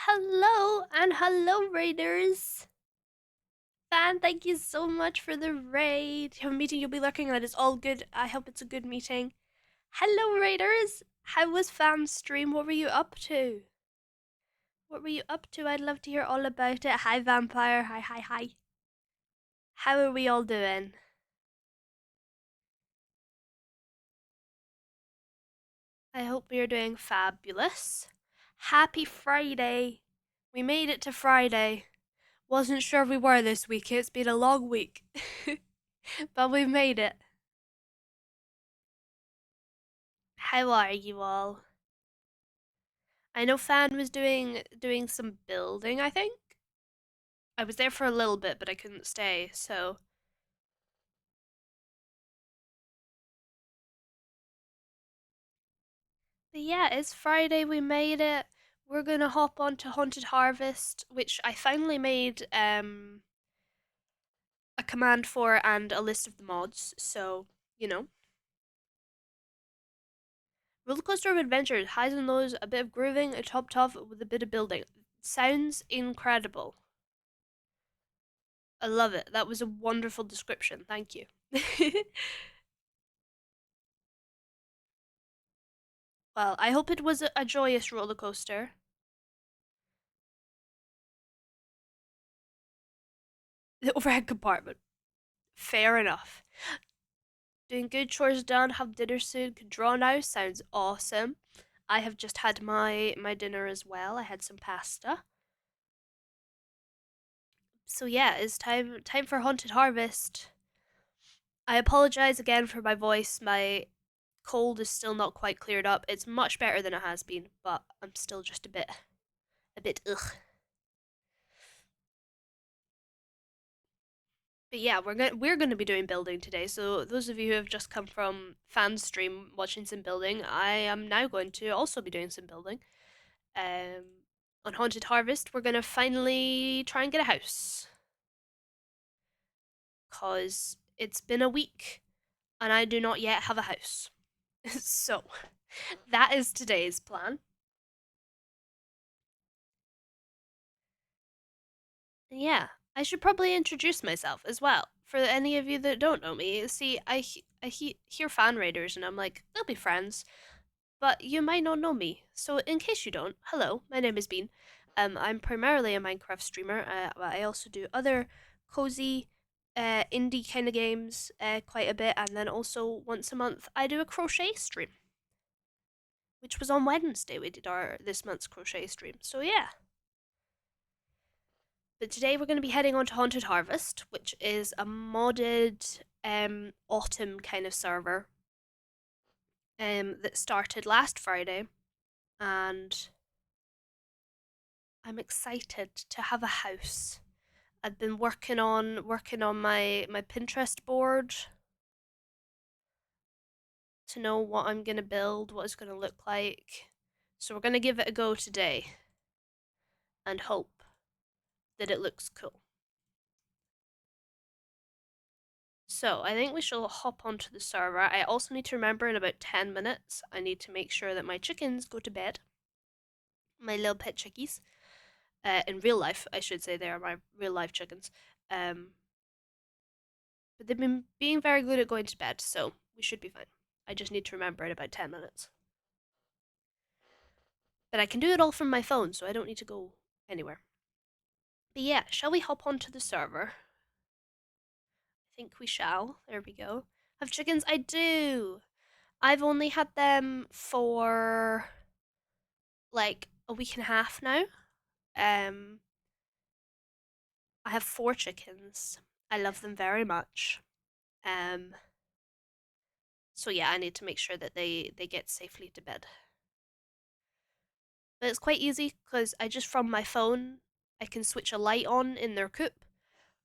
Hello and hello, raiders. Fan, thank you so much for the raid. Your meeting you'll be looking at is all good. I hope it's a good meeting. Hello, raiders. How was Fan's stream? What were you up to? What were you up to? I'd love to hear all about it. Hi, Vampire. Hi, hi, hi. How are we all doing? I hope we are doing fabulous. Happy Friday. We made it to Friday. Wasn't sure we were this week. It's been a long week. But we've made it. How are you all? I know Fan was doing some building, I think. I was there for a little bit, but I couldn't stay, so but yeah, it's Friday, we made it. We're gonna hop on to Haunted Harvest, which I finally made a command for and a list of the mods, so you know. Rollercoaster of Adventure, highs and lows, a bit of grooving, a top tough with a bit of building. Sounds incredible. I love it. That was a wonderful description. Thank you. Well, I hope it was a joyous roller coaster. The overhead compartment. Fair enough. Doing good, chores done, have dinner soon, can draw now. Sounds awesome. I have just had my dinner as well. I had some pasta. So yeah, it's time for Haunted Harvest. I apologize again for my voice. My cold is still not quite cleared up. It's much better than it has been, but I'm still just a bit ugh. But yeah, we're gonna be doing building today. So those of you who have just come from fan stream watching some building, I am now going to also be doing some building. Um, on Haunted Harvest, we're gonna finally try and get a house, cause it's been a week and I do not yet have a house. So that is today's plan. Yeah, I should probably introduce myself as well. For any of you that don't know me, see, I hear fan raiders and I'm like, they'll be friends. But you might not know me. So, in case you don't, hello, my name is Bean. I'm primarily a Minecraft streamer. But I also do other cozy, indie kind of games quite a bit, and then also once a month I do a crochet stream, which was on Wednesday. We did our this month's crochet stream. So yeah. But today we're going to be heading on to Haunted Harvest, which is a modded autumn kind of server that started last Friday, and I'm excited to have a house. I've been working on my Pinterest board to know what I'm gonna build, what it's gonna look like. So we're gonna give it a go today and hope that it looks cool. So I think we shall hop onto the server. I also need to remember in about 10 minutes, I need to make sure that my chickens go to bed. My little pet chickies. In real life, I should say they are my real life chickens. Um, but they've been being very good at going to bed, so we should be fine. I just need to remember in about 10 minutes. But I can do it all from my phone, so I don't need to go anywhere. But yeah, shall we hop onto the server? I think we shall. There we go. Have chickens? I do! I've only had them for like a week and a half now. Um, I have 4 chickens. I love them very much. Um, so yeah, I need to make sure that they get safely to bed. But it's quite easy because I just from my phone I can switch a light on in their coop,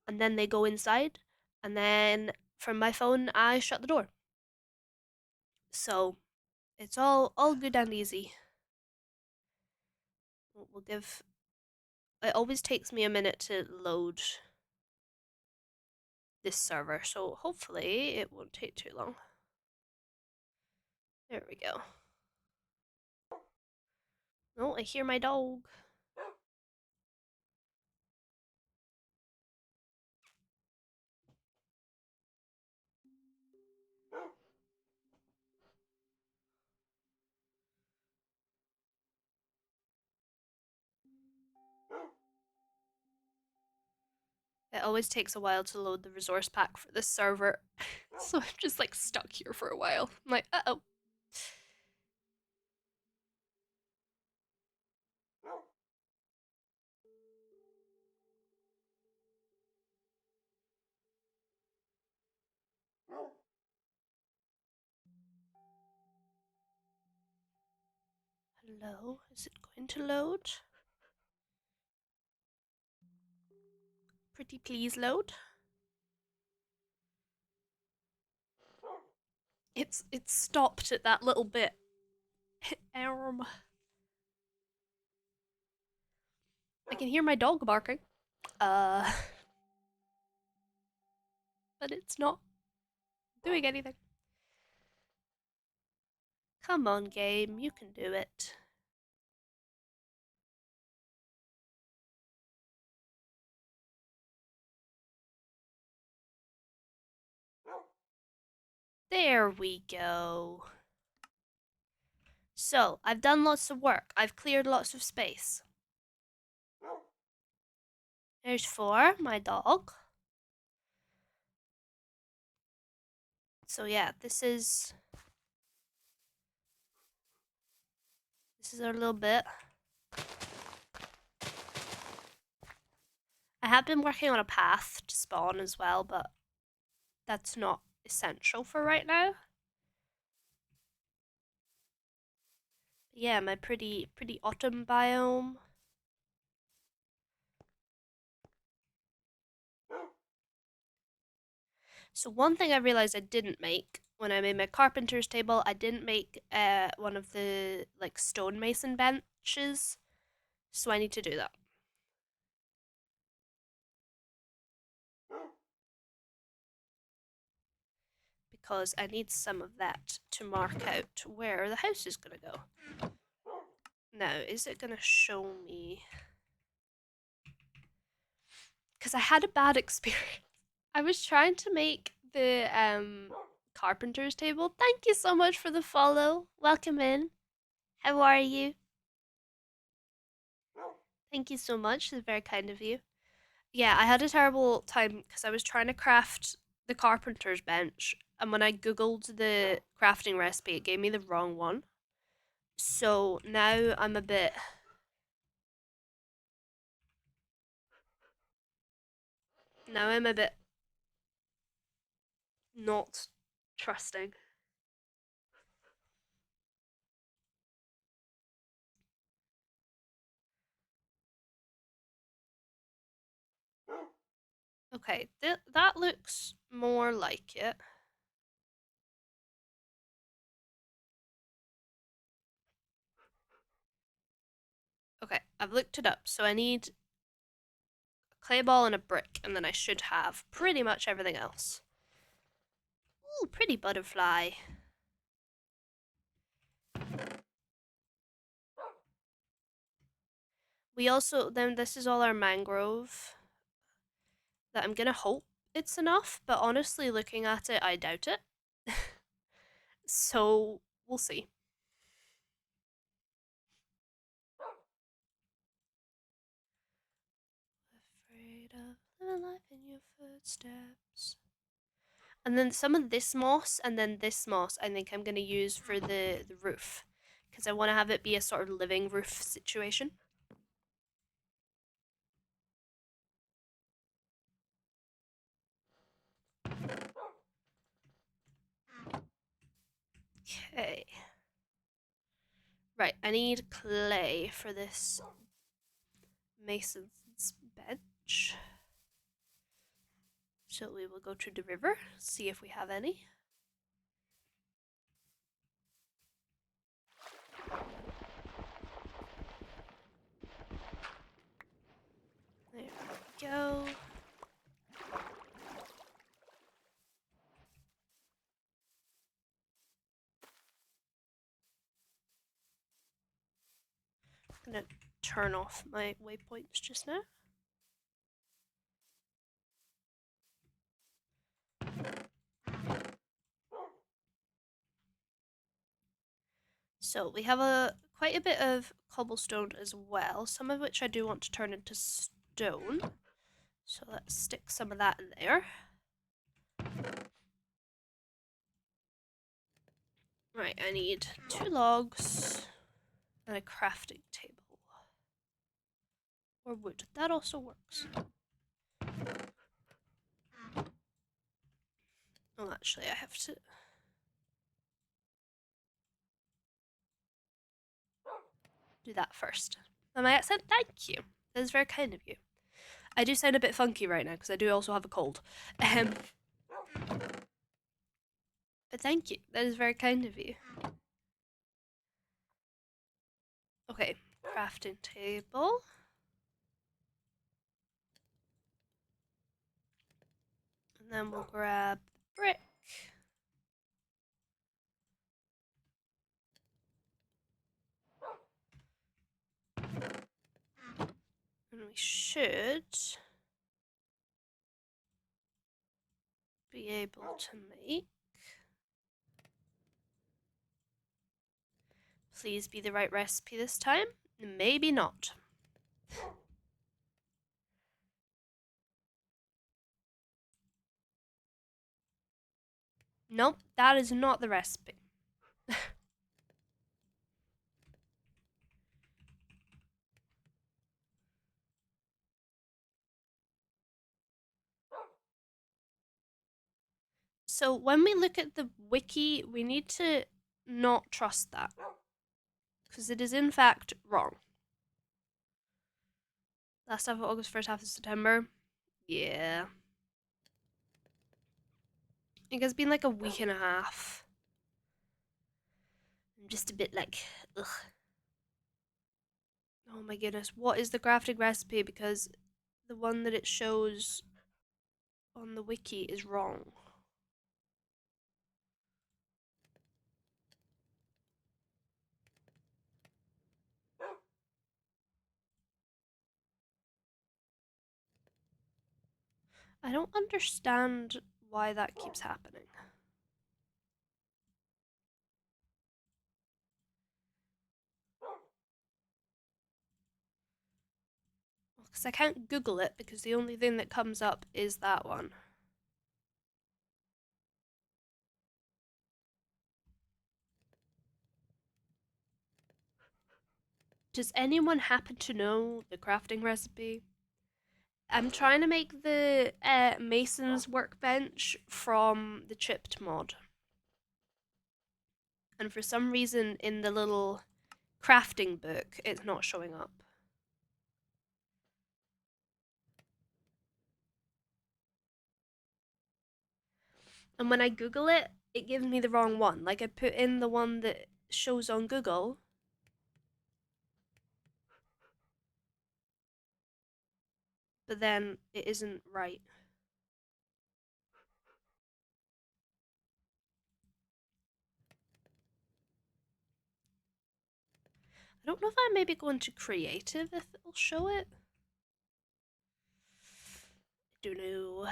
and then they go inside, and then from my phone I shut the door. So it's all good and easy. We'll give. It always takes me a minute to load this server, so hopefully it won't take too long. There we go. Oh, I hear my dog. It always takes a while to load the resource pack for this server. So I'm just like stuck here for a while. I'm like, uh-oh. Hello, is it going to load? Pretty please load. It's stopped at that little bit. I can hear my dog barking. But it's not doing anything. Come on, game, you can do it. There we go. So, I've done lots of work. I've cleared lots of space. There's 4, my dog. So yeah, this is our little bit. I have been working on a path to spawn as well, but that's not essential for right now. Yeah, my pretty autumn biome. So one thing I realized I didn't make when I made my carpenter's table, I didn't make one of the like stonemason benches. So I need to do that. Because I need some of that to mark out where the house is gonna go. Now, is it gonna show me? Because I had a bad experience. I was trying to make the carpenter's table. Thank you so much for the follow. Welcome in. How are you? Thank you so much. It's very kind of you. Yeah, I had a terrible time because I was trying to craft the carpenter's bench, and when I googled the crafting recipe, it gave me the wrong one. So now I'm a bit not trusting. Okay, that looks more like it. Okay, I've looked it up. So I need a clay ball and a brick, and then I should have pretty much everything else. Ooh, pretty butterfly. We also, then this is all our mangrove that I'm gonna hope it's enough, but honestly, looking at it, I doubt it. So, we'll see. Afraid of living life in your footsteps. And then some of this moss, and then this moss, I think I'm gonna use for the roof. Because I want to have it be a sort of living roof situation. Okay. Right, I need clay for this mason's bench. So we will go to the river, see if we have any. There we go. I'm gonna turn off my waypoints just now. So we have quite a bit of cobblestone as well, some of which I do want to turn into stone. So let's stick some of that in there. Right, I need 2 logs and a crafting table. Or wood. That also works. Oh, actually, I have to... do that first. And my accent, thank you. That is very kind of you. I do sound a bit funky right now because I do also have a cold. But thank you. That is very kind of you. Okay, crafting table. And then we'll grab the brick. And we should be able to make... Please be the right recipe this time. Maybe not. Nope, that is not the recipe. So when we look at the wiki, we need to not trust that. Because it is in fact wrong. Last half of August, first half of September. Yeah. It has been like a week and a half. I'm just a bit like, ugh. Oh my goodness, what is the crafting recipe? Because the one that it shows on the wiki is wrong. I don't understand why that keeps happening. Because I can't Google it because the only thing that comes up is that one. Does anyone happen to know the crafting recipe? I'm trying to make the Mason's workbench from the chipped mod. And for some reason in the little crafting book, it's not showing up. And when I Google it, it gives me the wrong one. Like I put in the one that shows on Google. But then it isn't right. I don't know if I maybe go into creative if it'll show it. I don't know.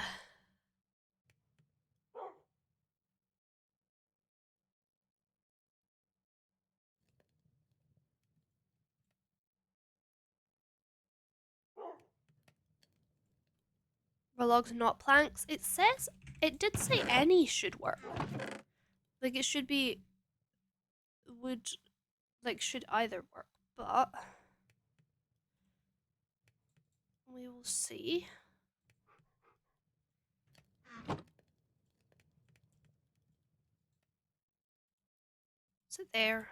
Were logs not planks? It says, it did say any should work. Like it should be, would, like should either work, but we will see. Is it there?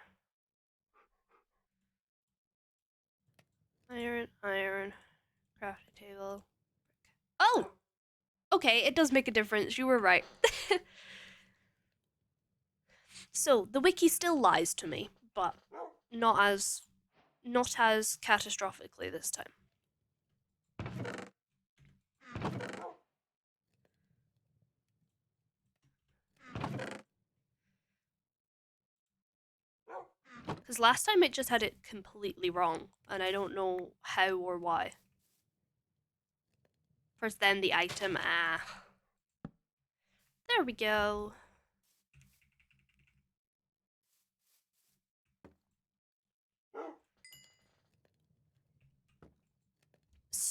Iron, iron, crafting table. Oh! Okay, it does make a difference. You were right. So, the wiki still lies to me, but not as catastrophically this time. Because last time it just had it completely wrong, and I don't know how or why. First then the item, there we go.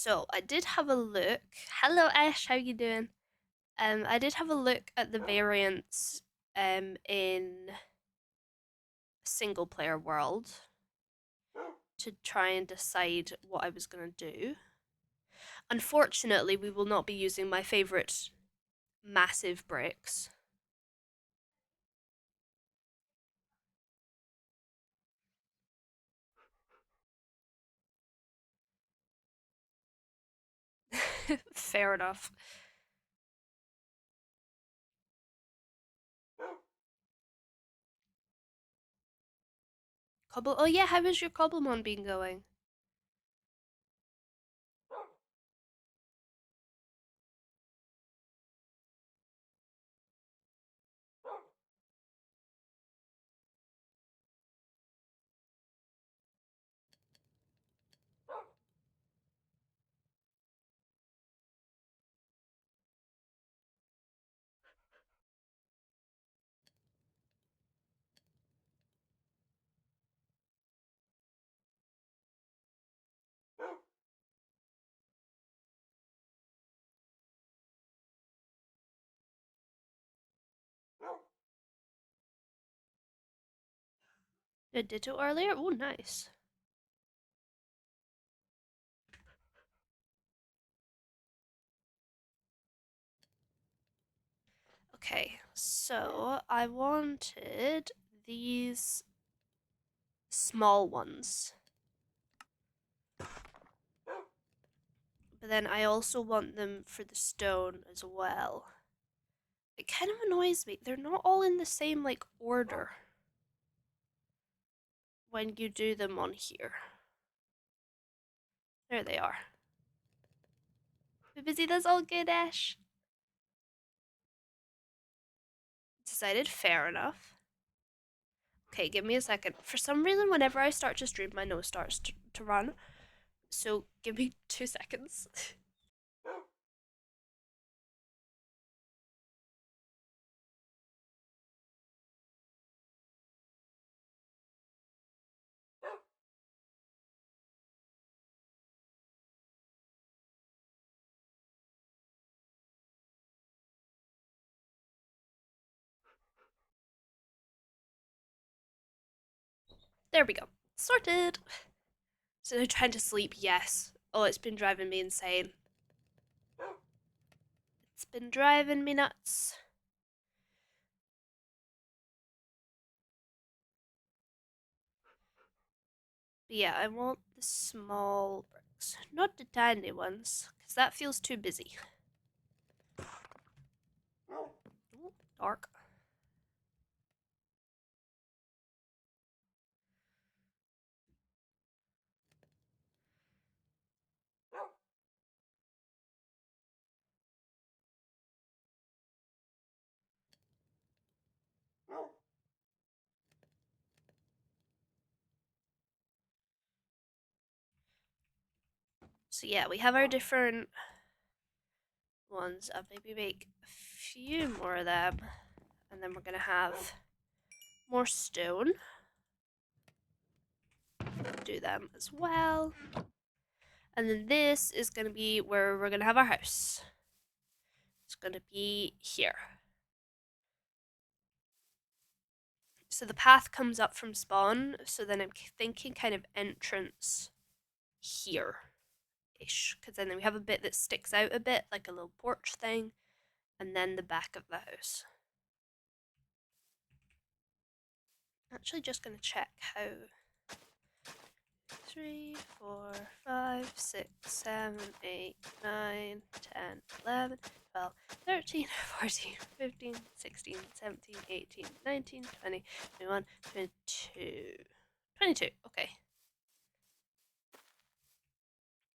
So I did have a look. Hello Ash, how you doing? I did have a look at the variants in single player world to try and decide what I was gonna do. Unfortunately, we will not be using my favorite massive bricks. Fair enough. Cobble. Oh yeah, how has your Cobblemon been going? Did Ditto earlier? Oh, nice. Okay, so I wanted these small ones. But then I also want them for the stone as well. It kind of annoys me. They're not all in the same like order when you do them on here. There they are. We busy? That's all good, Ash. Decided fair enough. Okay, give me a second. For some reason, whenever I start to stream, my nose starts to run. So give me 2 seconds. There we go. Sorted. So they're trying to sleep, yes. Oh, it's been driving me insane. It's been driving me nuts. But yeah, I want the small bricks, not the tiny ones, because that feels too busy. Ooh, dark. So yeah, we have our different ones. I'll maybe make a few more of them, and then we're gonna have more stone. Do them as well. And then this is gonna be where we're gonna have our house. It's gonna be here. So the path comes up from spawn, so then I'm thinking kind of entrance here-ish, because then we have a bit that sticks out a bit, like a little porch thing, and then the back of the house. Actually just gonna check how 3, 4, 5, 6, 7, 8, 9, 10, 11, 12, 13, 14, 15, 16, 17, 18, 19, 20, 21, 22. 22, okay.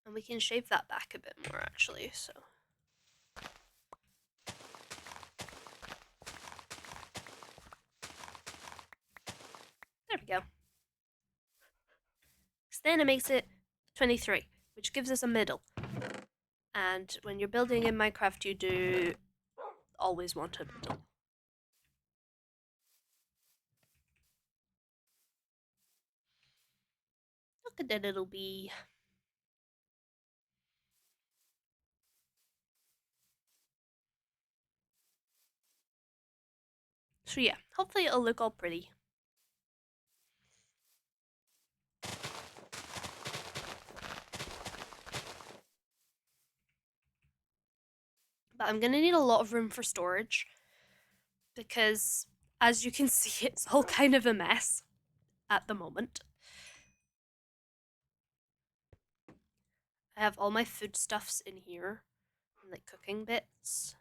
And we can shave that back a bit more actually, so. There we go. So then it makes it 23, which gives us a middle. And when you're building in Minecraft, you do always want a middle. Look at that little bee. So yeah, hopefully it'll look all pretty. But I'm gonna need a lot of room for storage because, as you can see, it's all kind of a mess at the moment. I have all my foodstuffs in here, like cooking bits.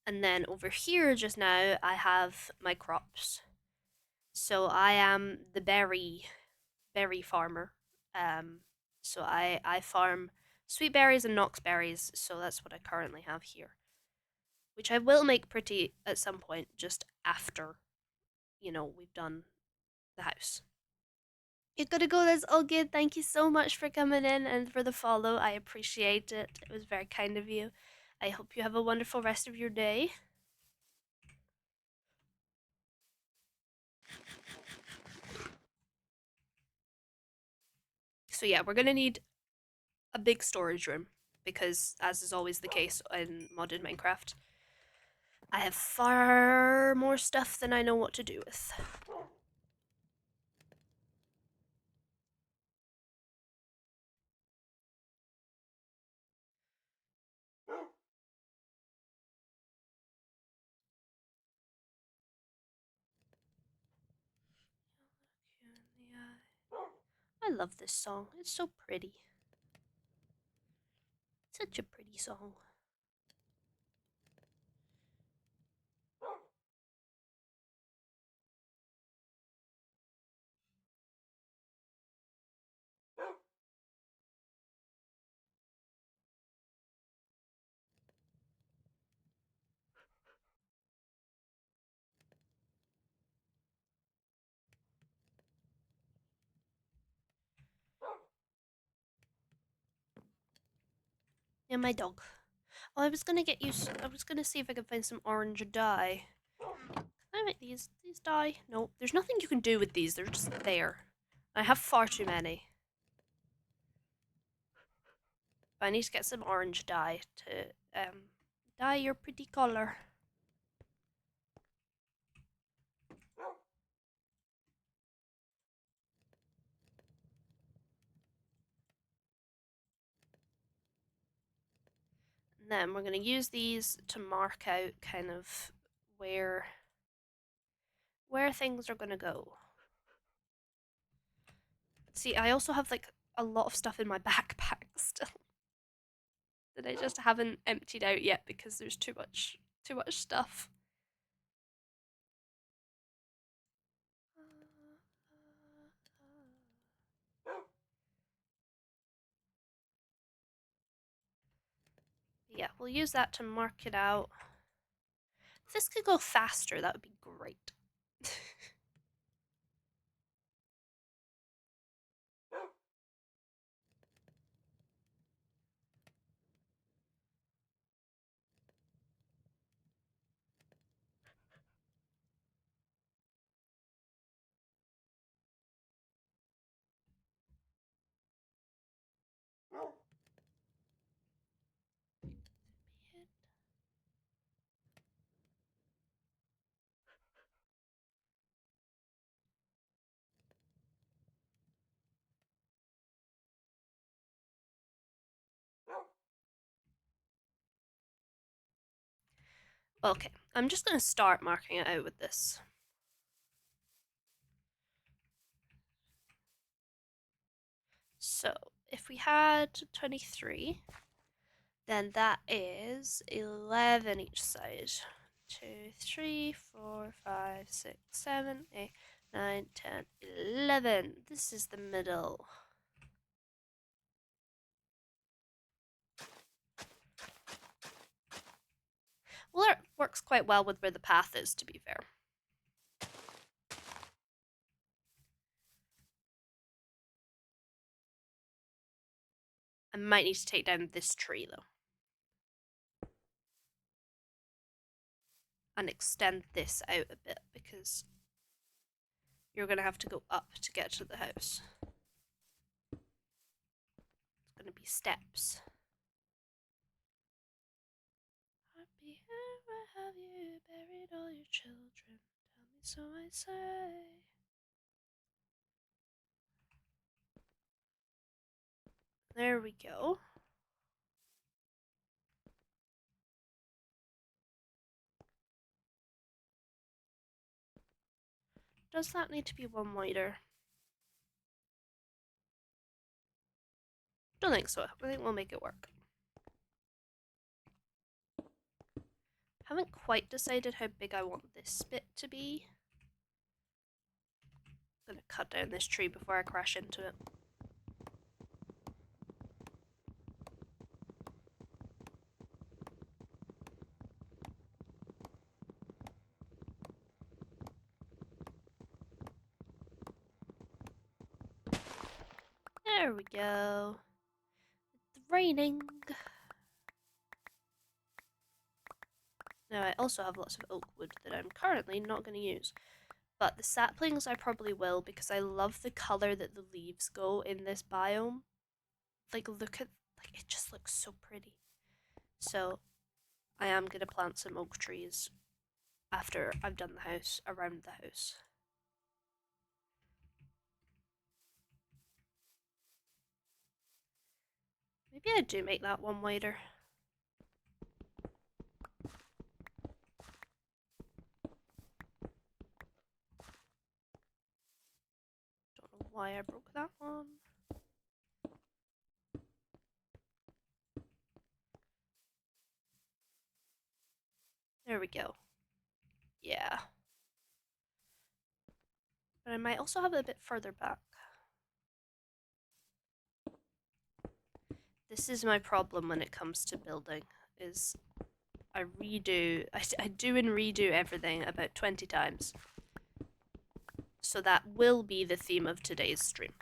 And then over here just now I have my crops. So I am the berry farmer. So I farm sweet berries and knox berries, so that's what I currently have here. Which I will make pretty at some point, just after, we've done the house. You gotta go, that's all good. Thank you so much for coming in and for the follow. I appreciate it. It was very kind of you. I hope you have a wonderful rest of your day. So yeah, we're gonna need a big storage room because, as is always the case in modded Minecraft, I have far more stuff than I know what to do with. I love this song. It's so pretty. Such a pretty song. Yeah, my dog. Oh, I was gonna see if I could find some orange dye. Can I make these dye? No, there's nothing you can do with these. They're just there. I have far too many. But I need to get some orange dye to dye your pretty color. And then we're going to use these to mark out kind of where things are going to go. See, I also have like a lot of stuff in my backpack still that I just haven't emptied out yet because there's too much stuff. Yeah, we'll use that to mark it out. If this could go faster, that would be great. Okay, I'm just going to start marking it out with this. So, if we had 23, then that is 11 each side. 2, 3, 4, 5, 6, 7, 8, 9, 10, 11. This is the middle. Well, it works quite well with where the path is, to be fair. I might need to take down this tree, though. And extend this out a bit, because you're going to have to go up to get to the house. It's going to be steps. Happy, have you buried all your children? Tell me so I say. There we go. Does that need to be one wider? Don't think so. I think we'll make it work. Haven't quite decided how big I want this bit to be. I'm gonna cut down this tree before I crash into it. There we go. It's raining. Now I also have lots of oak wood that I'm currently not going to use. But the saplings I probably will because I love the colour that the leaves go in this biome. Like look at, like it just looks so pretty. So I am going to plant some oak trees after I've done the house, around the house. Maybe I do make that one wider. Don't know why I broke that one. There we go. Yeah. But I might also have it a bit further back. This is my problem when it comes to building, is I do and redo everything about 20 times. So that will be the theme of today's stream.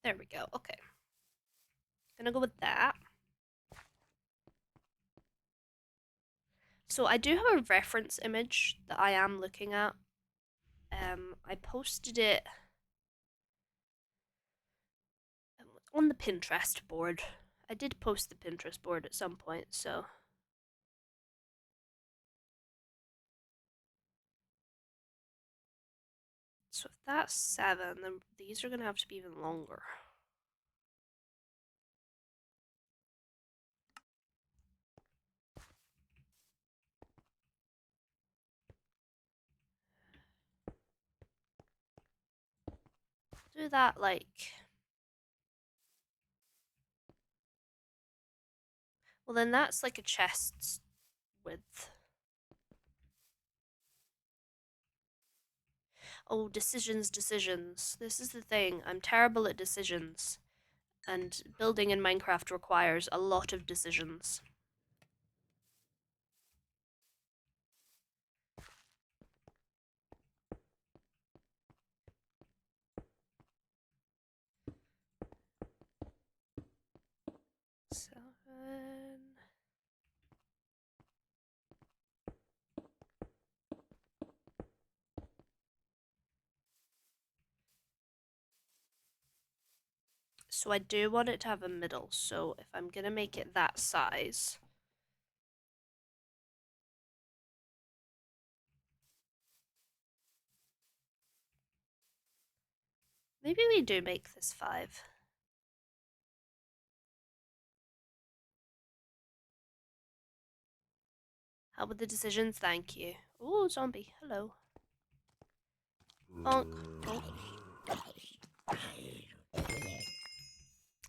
There we go. Okay. Gonna go with that. So I do have a reference image that I am looking at. I posted it on the Pinterest board. I did post the Pinterest board at some point, so. So if that's 7, then these are gonna have to be even longer. Do that like. Well, then that's like a chest's width. Oh, decisions. This is the thing. I'm terrible at decisions. And building in Minecraft requires a lot of decisions. So I do want it to have a middle, so if I'm gonna make it that size. Maybe we do make this 5. How with the decisions? Thank you. Oh, zombie. Hello. Bonk. Bonk.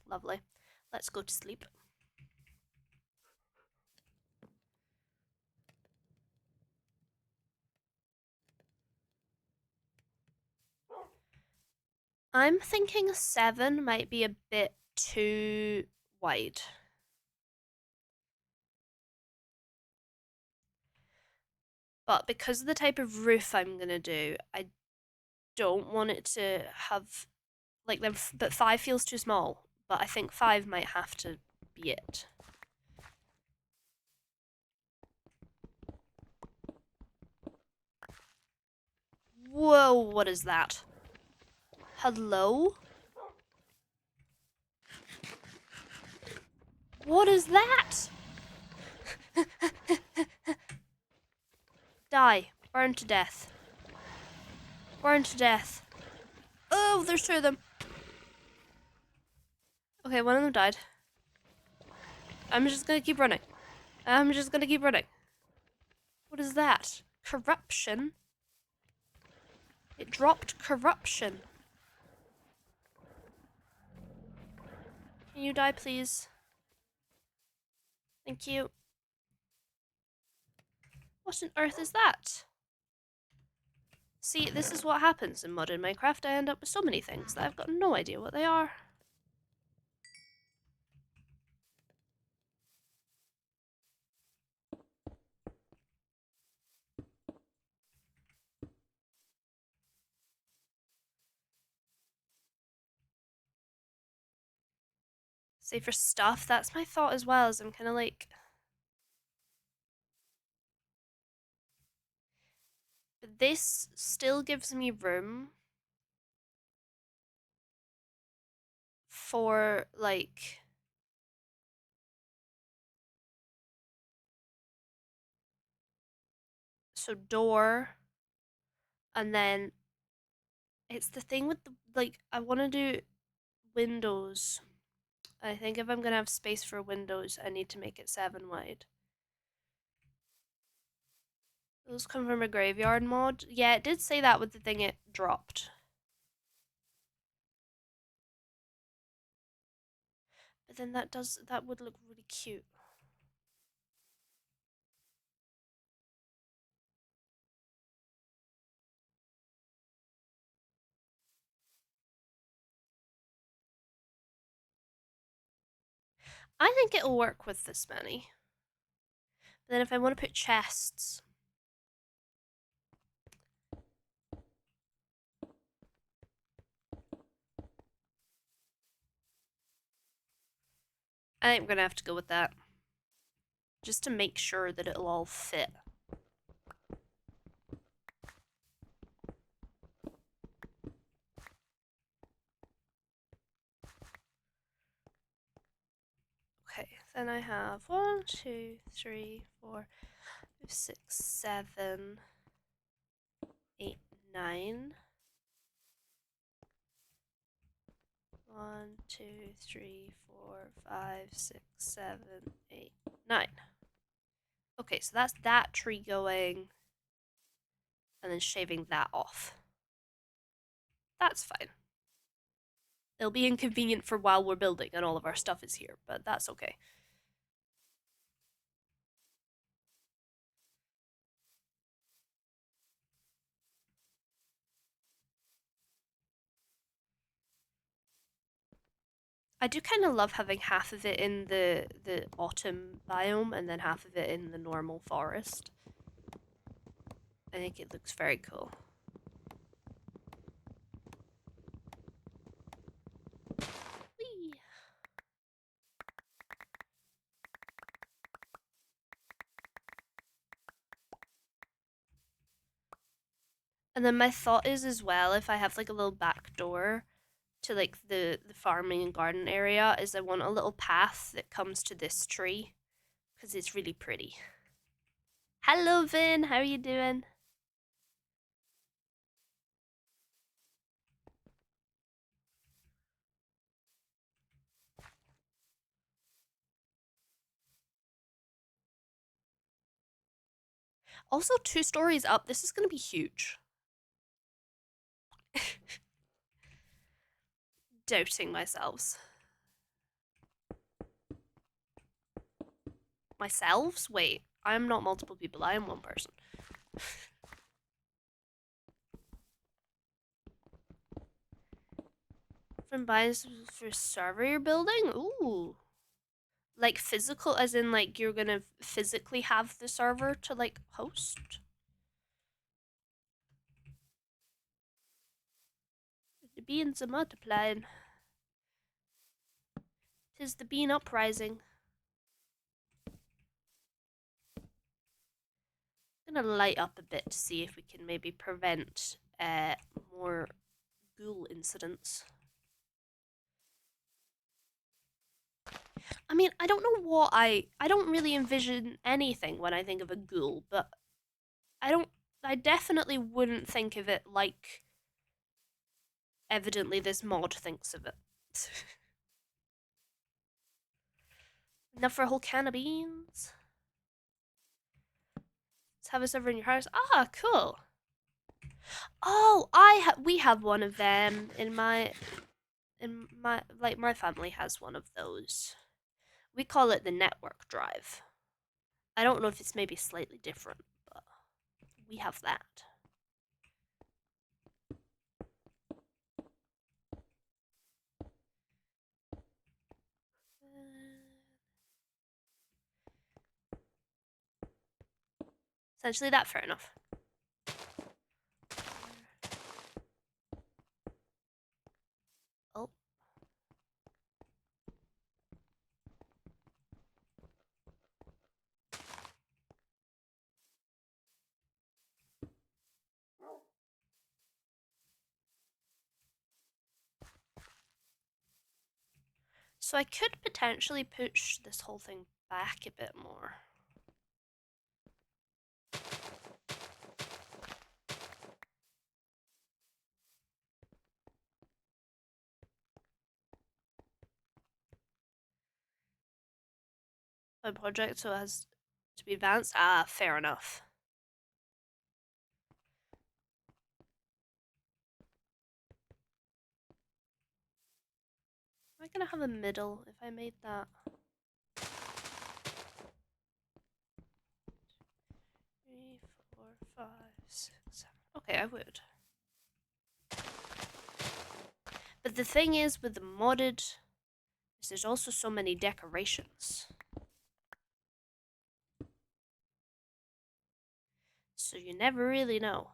Lovely. Let's go to sleep. I'm thinking 7 might be a bit too wide. But because of the type of roof I'm gonna do, I don't want it to have like them. But 5 feels too small. but I think 5 might have to be it. Whoa, what is that? Hello? What is that? Die. Burn to death. Burn to death. Oh, there's 2 of them. Okay, one of them died. I'm just gonna keep running. What is that? Corruption? It dropped corruption. Can you die, please? Thank you. What on earth is that? See, this is what happens in modern Minecraft. I end up with so many things that I've got no idea what they are. Say for stuff, that's my thought as well, as I'm kind of like... But this still gives me room for, like... So door, and then it's the thing with the, like, I want to do windows. I think if I'm going to have space for windows, I need to make it 7 wide. Those come from a graveyard mod. Yeah, it did say that with the thing it dropped. But then that would look really cute. I think it'll work with this many. But then if I want to put chests... I think I'm going to have to go with that. Just to make sure that it'll all fit. Okay, then I have 1, 2, 3, 4, 5, 6, 7, 8, 9. 1, 2, 3, 4, 5, 6, 7, 8, 9. Okay, so that's that tree going, and then shaving that off. That's fine. It'll be inconvenient for while we're building and all of our stuff is here, but that's okay. I do kind of love having half of it in the autumn biome and then half of it in the normal forest. I think it looks very cool. Whee! And then my thought is as well, if I have like a little back door to like the farming and garden area, is I want a little path that comes to this tree because it's really pretty. Hello Vin, how are you doing? Also 2 stories up, this is gonna be huge. Doubting myself. Myselves? Wait, I am not multiple people, I am one person. From buys for server you're building? Ooh. Like physical, as in like you're gonna physically have the server to like host? The beans are multiplying. 'Tis the bean uprising. I'm gonna light up a bit to see if we can maybe prevent more ghoul incidents. I mean, I don't know what I don't really envision anything when I think of a ghoul, but I definitely wouldn't think of it like evidently this mod thinks of it. Enough for a whole can of beans. Let's have a server in your house. Ah, cool. Oh, we have one of them in my like my family has one of those. We call it the network drive. I don't know if it's maybe slightly different, but we have that. Essentially that, fair enough. Oh. So I could potentially push this whole thing back a bit more. My project, so it has to be advanced. Ah, fair enough. Am I gonna have a middle if I made that? 3, 4, 5, 6, 7. Okay, I would. But the thing is with the modded is there's also so many decorations. So you never really know.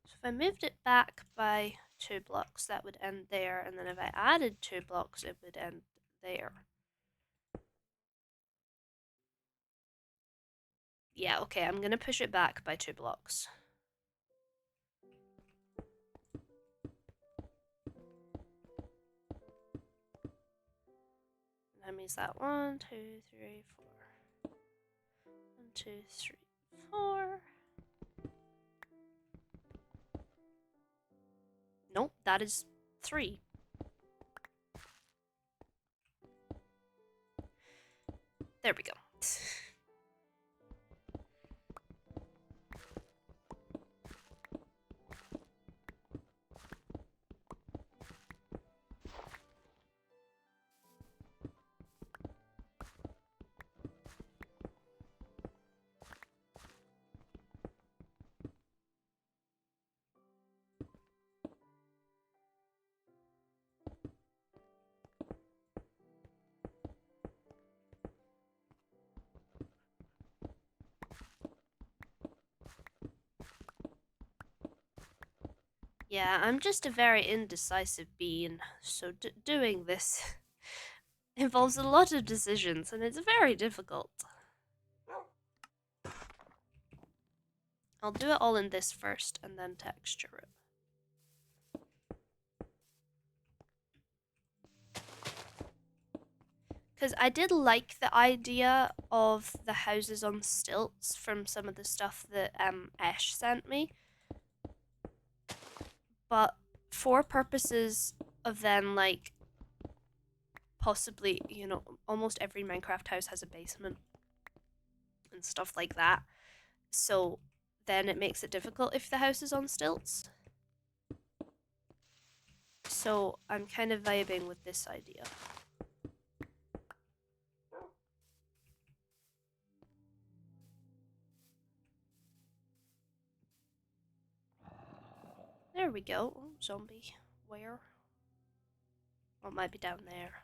So if I moved it back by 2 blocks, that would end there, and then if I added 2 blocks, it would end there. Yeah, okay, I'm gonna push it back by 2 blocks. That means that 1, 2, 3, 4. 1, 2, 3, 4. Nope, that is 3. There we go. Yeah, I'm just a very indecisive bean, so doing this involves a lot of decisions, and it's very difficult. I'll do it all in this first, and then texture it. Because I did like the idea of the houses on stilts from some of the stuff that Ash sent me. But for purposes of then, like, possibly, you know, almost every Minecraft house has a basement and stuff like that. So then it makes it difficult if the house is on stilts. So I'm kind of vibing with this idea. There we go. Oh, zombie. Where? Oh, it might be down there.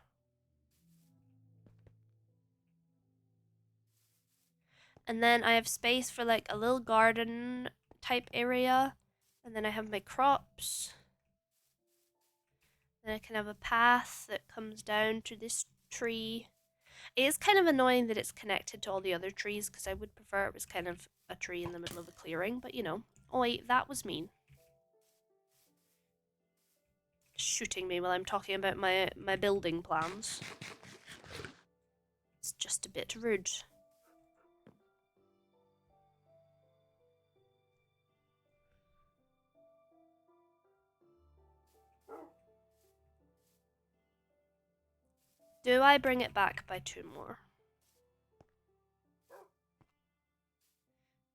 And then I have space for like a little garden type area. And then I have my crops. Then I can have a path that comes down to this tree. It is kind of annoying that it's connected to all the other trees because I would prefer it was kind of a tree in the middle of a clearing, but you know. Oh wait, that was mean. Shooting me while I'm talking about my building plans. It's just a bit rude. Do I bring it back by 2 more?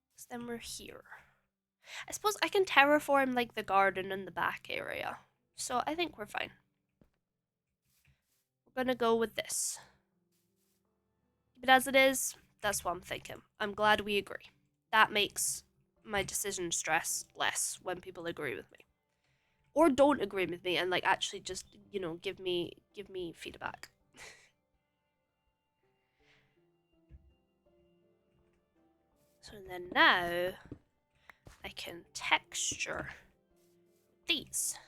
Because then we're here. I suppose I can terraform like the garden and the back area. So I think we're fine. We're gonna go with this. Keep it as it is. That's what I'm thinking. I'm glad we agree. That makes my decision stress less when people agree with me. Or don't agree with me and like actually just, you know, give me feedback. So then now I can texture these.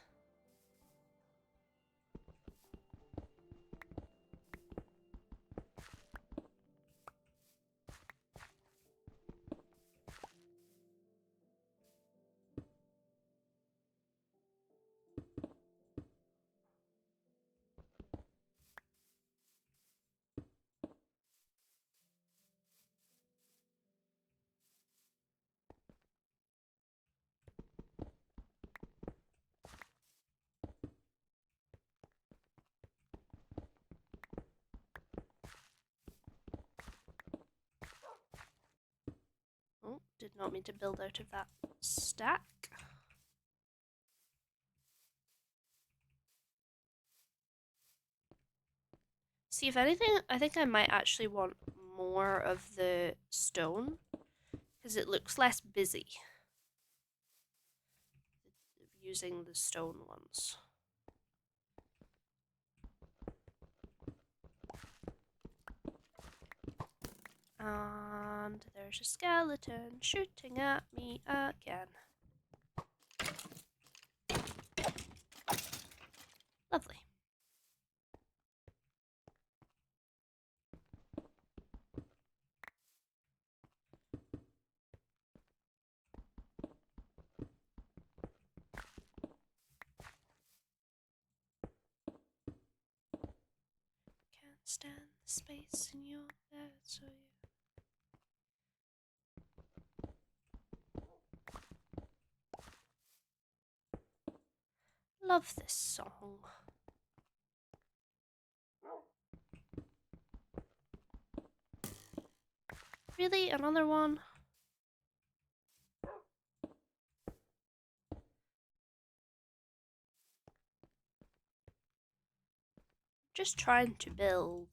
Oh, did not mean to build out of that stack. See, if anything, I think I might actually want more of the stone because it looks less busy using the stone ones. And there's a skeleton shooting at me again. Lovely. Can't stand the space in your bed, so you... Love this song. Really? Another one? Just trying to build.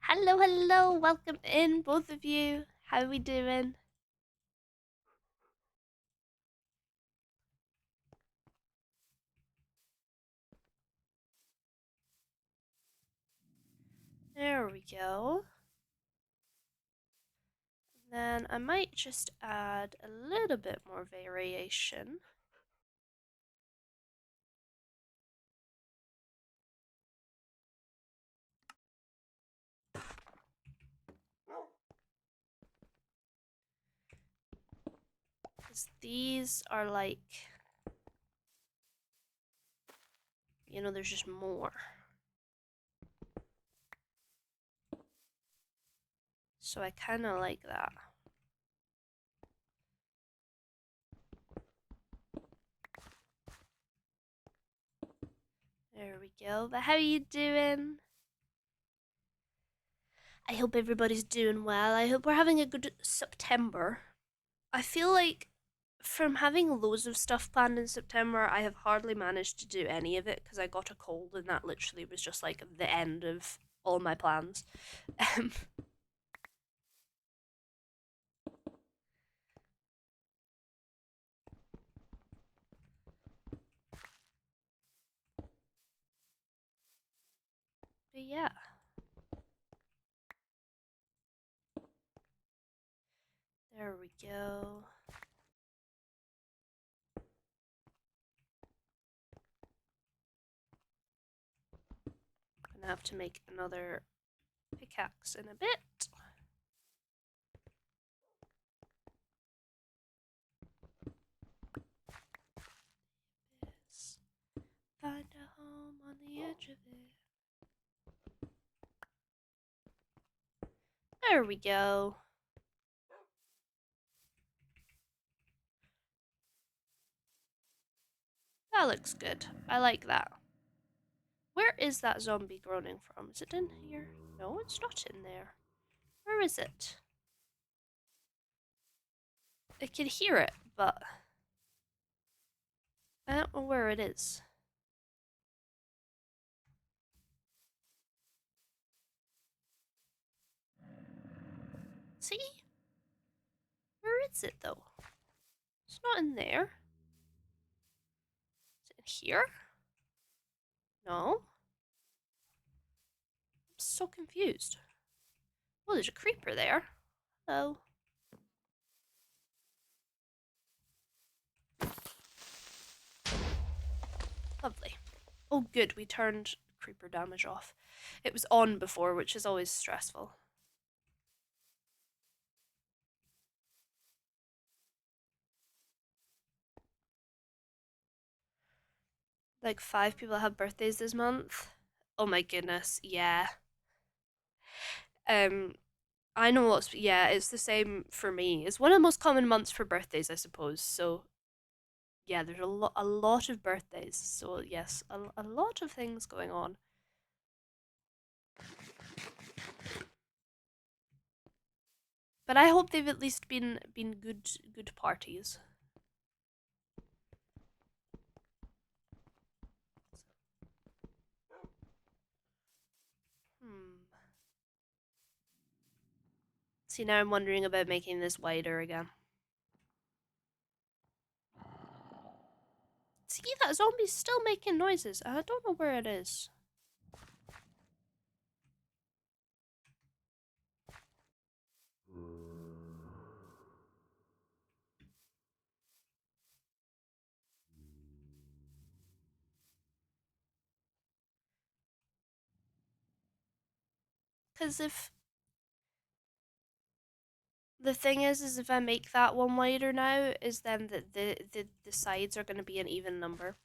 Hello, hello, welcome in, both of you. How are we doing? There we go. Then I might just add a little bit more variation. Because these are like, you know, there's just more. So I kind of like that. There we go. But how are you doing? I hope everybody's doing well. I hope we're having a good September. I feel like from having loads of stuff planned in September, I have hardly managed to do any of it because I got a cold and that literally was just like the end of all my plans. But yeah. There we go. Gonna have to make another pickaxe in a bit. Find a home on the edge of it. There we go. That looks good. I like that. Where is that zombie groaning from? Is it in here? No, it's not in there. Where is it? I can hear it, but I don't know where it is. See? Where is it though? It's not in there. Is it in here? No. I'm so confused. Oh, there's a creeper there. Hello. Lovely. Oh good, we turned creeper damage off. It was on before, which is always stressful. Like 5 people have birthdays this month. Oh my goodness, yeah. I know what's yeah, it's the same for me. It's one of the most common months for birthdays, I suppose. So yeah, there's a lot of birthdays. So yes, a lot of things going on. But I hope they've at least been good parties. See, now I'm wondering about making this wider again. See, that zombie's still making noises, and I don't know where it is. Because if the thing is if I make that one wider now, is then the sides are going to be an even number,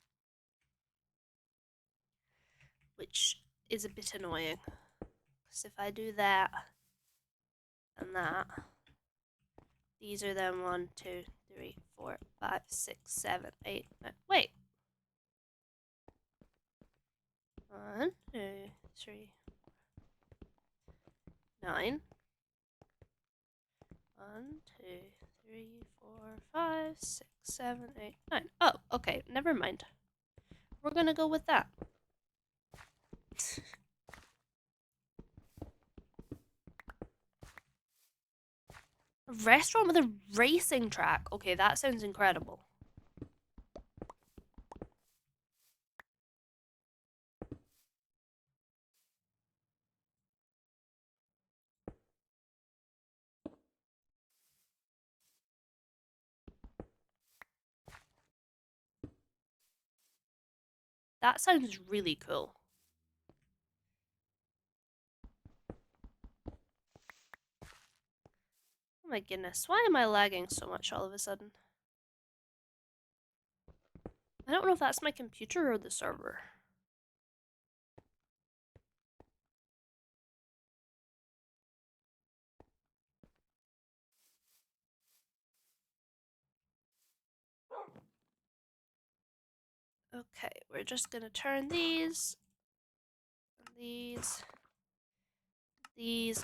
which is a bit annoying. Because if I do that and that, these are then 1, 2, 3, 4, 5, 6, 7, 8, 9. Wait. 1, 2, 3, 9. 1, 2, 3, 4, 5, 6, 7, 8, 9. Oh, okay. Never mind. We're gonna go with that. A restaurant with a racing track. Okay, that sounds incredible. That sounds really cool. Oh my goodness, why am I lagging so much all of a sudden? I don't know if that's my computer or the server. Okay, we're just gonna turn these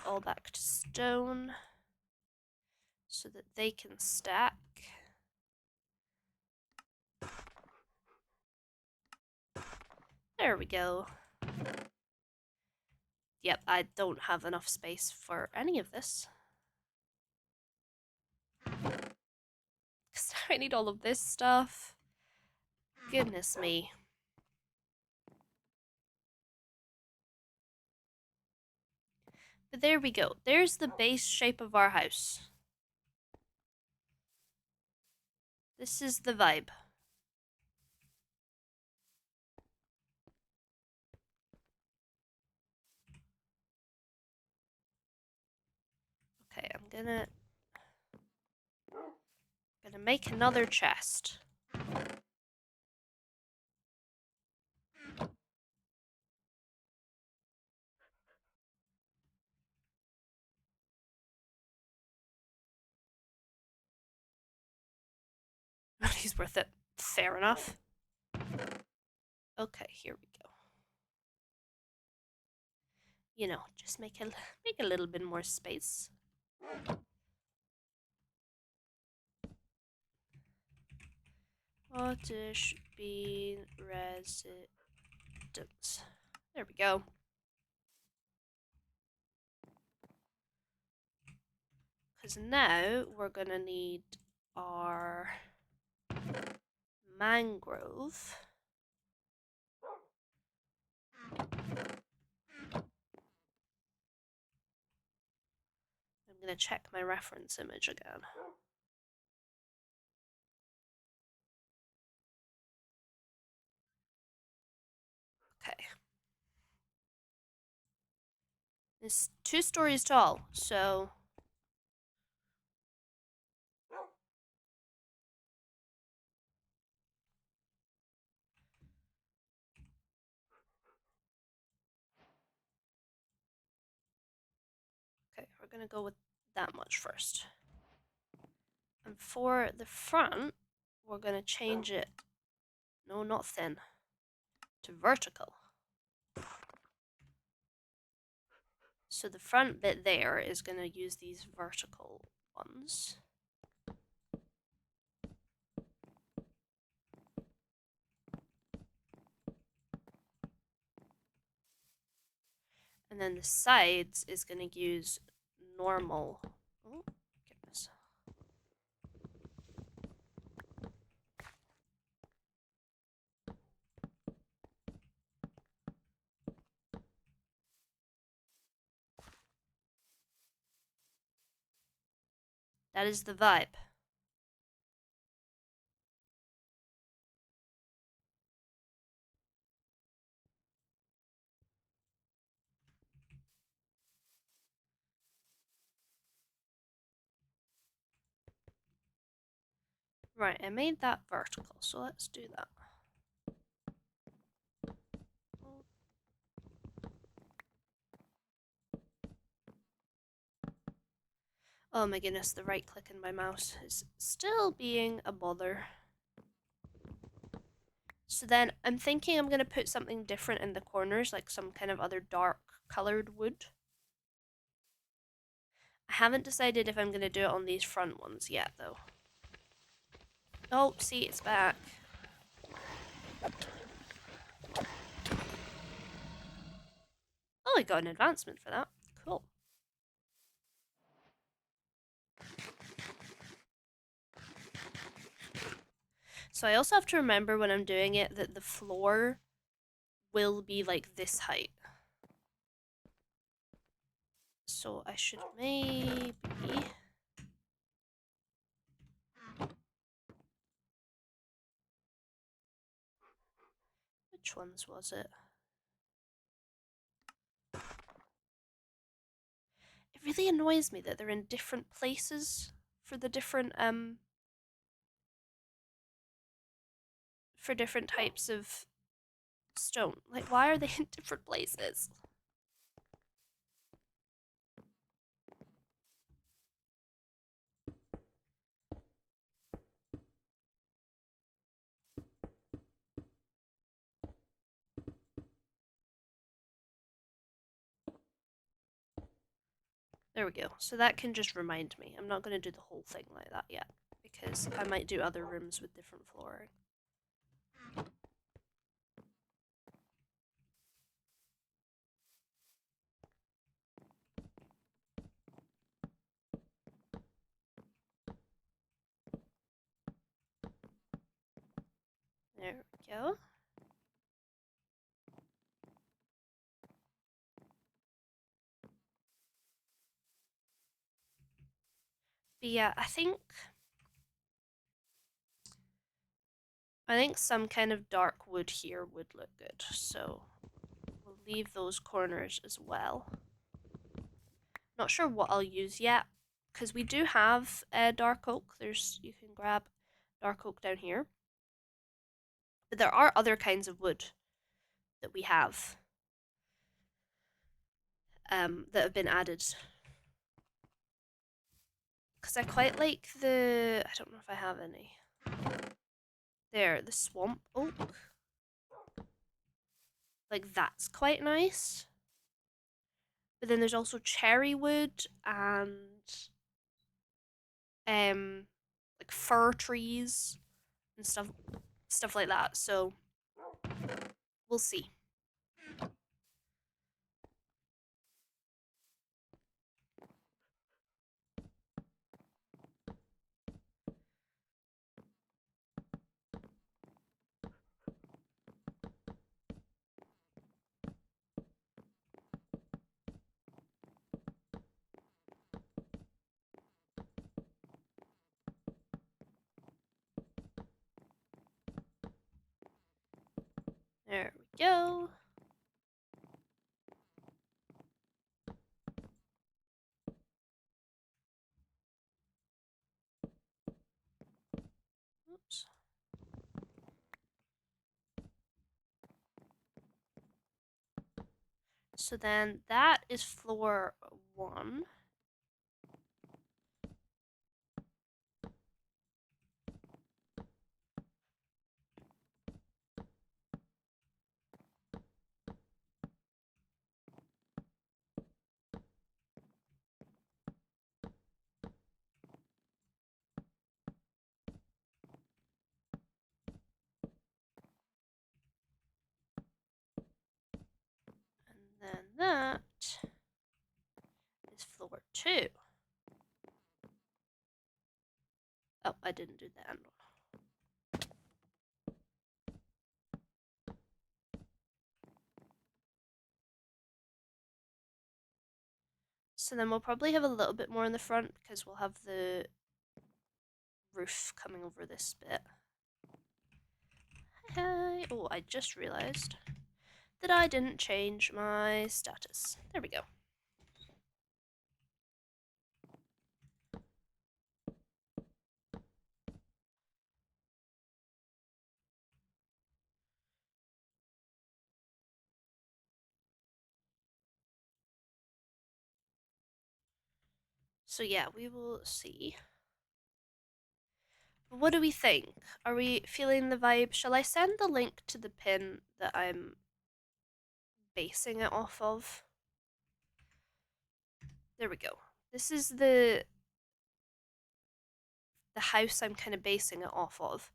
all back to stone so that they can stack. There we go. Yep, I don't have enough space for any of this. Because I need all of this stuff. Goodness me. But there we go. There's the base shape of our house. This is the vibe. Okay, I'm gonna make another chest. He's worth it. Fair enough. Okay, here we go. You know, just make a little bit more space. Scottish bean residence. There we go. Because now we're gonna need our mangrove. I'm gonna check my reference image again. Okay. It's 2 stories tall, so okay, we're gonna go with that much first. And for the front, we're gonna change it, no, not thin, to vertical. So the front bit there is gonna use these vertical ones. And then the sides is gonna use normal. Oh, goodness. That is the vibe. Right, I made that vertical, so let's do that. Oh my goodness, the right click in my mouse is still being a bother. So then I'm thinking I'm going to put something different in the corners, like some kind of other dark colored wood. I haven't decided if I'm going to do it on these front ones yet, though. Oh, see, it's back. Oh, I got an advancement for that. Cool. So I also have to remember when I'm doing it that the floor will be like this height. So I should maybe... Which ones was it? It really annoys me that they're in different places for the different for different types of stone. Like, why are they in different places? There we go. So that can just remind me. I'm not going to do the whole thing like that yet, because I might do other rooms with different flooring. There we go. But yeah, I think I think some kind of dark wood here would look good, so we'll leave those corners as well. Not sure what I'll use yet, because we do have dark oak. You can grab dark oak down here. But there are other kinds of wood that we have that have been added. Because I quite like I don't know if I have any. There, the swamp oak. Like, that's quite nice. But then there's also cherry wood and like fir trees and stuff like that. So we'll see. There we go. Oops. So then that is floor 1. And then that is floor 2. Oh, I didn't do that. So then we'll probably have a little bit more in the front because we'll have the roof coming over this bit. Hi. Oh, I just realized that I didn't change my status. There we go. So yeah, we will see. What do we think? Are we feeling the vibe? Shall I send the link to the pin that I'm basing it off of? There we go. This is the house I'm kind of basing it off of.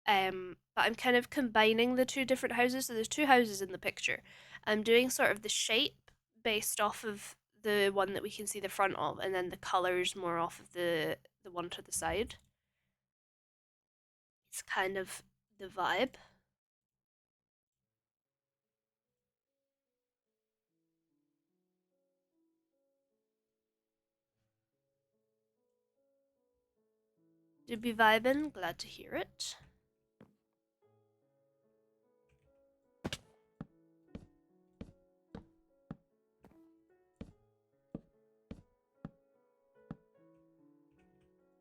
But I'm kind of combining the two different houses. So there's two houses in the picture. I'm doing sort of the shape based off of the one that we can see the front of, and then the colors more off of the one to the side. It's kind of the vibe. Did be vibing? Glad to hear it.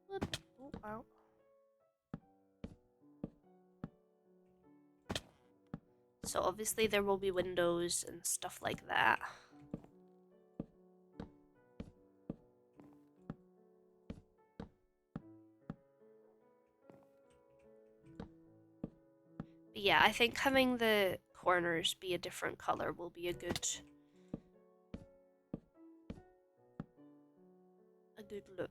Whoop. Oh, wow. So obviously there will be windows and stuff like that. But yeah, I think having the corners be a different color will be a good look.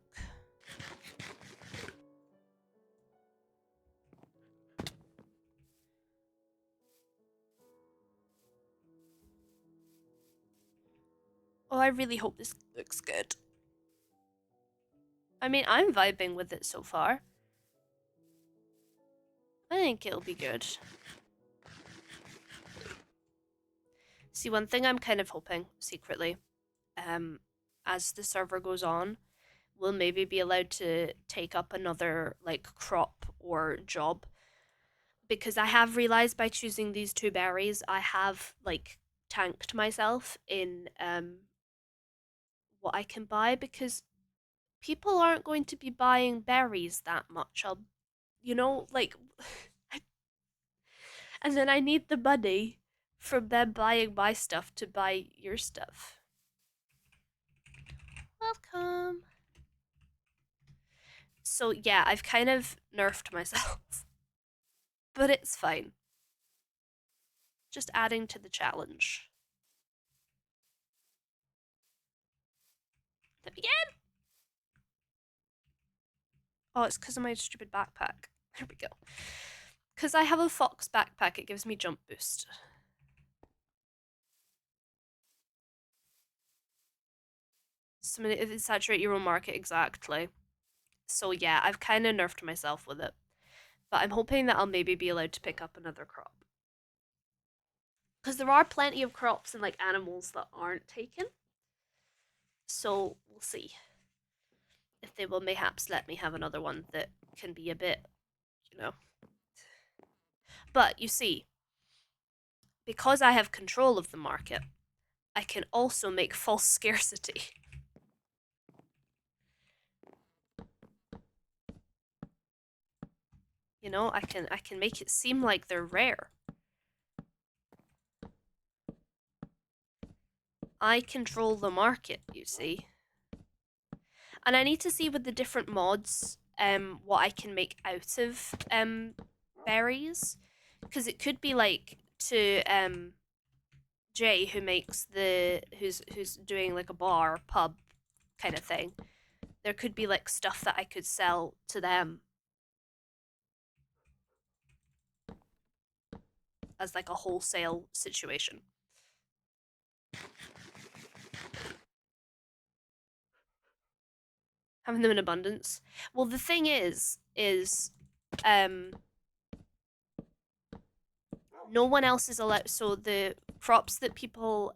Oh, I really hope this looks good. I mean, I'm vibing with it so far. I think it'll be good. See, one thing I'm kind of hoping, secretly, as the server goes on, we'll maybe be allowed to take up another, like, crop or job because I have realized by choosing these two berries, I have like tanked myself in what I can buy because people aren't going to be buying berries that much. Like, and then I need the money from them buying my stuff to buy your stuff. Welcome. So yeah, I've kind of nerfed myself, but it's fine. Just adding to the challenge. Let me begin. Oh, it's because of my stupid backpack. There we go. Because I have a fox backpack, it gives me jump boost. Saturate your own market, exactly. So yeah, I've kind of nerfed myself with it. But I'm hoping that I'll maybe be allowed to pick up another crop. Because there are plenty of crops and like animals that aren't taken. So we'll see if they will mayhaps let me have another one that can be a bit, you know. But you see, because I have control of the market, I can also make false scarcity. You know, I can make it seem like they're rare. I control the market, you see. And I need to see with the different mods what I can make out of berries. Because it could be like to Jay who's doing like a bar, pub kind of thing. There could be like stuff that I could sell to them as like a wholesale situation. Having them in abundance. Well, the thing is no one else is allowed. So the crops that people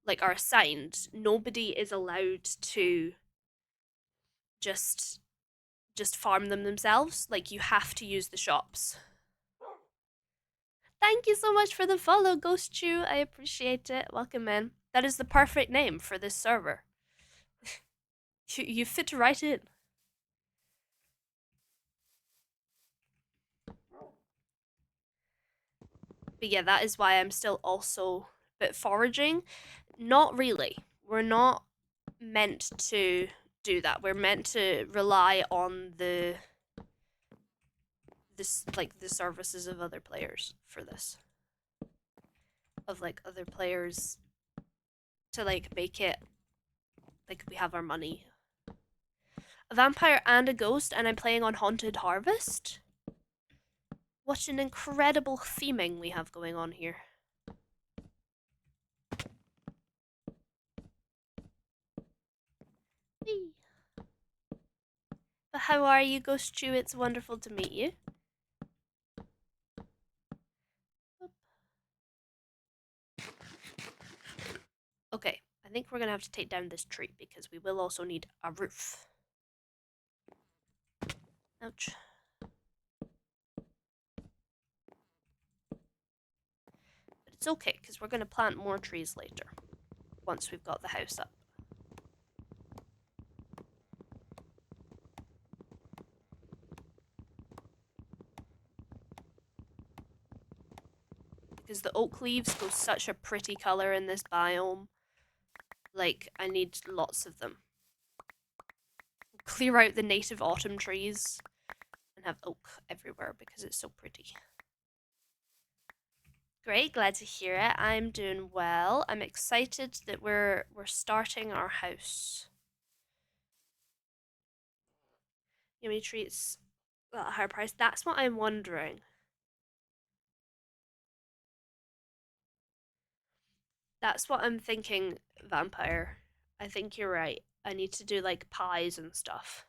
like are assigned, nobody is allowed to just farm them themselves. Like you have to use the shops. Thank you so much for the follow, Ghost Chew. I appreciate it. Welcome, man. That is the perfect name for this server. You fit right in. But yeah, that is why I'm still also a bit foraging. Not really. We're not meant to do that. We're meant to rely on the services of other players for this. Of like other players to like make it like we have our money. A vampire and a ghost, and I'm playing on Haunted Harvest. What an incredible theming we have going on here. Whee. But how are you, Ghost Chew? It's wonderful to meet you. Okay, I think we're gonna have to take down this tree because we will also need a roof. Ouch. But it's okay because we're gonna plant more trees later once we've got the house up. Because the oak leaves go such a pretty color in this biome. Like, I need lots of them. Clear out the native autumn trees and have oak everywhere because it's so pretty. Great, glad to hear it. I'm doing well. I'm excited that we're starting our house. Yummy treats at a higher price. That's what I'm wondering. That's what I'm thinking, Vampire. I think you're right. I need to do like pies and stuff.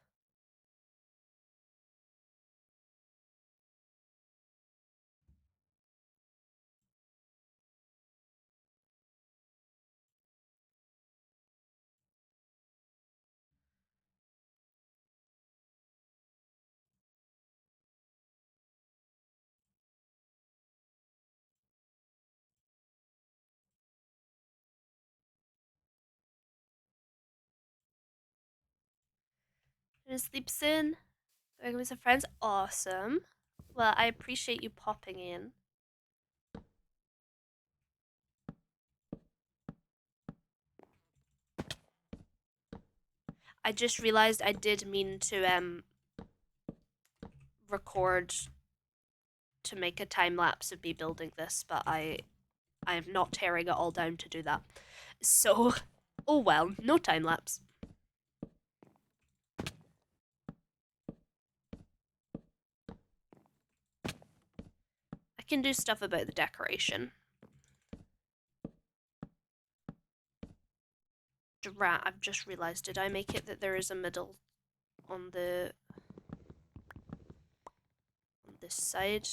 Gonna sleep soon. We're gonna be some friends. Awesome. Well, I appreciate you popping in. I just realized I did mean to record to make a time lapse of me building this, but I am not tearing it all down to do that. So, oh well, no time lapse. I can do stuff about the decoration. I've just realized, did I make it that there is a middle on this side?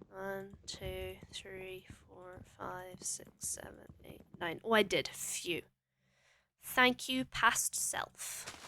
1, 2, 3, 4, 5, 6, 7, 8, 9. Oh, I did. Phew. Thank you, past self.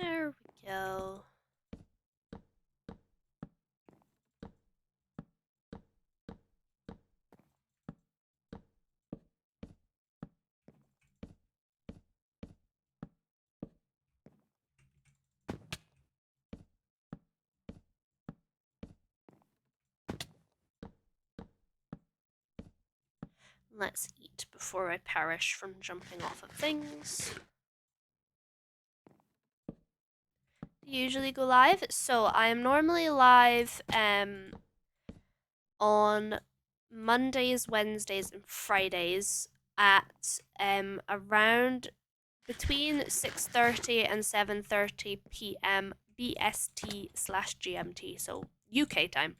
There we go. Let's eat before I perish from jumping off of things. Usually go live, so I am normally live on Mondays, Wednesdays, and Fridays at around between 6:30 and 7:30 p.m. BST/GMT, so UK time.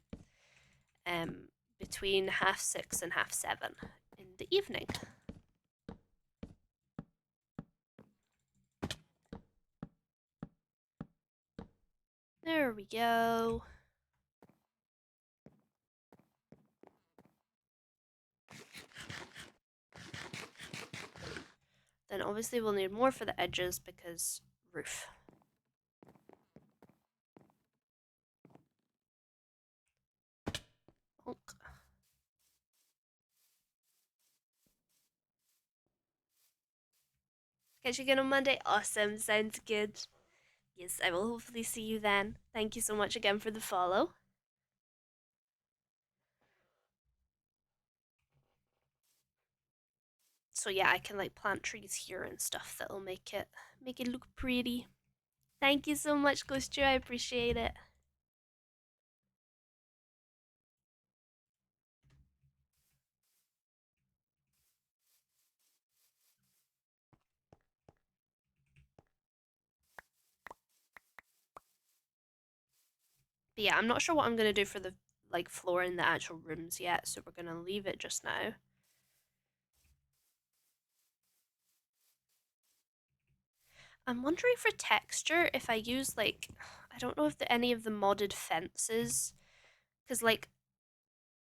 Between 6:30 and 7:30 in the evening. There we go. Then obviously we'll need more for the edges because roof. Honk. Catch you again on Monday. Awesome. Sounds good. Yes, I will hopefully see you then. Thank you so much again for the follow. So yeah, I can like plant trees here and stuff that'll make it look pretty. Thank you so much, Ghoster. I appreciate it. But yeah, I'm not sure what I'm gonna do for the like floor in the actual rooms yet, so we're gonna leave it just now. I'm wondering for texture if I use like I don't know if any of the modded fences, because like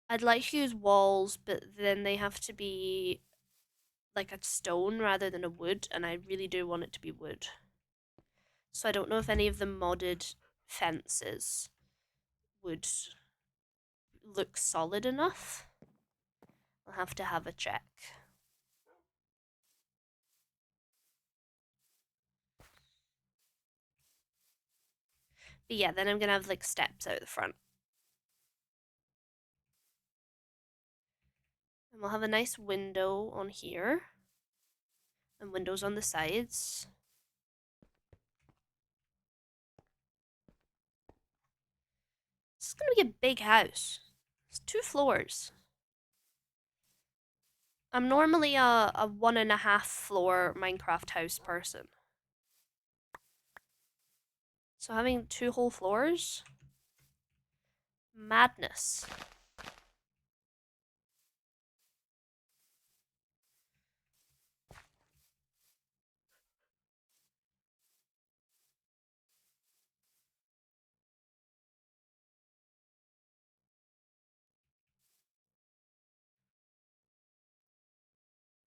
I'd like to use walls, but then they have to be like a stone rather than a wood, and I really do want it to be wood. So I don't know if any of the modded fences would look solid enough. I'll have to have a check. But yeah, then I'm gonna have like steps out the front. And we'll have a nice window on here. And windows on the sides. This is gonna be a big house. It's 2 floors. I'm normally a 1.5 floor Minecraft house person. So having 2 whole floors? Madness.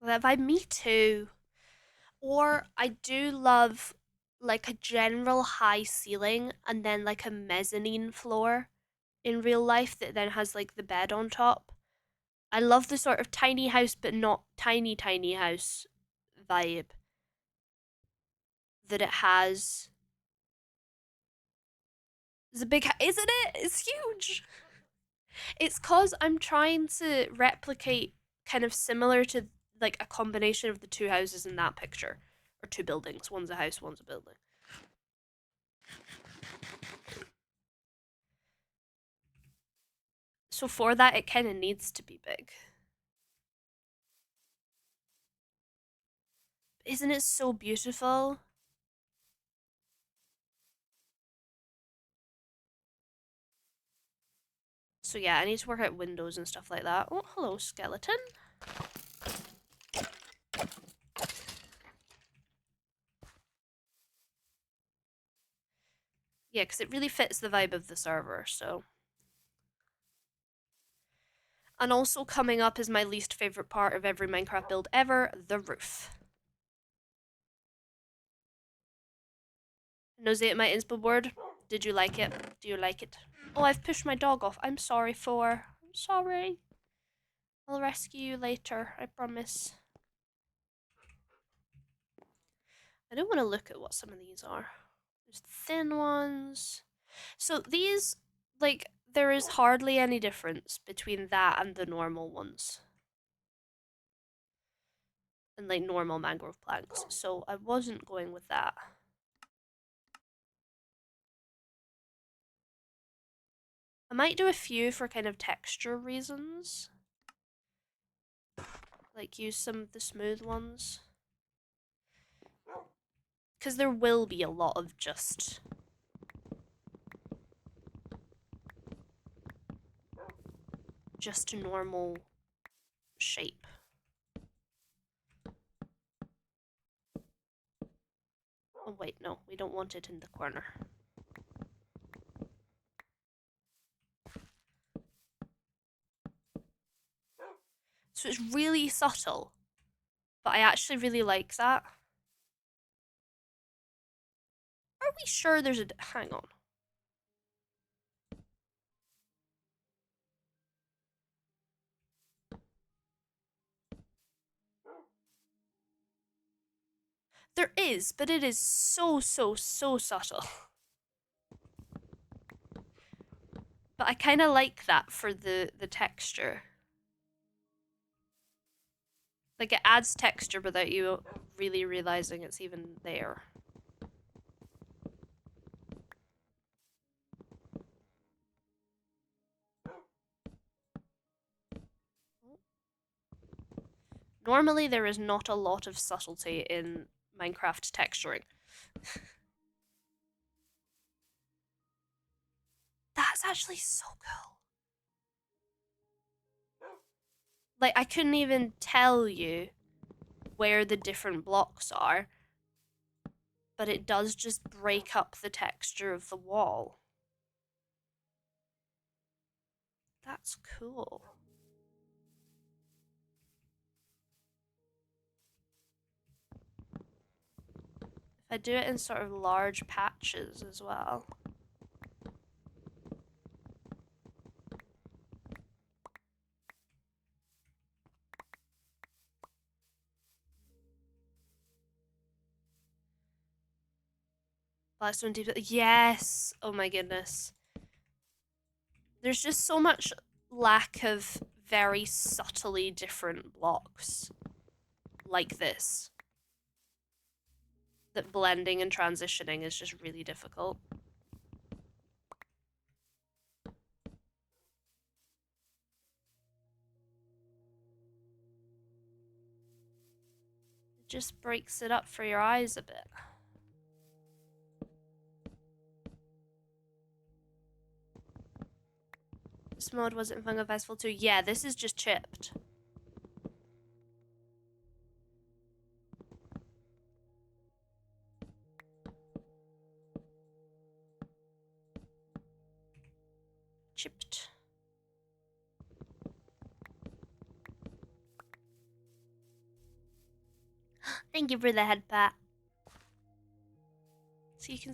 That vibe, me too. Or I do love like a general high ceiling and then like a mezzanine floor in real life that then has like the bed on top. I love the sort of tiny house but not tiny tiny house vibe that it has. It's a big, isn't it? It's huge. It's cause I'm trying to replicate kind of similar to like a combination of the two houses in that picture, or two buildings. One's a house, one's a building. So for that, it kind of needs to be big. Isn't it so beautiful? So yeah, I need to work out windows and stuff like that. Oh, hello, skeleton. Yeah, because it really fits the vibe of the server, so. And also coming up is my least favorite part of every Minecraft build ever, the roof. Nosy at my inspo board. Did you like it? Do you like it? Oh, I've pushed my dog off. I'm sorry, for. I'm sorry. I'll rescue you later, I promise. I don't want to look at what some of these are. There's thin ones. So these, like, there is hardly any difference between that and the normal ones. And, like, normal mangrove planks. So I wasn't going with that. I might do a few for kind of texture reasons. Like, use some of the smooth ones. Because there will be a lot of just normal shape. Oh wait, no, we don't want it in the corner. So it's really subtle, but I actually really like that. Are we sure there's a... hang on. There is, but it is so subtle. But I kind of like that for the texture. Like, it adds texture without you really realizing it's even there. Normally, there is not a lot of subtlety in Minecraft texturing. That's actually so cool. Like, I couldn't even tell you where the different blocks are, but it does just break up the texture of the wall. That's cool. If I do it in sort of large patches as well. Blackstone deep. Yes! Oh my goodness. There's just so much lack of very subtly different blocks like this that blending and transitioning is just really difficult. It just breaks it up for your eyes a bit. This mod wasn't Fungal Festival 2. Yeah, this is just chipped. Chipped. Thank you for the head pat. So you can...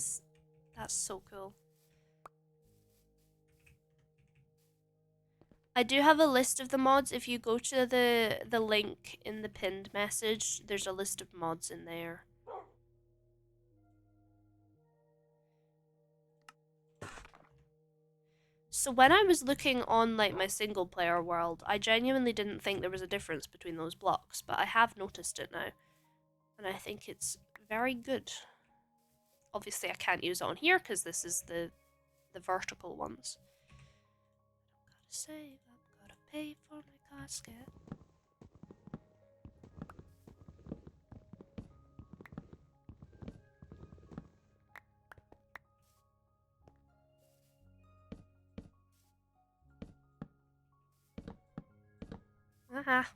That's so cool. I do have a list of the mods. If you go to the link in the pinned message, there's a list of mods in there. So when I was looking on like my single player world, I genuinely didn't think there was a difference between those blocks, but I have noticed it now. And I think it's very good. Obviously I can't use it on here because this is the vertical ones. Gotta save, I've gotta pay for my casket. Aha.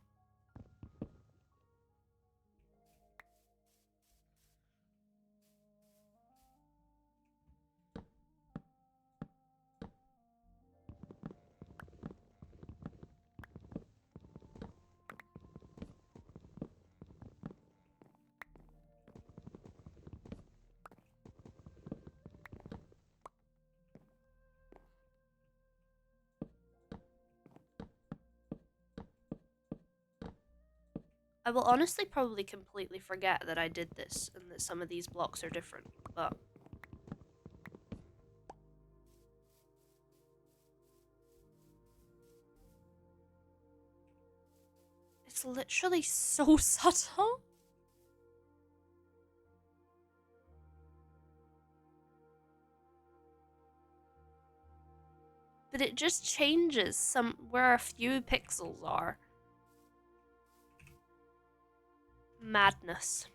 I will honestly probably completely forget that I did this and that some of these blocks are different, but... It's literally so subtle. But it just changes some where a few pixels are. Madness.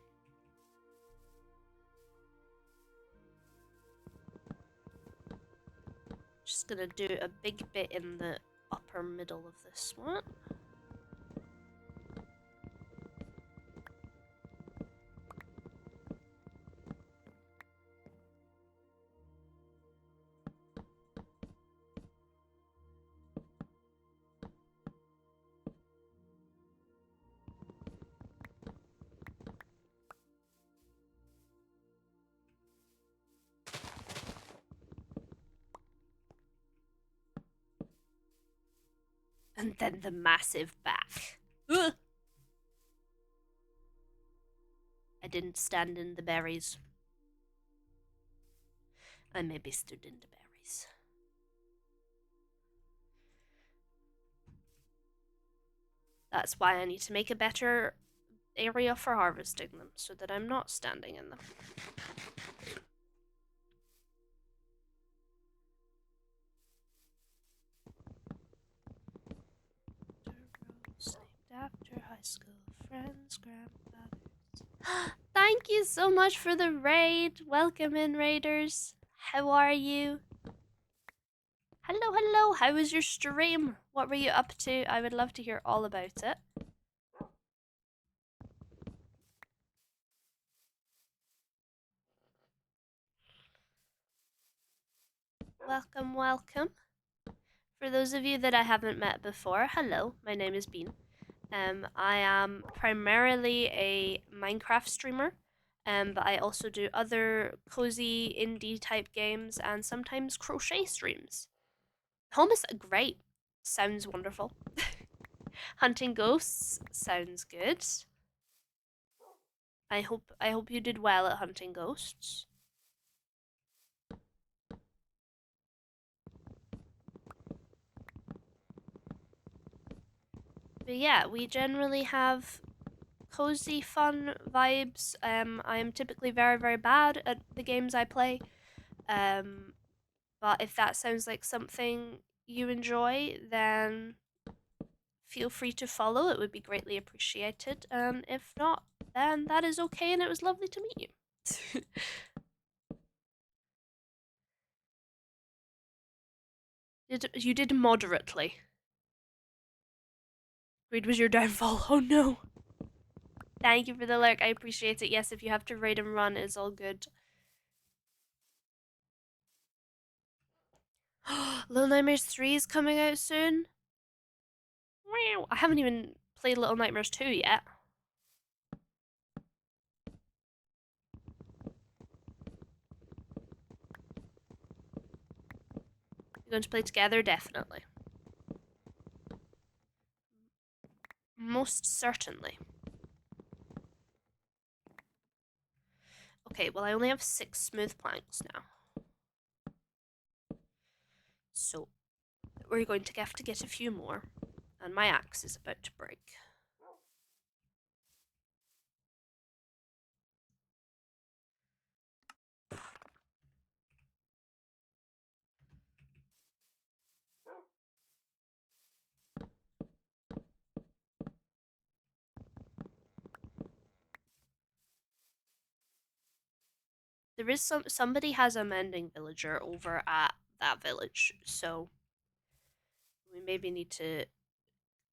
Just gonna do a big bit in the upper middle of this one. And then the massive back. Ugh. I didn't stand in the berries. I maybe stood in the berries. That's why I need to make a better area for harvesting them, so that I'm not standing in them. After high school friends, grandfathers. Thank you so much for the raid. Welcome in, raiders. How are you? Hello, hello. How was your stream? What were you up to? I would love to hear all about it. Welcome, welcome. For those of you that I haven't met before, hello. My name is Bean. I am primarily a Minecraft streamer, but I also do other cozy indie type games and sometimes crochet streams. Home is great. Sounds wonderful. Hunting ghosts sounds good. I hope you did well at hunting ghosts. But yeah, we generally have cozy, fun vibes. I am typically very, very bad at the games I play. But if that sounds like something you enjoy, then feel free to follow. It would be greatly appreciated. And if not, then that is okay, and it was lovely to meet you. You did moderately. Greed was your downfall. Oh no. Thank you for the lurk. I appreciate it. Yes, if you have to raid and run, it's all good. Little Nightmares 3 is coming out soon. Wow. I haven't even played Little Nightmares 2 yet. We're going to play together, definitely. Most certainly. Okay, well I only have 6 smooth planks now. So, we're going to have to get a few more. And my axe is about to break. There is somebody has a mending villager over at that village, so we maybe need to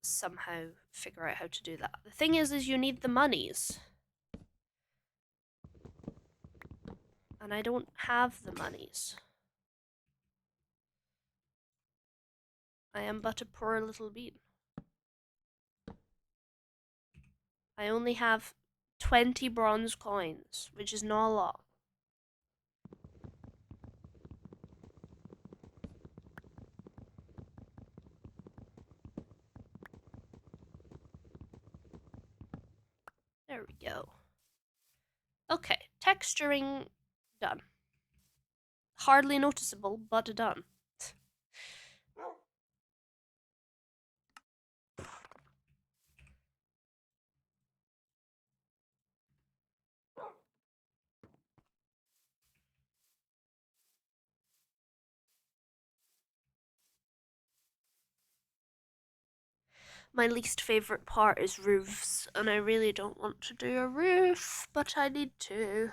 somehow figure out how to do that. The thing is you need the monies. And I don't have the monies. I am but a poor little bean. I only have 20 bronze coins, which is not a lot. There we go. Okay, texturing done. Hardly noticeable, but done. My least favorite part is roofs, and I really don't want to do a roof, but I need to.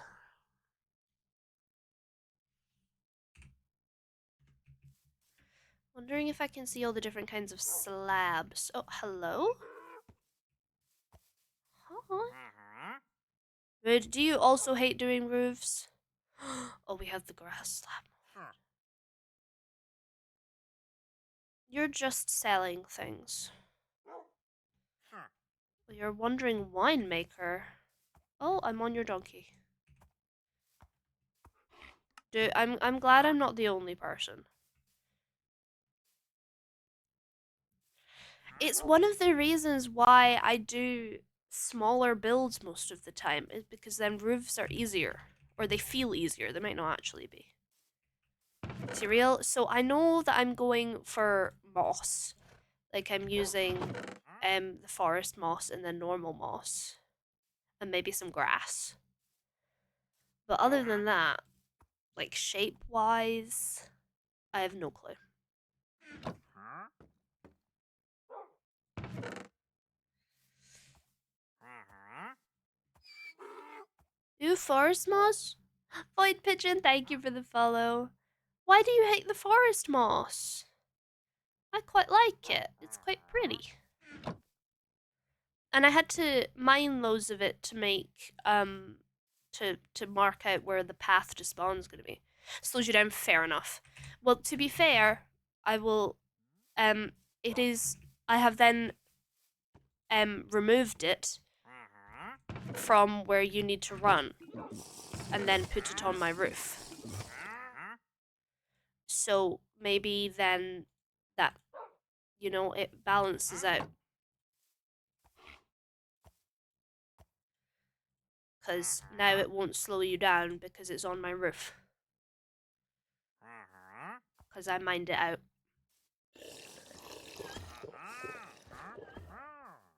Wondering if I can see all the different kinds of slabs. Oh, hello? Huh? Do you also hate doing roofs? Oh, we have the grass slab. You're just selling things. You're wandering winemaker. Oh, I'm on your donkey. Dude, I'm glad I'm not the only person. It's one of the reasons why I do smaller builds most of the time, is because then roofs are easier. Or they feel easier. They might not actually be. Cereal. So I know that I'm going for moss. Like I'm using the forest moss and then normal moss. And maybe some grass. But other than that, like shape-wise, I have no clue. Ooh, forest moss? Void Pigeon, thank you for the follow. Why do you hate the forest moss? I quite like it. It's quite pretty. And I had to mine loads of it to make to mark out where the path to spawn is gonna be. Slows you down, fair enough. Well, to be fair, I will it is I have then removed it from where you need to run and then put it on my roof. So maybe then that, you know, it balances out. Because now it won't slow you down because it's on my roof. Because I mined it out.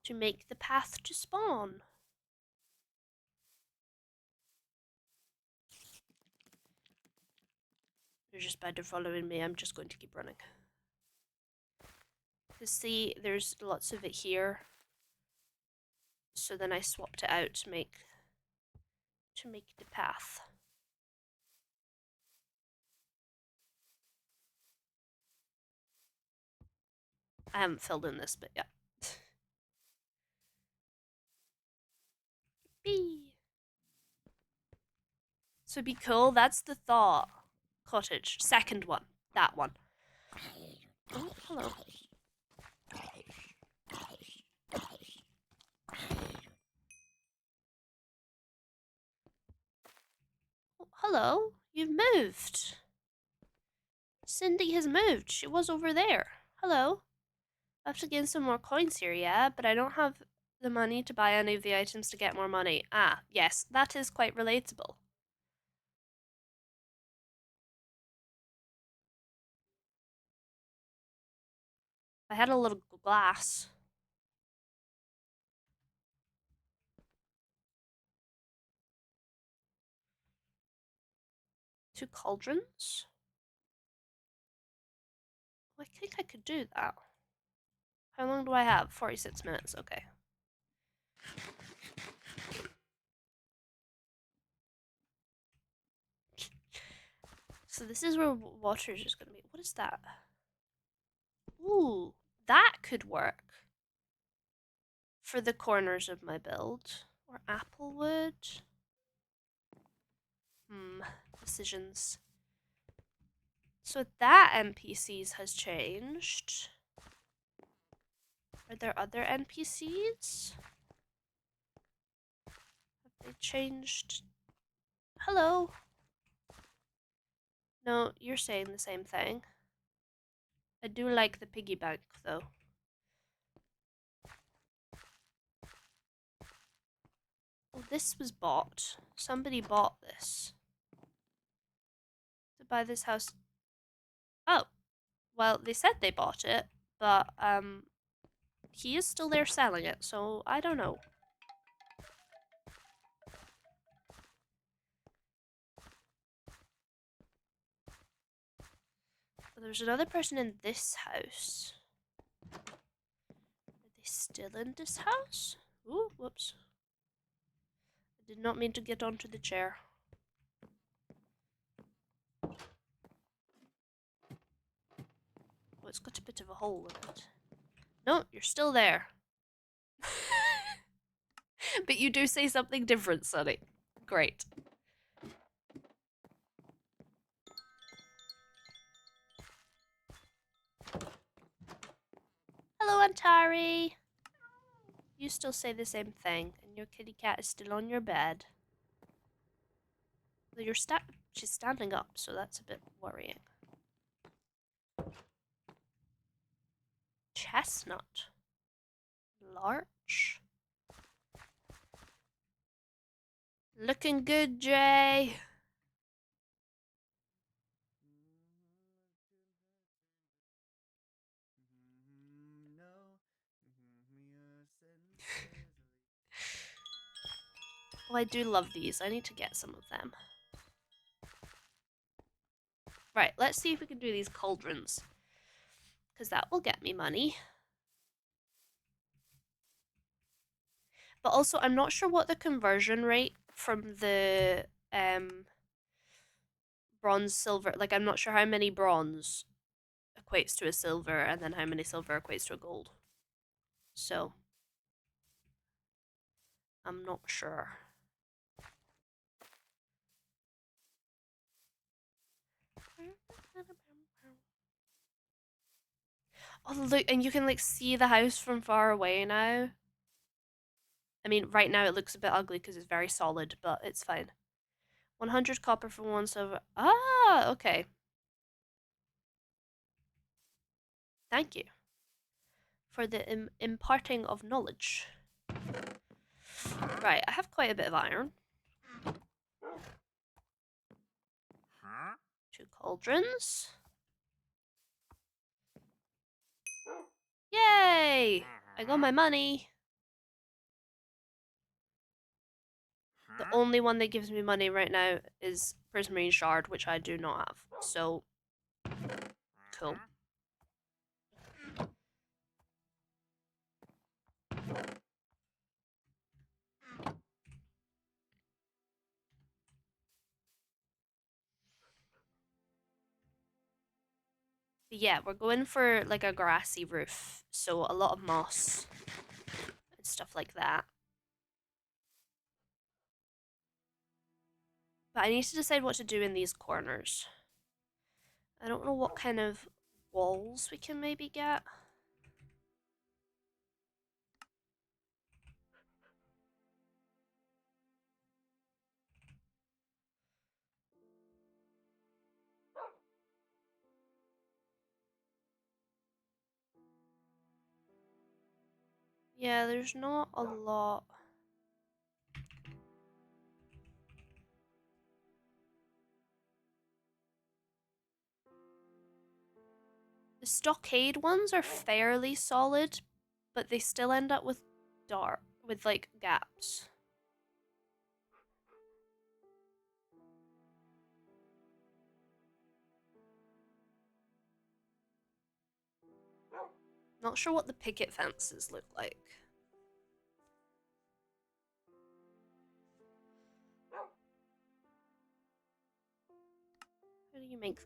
To make the path to spawn. They're just better following me. I'm just going to keep running. Because see, there's lots of it here. So then I swapped it out to make the path. I haven't filled in this bit yet. So it'd be cool. That's the thought. Cottage. Second one. That one. Oh, hello. Oh, hello. You've moved. Cindy has moved. She was over there. Hello. I have to gain some more coins here, yeah, but I don't have the money to buy any of the items to get more money. Ah, yes, that is quite relatable. I had a little glass. Two cauldrons? I think I could do that. How long do I have? 46 minutes, okay. So this is where water is just gonna be. What is that? Ooh, that could work for the corners of my build. Or applewood. Decisions. So that NPCs has changed. Are there other NPCs? Have they changed? Hello? No, you're saying the same thing. I do like the piggy bank, though. Oh, this was bought. Somebody bought this. To buy this house. Oh. Well, they said they bought it, but, he is still there selling it, so I don't know. There's another person in this house. Are they still in this house? Ooh, whoops. I did not mean to get onto the chair. Oh, it's got a bit of a hole in it. No, you're still there. But you do say something different, Sonny. Great. Hello, Antari. You still say the same thing, and your kitty cat is still on your bed. Well, she's standing up, so that's a bit worrying. Chestnut. Larch. Looking good, Jay. Oh, I do love these. I need to get some of them. Right, let's see if we can do these cauldrons. Because that will get me money. But also, I'm not sure what the conversion rate from the bronze, silver... Like, I'm not sure how many bronze equates to a silver, and then how many silver equates to a gold. So, I'm not sure. Oh, look, and you can, like, see the house from far away now. I mean, right now it looks a bit ugly because it's very solid, but it's fine. 100 copper for 1 silver. Ah, okay. Thank you for the imparting of knowledge. Right, I have quite a bit of iron. 2 cauldrons. Yay! I got my money. The only one that gives me money right now is Prismarine Shard, which I do not have. So, cool. But yeah, we're going for like a grassy roof, so a lot of moss and stuff like that. But I need to decide what to do in these corners. I don't know what kind of walls we can maybe get. Yeah, there's not a lot. The stockade ones are fairly solid, but they still end up with like gaps. Not sure what the picket fences look like. How do you make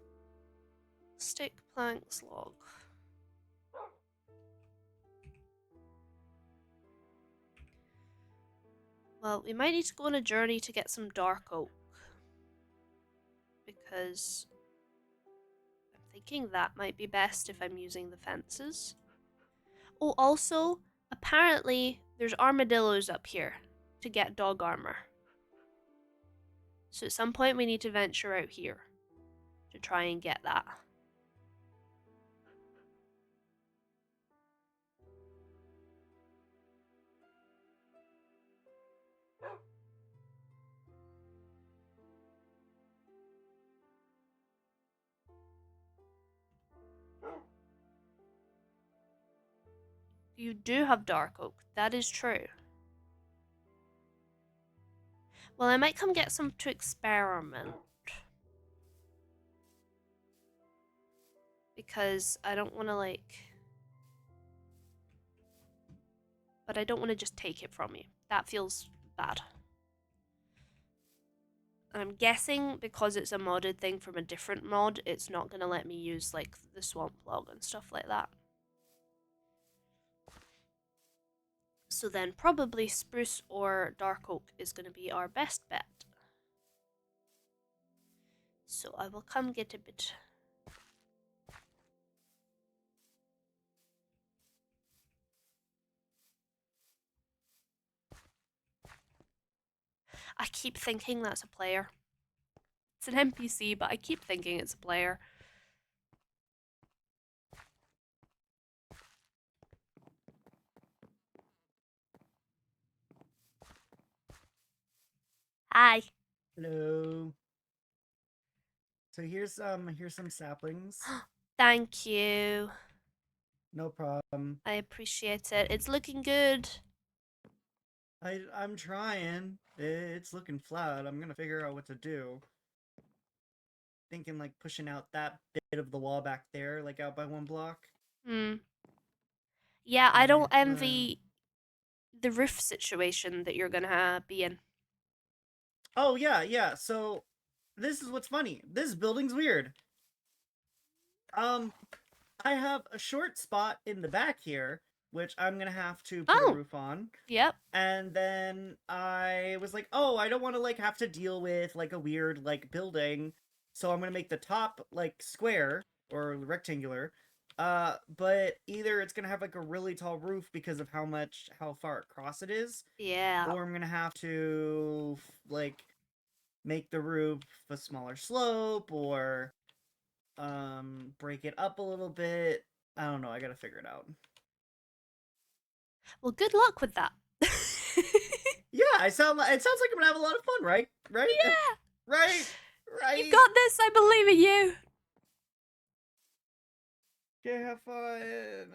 stick, planks, log? Well, we might need to go on a journey to get some dark oak. Because I'm thinking that might be best if I'm using the fences. Oh, also, apparently there's armadillos up here to get dog armor. So at some point we need to venture out here to try and get that. You do have dark oak, that is true. Well, I might come get some to experiment. Because I don't want to but I don't want to just take it from you. That feels bad. And I'm guessing because it's a modded thing from a different mod, it's not going to let me use like the swamp log and stuff like that. So then probably spruce or dark oak is going to be our best bet. So I will come get a bit. I keep thinking that's a player. It's an NPC, but I keep thinking it's a player. Hi. Hello. So here's some saplings. Thank you. No problem. I appreciate it. It's looking good. I'm trying. It's looking flat. I'm gonna figure out what to do. Thinking like pushing out that bit of the wall back there, like out by one block. Yeah, I don't Eh, envy the roof situation that you're gonna be in. Oh yeah. So this is what's funny. This building's weird. Um, I have a short spot in the back here, which I'm gonna have to put a Oh, roof on. yep. And then I was like, oh, I don't want to like have to deal with like a weird like building, so I'm gonna make the top like square or rectangular. But either it's gonna have like a really tall roof because of how far across it is, Yeah. or I'm gonna have to like make the roof a smaller slope or break it up a little bit. I don't know. I gotta figure it out. Well, good luck with that. Yeah, it sounds like I'm gonna have a lot of fun, right? Right? Yeah. Right? You've Right? got this. I believe in you. Okay, have fun.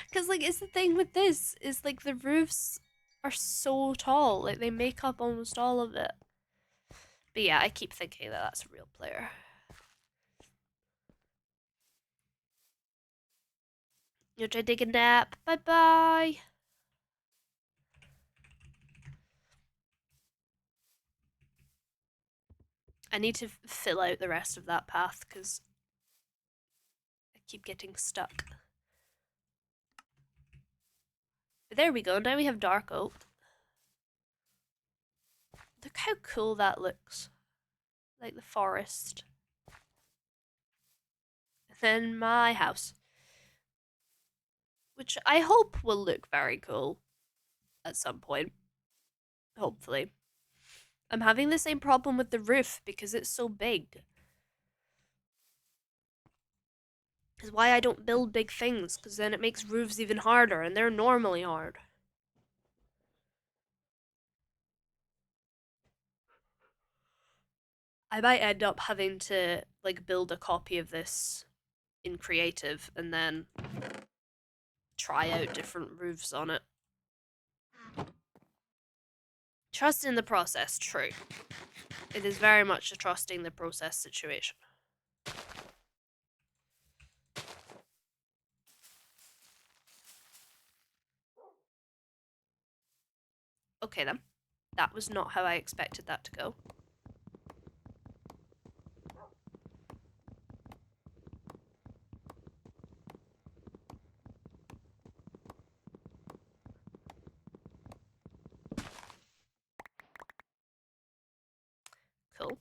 Because, like, it's the thing with this is like the roofs are so tall, like they make up almost all of it. But yeah, I keep thinking that that's a real player. You try to take a nap. Bye bye. I need to fill out the rest of that path because I keep getting stuck. But there we go. Now we have dark oak. Look how cool that looks. Like the forest. And then my house. Which I hope will look very cool at some point. Hopefully. I'm having the same problem with the roof because it's so big. Is why I don't build big things, because then it makes roofs even harder, and they're normally hard. I might end up having to like build a copy of this in creative and then try out different roofs on it. Trust in the process, true. It is very much a trusting the process situation. Okay then. That was not how I expected that to go. Cool.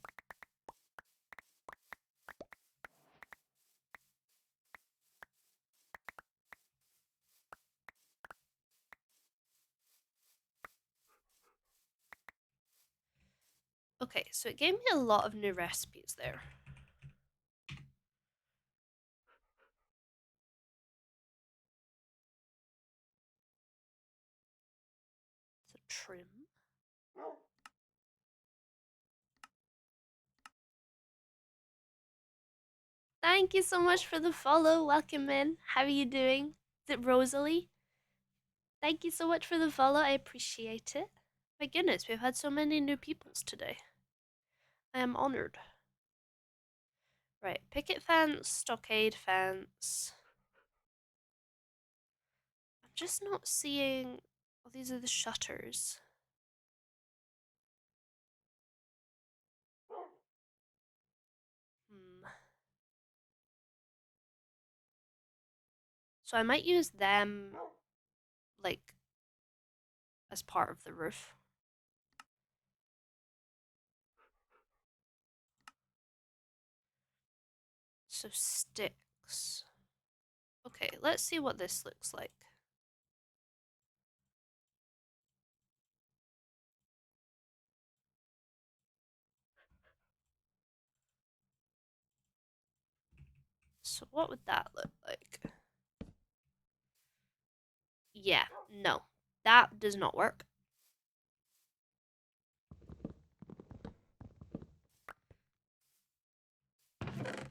Okay, so it gave me a lot of new recipes there. So trim. Thank you so much for the follow. Welcome in. How are you doing? Is it Rosalie? Thank you so much for the follow. I appreciate it. My goodness, we've had so many new peoples today. I am honored. Right, picket fence, stockade fence. I'm just not seeing. Oh, these are the shutters. So I might use them, like, as part of the roof. So sticks. Okay, let's see what this looks like. So what would that look like? Yeah, no. That does not work.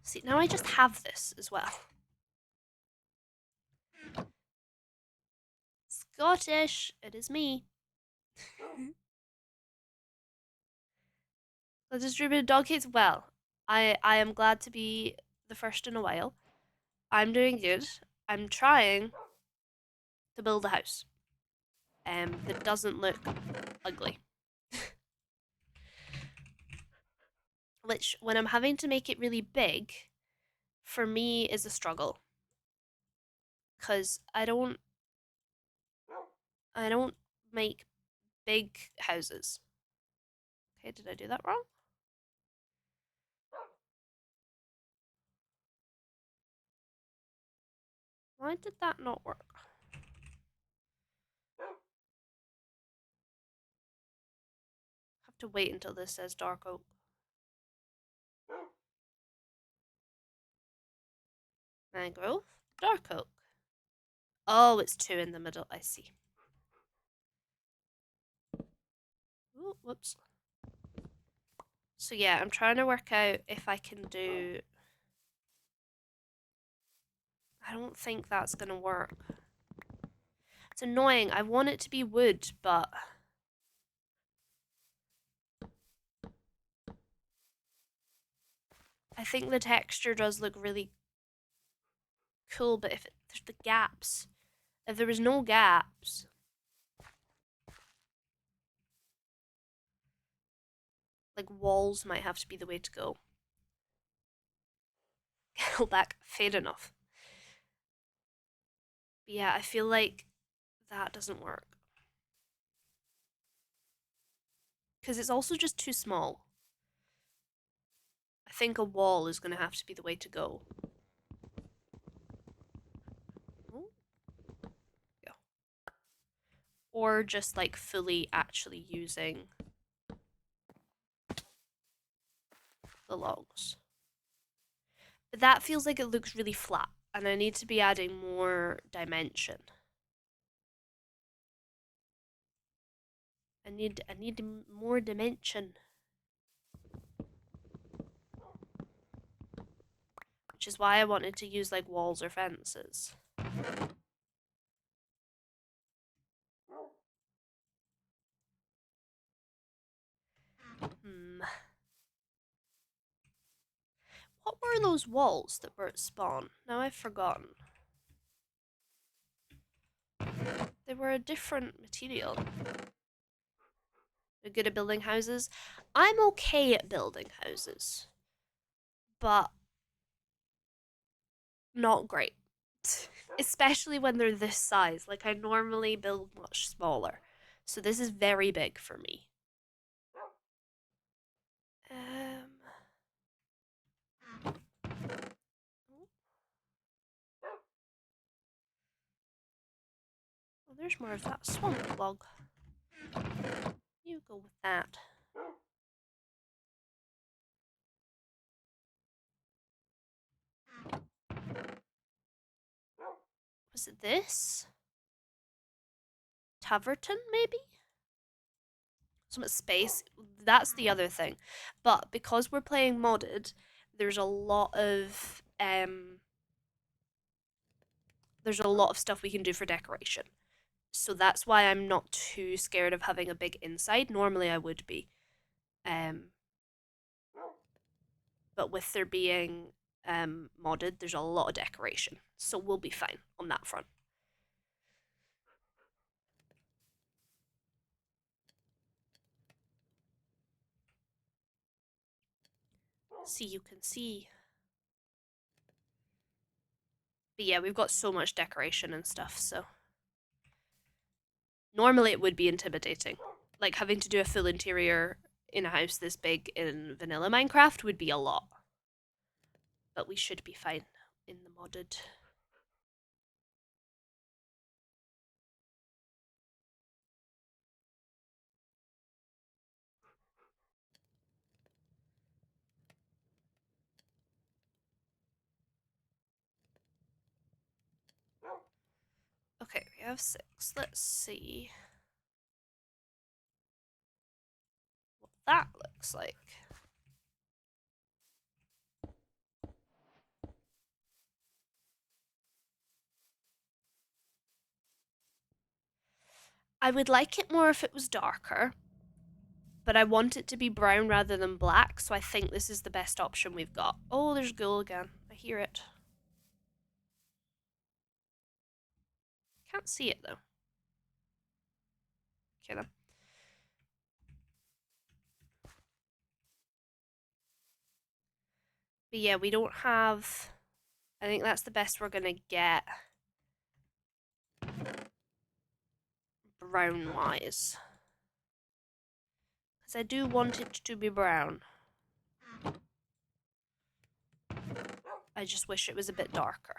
See, now I just have this as well. Scottish, it is me. The distributed dog cakes. Well, I am glad to be the first in a while. I'm doing good. I'm trying to build a house. That doesn't look ugly. Which, when I'm having to make it really big, for me is a struggle. Cause I don't make big houses. Okay, did I do that wrong? Why did that not work? Have to wait until this says dark oak. Mangrove, dark oak. Oh, it's two in the middle. I see. Ooh, whoops. So yeah, I'm trying to work out if I can do. I don't think that's gonna work. It's annoying. I want it to be wood, but I think the texture does look really cool. But if there's the gaps, if there was no gaps, like walls might have to be the way to go. Go back, fair enough. But yeah, I feel like that doesn't work. Because it's also just too small. I think a wall is going to have to be the way to go. Oh, yeah. Or just like fully actually using the logs. But that feels like it looks really flat. And I need to be adding more dimension. I need more dimension. Which is why I wanted to use like walls or fences. What were those walls that were at spawn? Now I've forgotten. They were a different material. They're good at building houses. I'm okay at building houses, but not great. Especially when they're this size. Like, I normally build much smaller. So this is very big for me. Oh, there's more of that swamp log. You go with that. Was it this? Taverton, maybe? Some space. That's the other thing. But because we're playing modded, there's a lot of stuff we can do for decoration. So that's why I'm not too scared of having a big inside. Normally I would be. But with there being modded, there's a lot of decoration. So we'll be fine on that front. See, you can see. But yeah, we've got so much decoration and stuff, so. Normally it would be intimidating. Like having to do a full interior in a house this big in vanilla Minecraft would be a lot. But we should be fine in the modded. Okay, we have 6. Let's see what that looks like. I would like it more if it was darker, but I want it to be brown rather than black, so I think this is the best option we've got. Oh, there's ghoul again. I hear it. Can't see it though. Okay then. But yeah, we don't have... I think that's the best we're gonna get. Brown-wise. Because I do want it to be brown. I just wish it was a bit darker.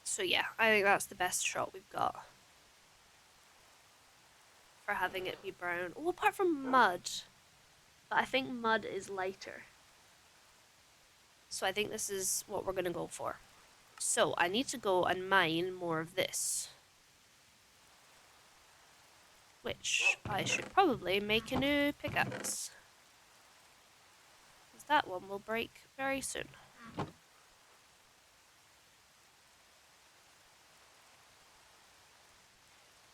So yeah, I think that's the best shot we've got. For having it be brown. Oh, apart from mud. But I think mud is lighter. So I think this is what we're going to go for. So I need to go and mine more of this. Which I should probably make a new pickaxe. Because that one will break very soon.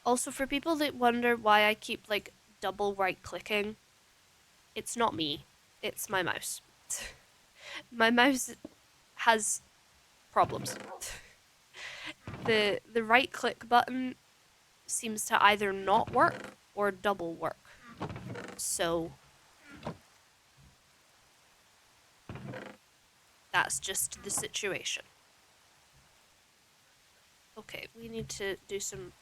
Also, for people that wonder why I keep like double right clicking, it's not me. It's my mouse. My mouse has problems. The right click button seems to either not work or double work. So that's just the situation. Okay, we need to do some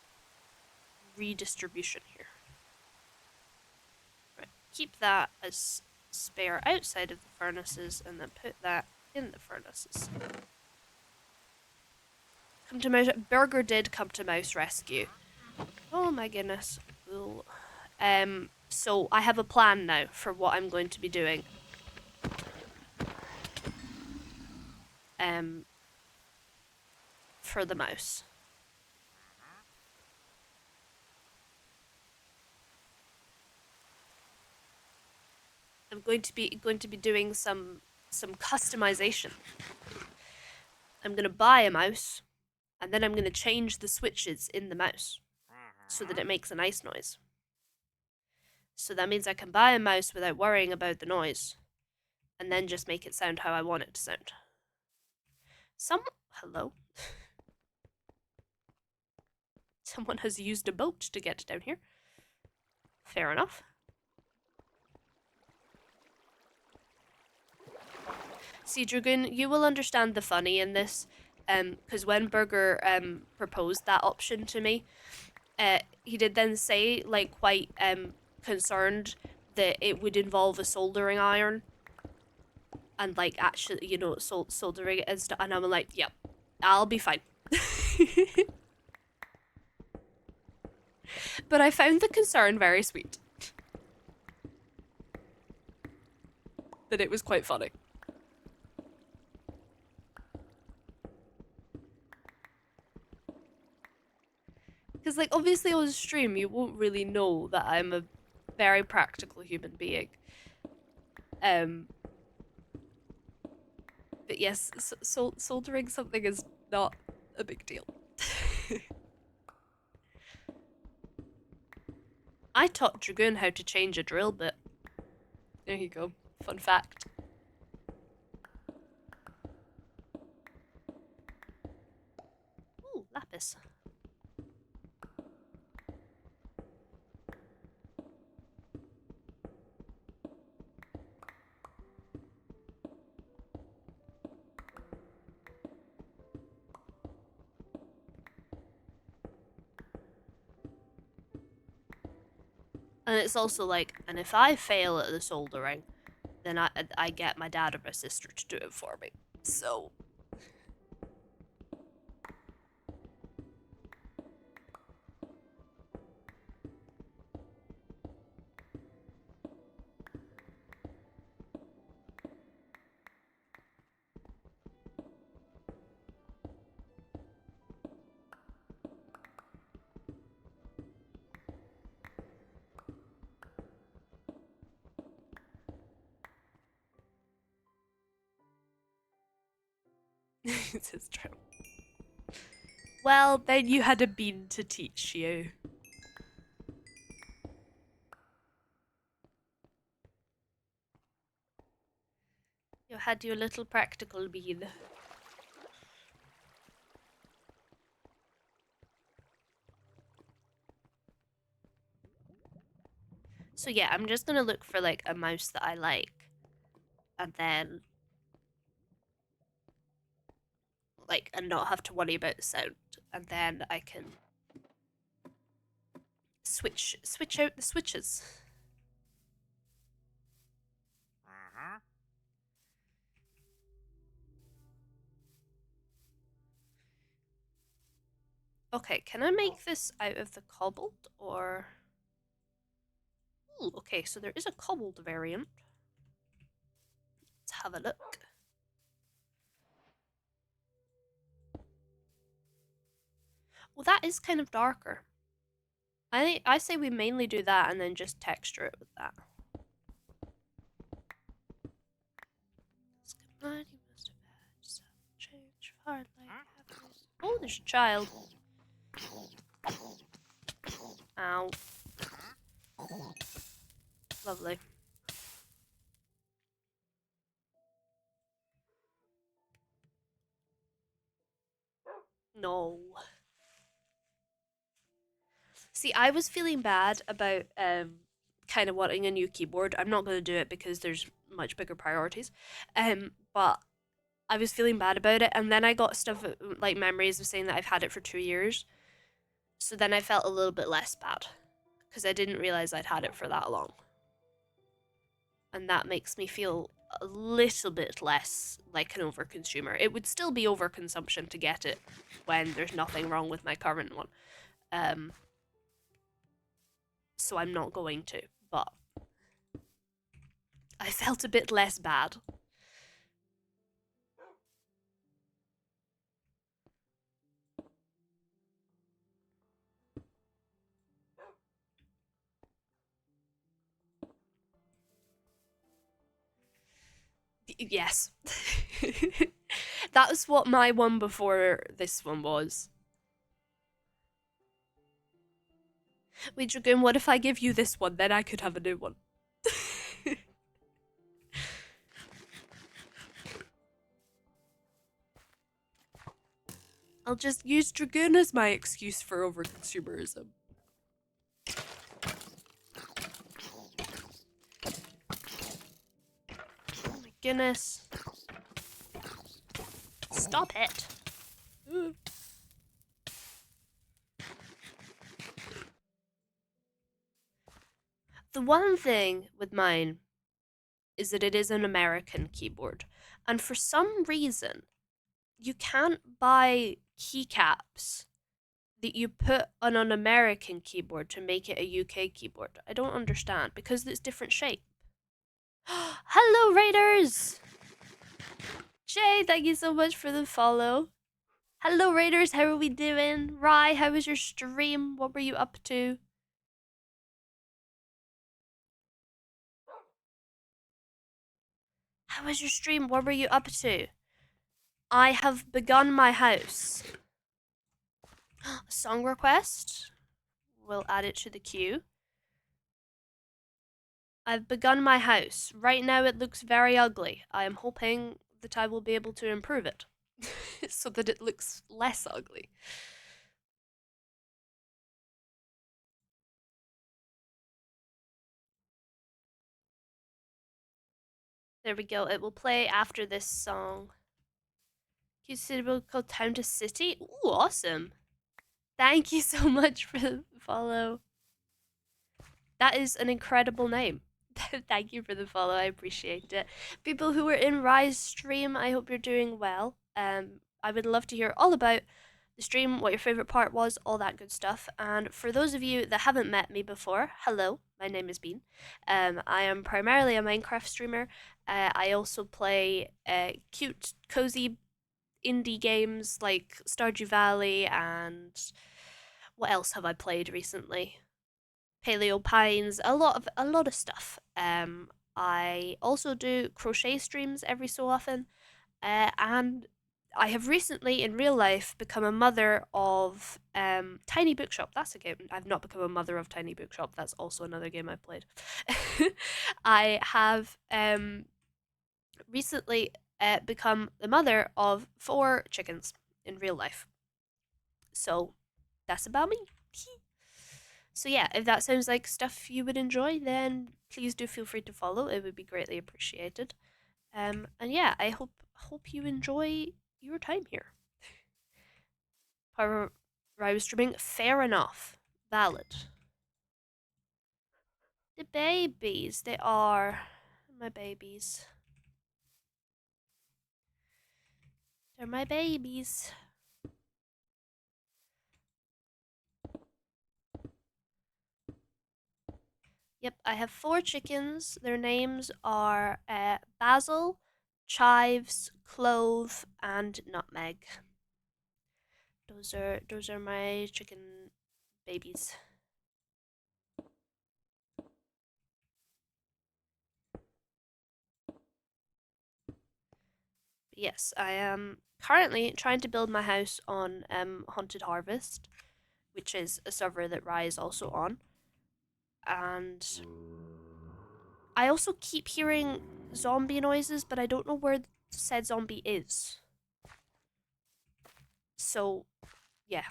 redistribution here. Right, keep that as spare outside of the furnaces and then put that in the furnaces. Come to Mouse. Burger did come to Mouse Rescue. Oh my goodness. Cool. So I have a plan now for what I'm going to be doing. For the mouse. I'm going to be doing some customization. I'm going to buy a mouse, and then I'm going to change the switches in the mouse so that it makes a nice noise. So that means I can buy a mouse without worrying about the noise, and then just make it sound how I want it to sound. Hello? Someone has used a boat to get down here. Fair enough. See, Dragoon, you will understand the funny in this, because when Burger proposed that option to me, he did then say, like, quite concerned that it would involve a soldering iron, and like actually, you know, soldering it and stuff. And I'm like, yep, I'll be fine. But I found the concern very sweet. That it was quite funny. Because, like, obviously on stream, you won't really know that I'm a very practical human being. But yes, soldering something is not a big deal. I taught Dragoon how to change a drill bit. There you go. Fun fact. Ooh, lapis. And it's also like, and if I fail at the soldering, then I get my dad or my sister to do it for me. So. This is true. Well, then you had a bean to teach you. You had your little practical bean. So yeah, I'm just gonna look for like a mouse that I like. And then and not have to worry about the sound. And then I can switch out the switches. Okay, can I make this out of the cobbled or... Ooh, okay, so there is a cobbled variant. Let's have a look. Well, that is kind of darker. I say we mainly do that and then just texture it with that. Oh, there's a child. Ow. Lovely. No. See, I was feeling bad about kind of wanting a new keyboard. I'm not going to do it because there's much bigger priorities. But I was feeling bad about it, and then I got stuff like memories of saying that I've had it for 2 years. So then I felt a little bit less bad because I didn't realize I'd had it for that long. And that makes me feel a little bit less like an overconsumer. It would still be overconsumption to get it when there's nothing wrong with my current one. So I'm not going to. but I felt a bit less bad. Yes. That was what my one before this one was. Wait, Dragoon, what if I give you this one? Then I could have a new one. I'll just use Dragoon as my excuse for overconsumerism. Oh my goodness. Stop it. The one thing with mine is that it is an American keyboard. And for some reason, you can't buy keycaps that you put on an American keyboard to make it a UK keyboard. I don't understand because it's different shape. Hello, Raiders! Jay, thank you so much for the follow. Hello, Raiders, how are we doing? Rye, how was your stream? What were you up to? How was your stream? What were you up to? I have begun my house. Song request. We'll add it to the queue. I've begun my house. Right now it looks very ugly. I am hoping that I will be able to improve it so that it looks less ugly. There we go. It will play after this song. Suitable called Town to City. Ooh, awesome. Thank you so much for the follow. That is an incredible name. Thank you for the follow. I appreciate it. People who are in Rise stream, I hope you're doing well. I would love to hear all about the stream, what your favorite part was, all that good stuff. And for those of you that haven't met me before, hello, my name is Bean. I am primarily a Minecraft streamer. I also play cute, cozy indie games like Stardew Valley and what else have I played recently? Paleo Pines, a lot of stuff. I also do crochet streams every so often, and I have recently, in real life, become a mother of Tiny Bookshop. That's a game. I've not become a mother of Tiny Bookshop. That's also another game I played. I have recently become the mother of 4 chickens in real life. So that's about me. So yeah, if that sounds like stuff you would enjoy, then please do feel free to follow. It would be greatly appreciated. And yeah, I hope you enjoy your time here. However, I was streaming. Fair enough. Valid. The babies, they are my babies. They're my babies. Yep, I have 4 chickens. Their names are Basil, Chives, Clove, and Nutmeg. Those are my chicken babies. Yes, I am currently trying to build my house on Haunted Harvest, which is a server that Rye is also on. And I also keep hearing zombie noises, but I don't know where said zombie is. So, yeah.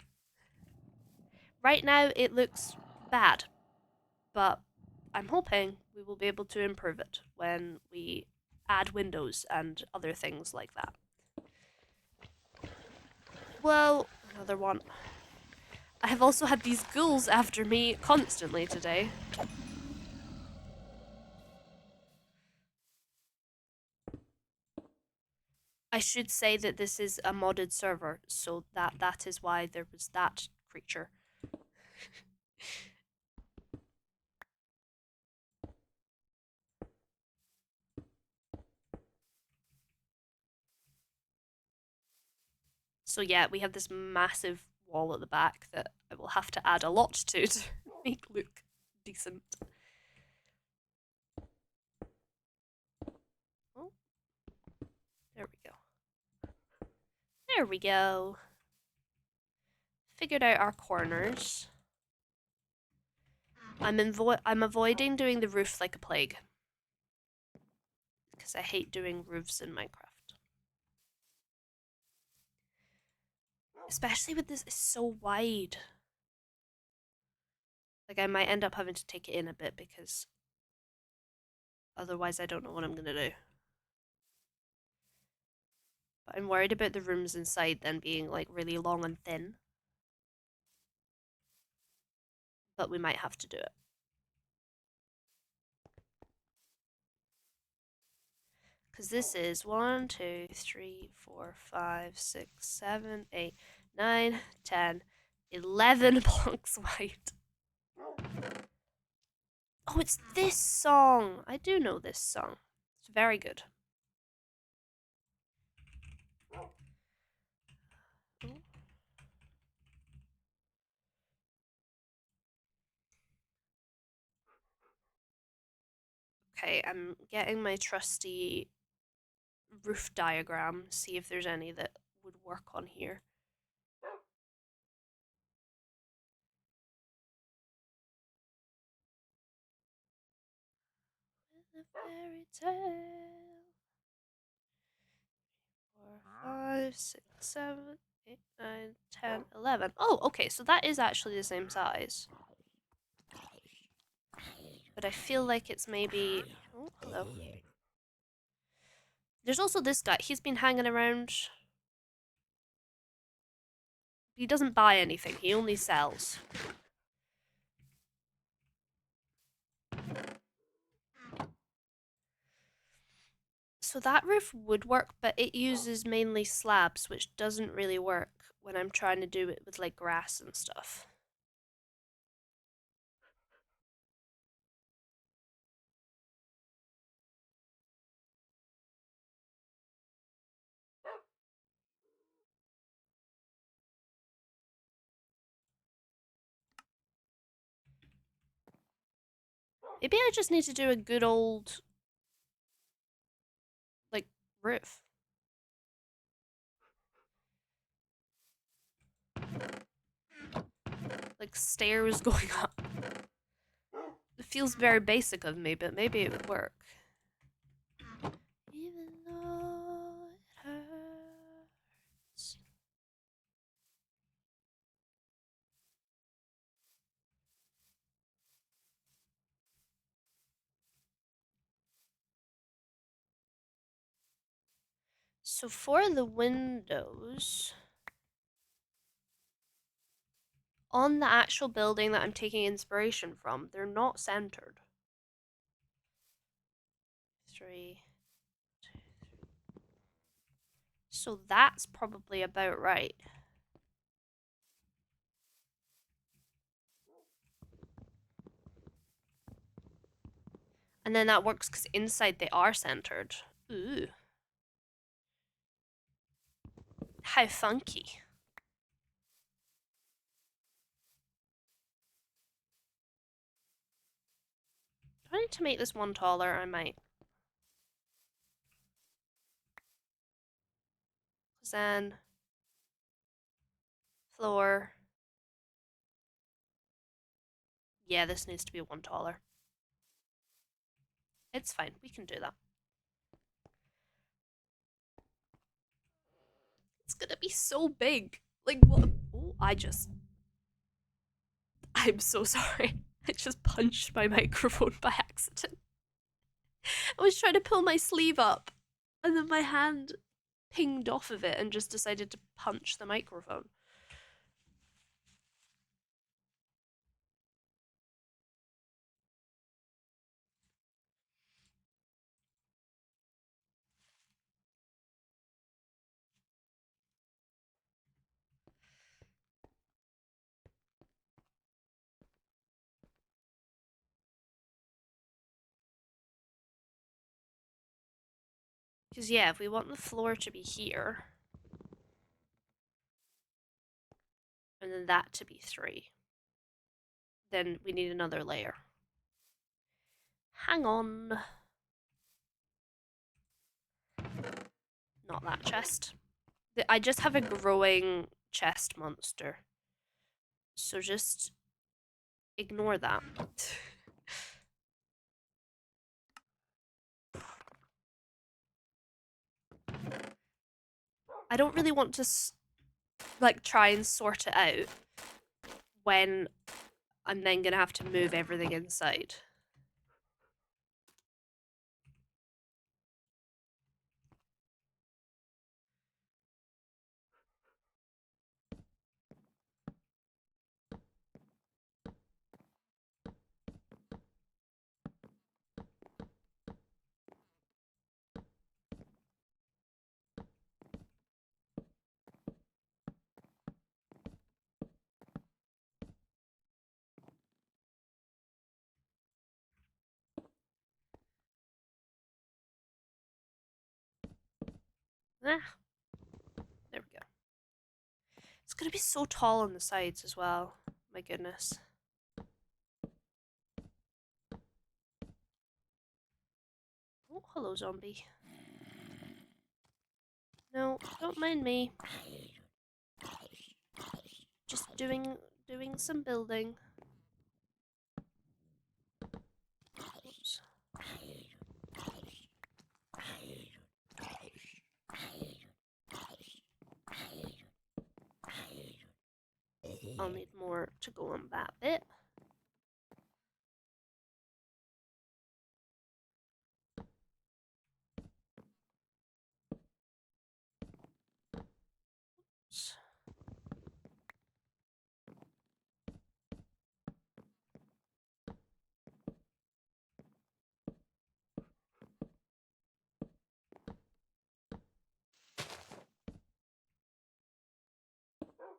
Right now it looks bad, but I'm hoping we will be able to improve it when we add windows and other things like that. Whoa, another one. I have also had these ghouls after me constantly today. I should say that this is a modded server, so that is why there was that creature. So yeah, we have this massive wall at the back that I will have to add a lot to make look decent. Oh, there we go. There we go. Figured out our corners. I'm avoiding doing the roof like a plague because I hate doing roofs in Minecraft. Especially with this, it's so wide. Like I might end up having to take it in a bit because otherwise I don't know what I'm gonna do. But I'm worried about the rooms inside then being like really long and thin. But we might have to do it. Because this is 1, 2, 3, 4, 5, 6, 7, 8, 9, 10, 11 blocks wide. Oh, it's this song. I do know this song. It's very good. Okay, I'm getting my trusty roof diagram, see if there's any that would work on here. With a fairy tale. 4, 5, 6, 7, 8, 9, 10, 11. Oh, okay, so that is actually the same size. But I feel like it's maybe... Oh, hello. There's also this guy. He's been hanging around. He doesn't buy anything. He only sells. So that roof would work, but it uses mainly slabs, which doesn't really work when I'm trying to do it with like grass and stuff. Maybe I just need to do a good old like roof. Like stairs going up. It feels very basic of me, but maybe it would work. Even though it hurts. So for the windows, on the actual building that I'm taking inspiration from, they're not centered. 3, 2, 3. So that's probably about right. And then that works because inside they are centered. Ooh. How funky. Do I need to make this one taller? I might. Then floor. Yeah, this needs to be one taller. It's fine. We can do that. It's gonna be so big. Like, what? Oh, I'm so sorry. I just punched my microphone by accident. I was trying to pull my sleeve up, and then my hand pinged off of it and just decided to punch the microphone. Because, yeah, if we want the floor to be here, and then that to be 3. Then we need another layer. Hang on. Not that chest. I just have a growing chest monster. So just ignore that. I don't really want to like try and sort it out when I'm then gonna have to move everything inside. Ah, there we go. It's gonna be so tall on the sides as well. My goodness. Oh, hello, zombie. No, don't mind me. Just doing some building. Oops. I'll need more to go on that bit.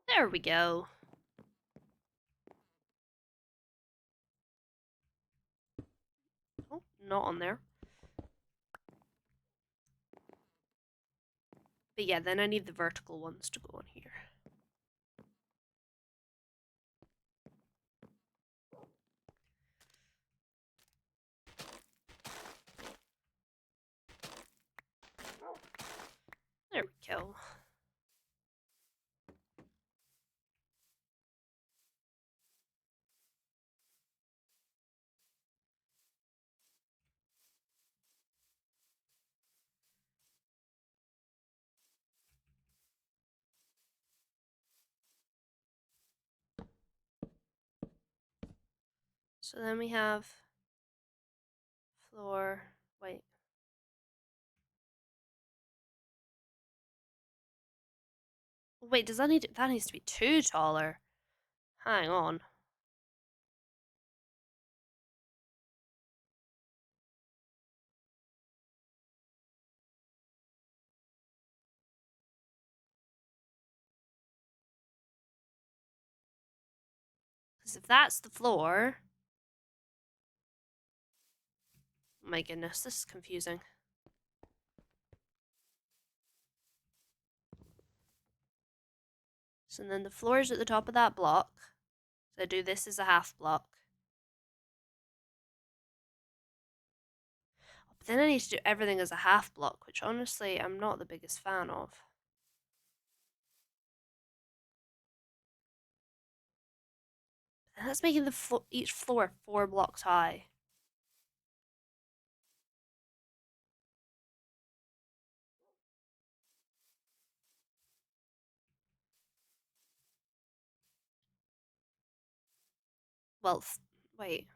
There we go. Oh, not on there. But yeah, then I need the vertical ones to go on here. There we go. So then we have floor. Wait. Wait, does that needs to be 2 taller? Hang on. Because if that's the floor... My goodness, this is confusing. So then the floor is at the top of that block. So I do this as a half block. But then I need to do everything as a half block, which honestly I'm not the biggest fan of. And that's making each floor 4 blocks high. Well, wait.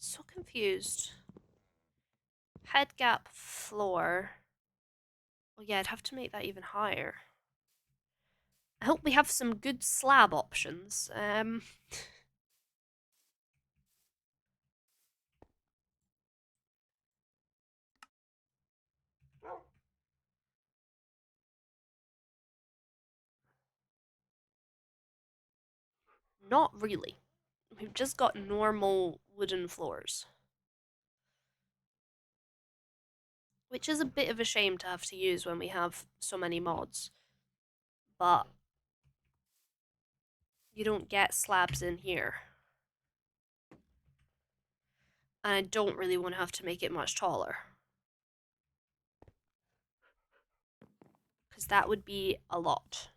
So confused. Head gap floor. Oh yeah, I'd have to make that even higher. I hope we have some good slab options. Not really. We've just got normal wooden floors. which is a bit of a shame to have to use when we have so many mods. But you don't get slabs in here. And I don't really want to have to make it much taller. Because that would be a lot.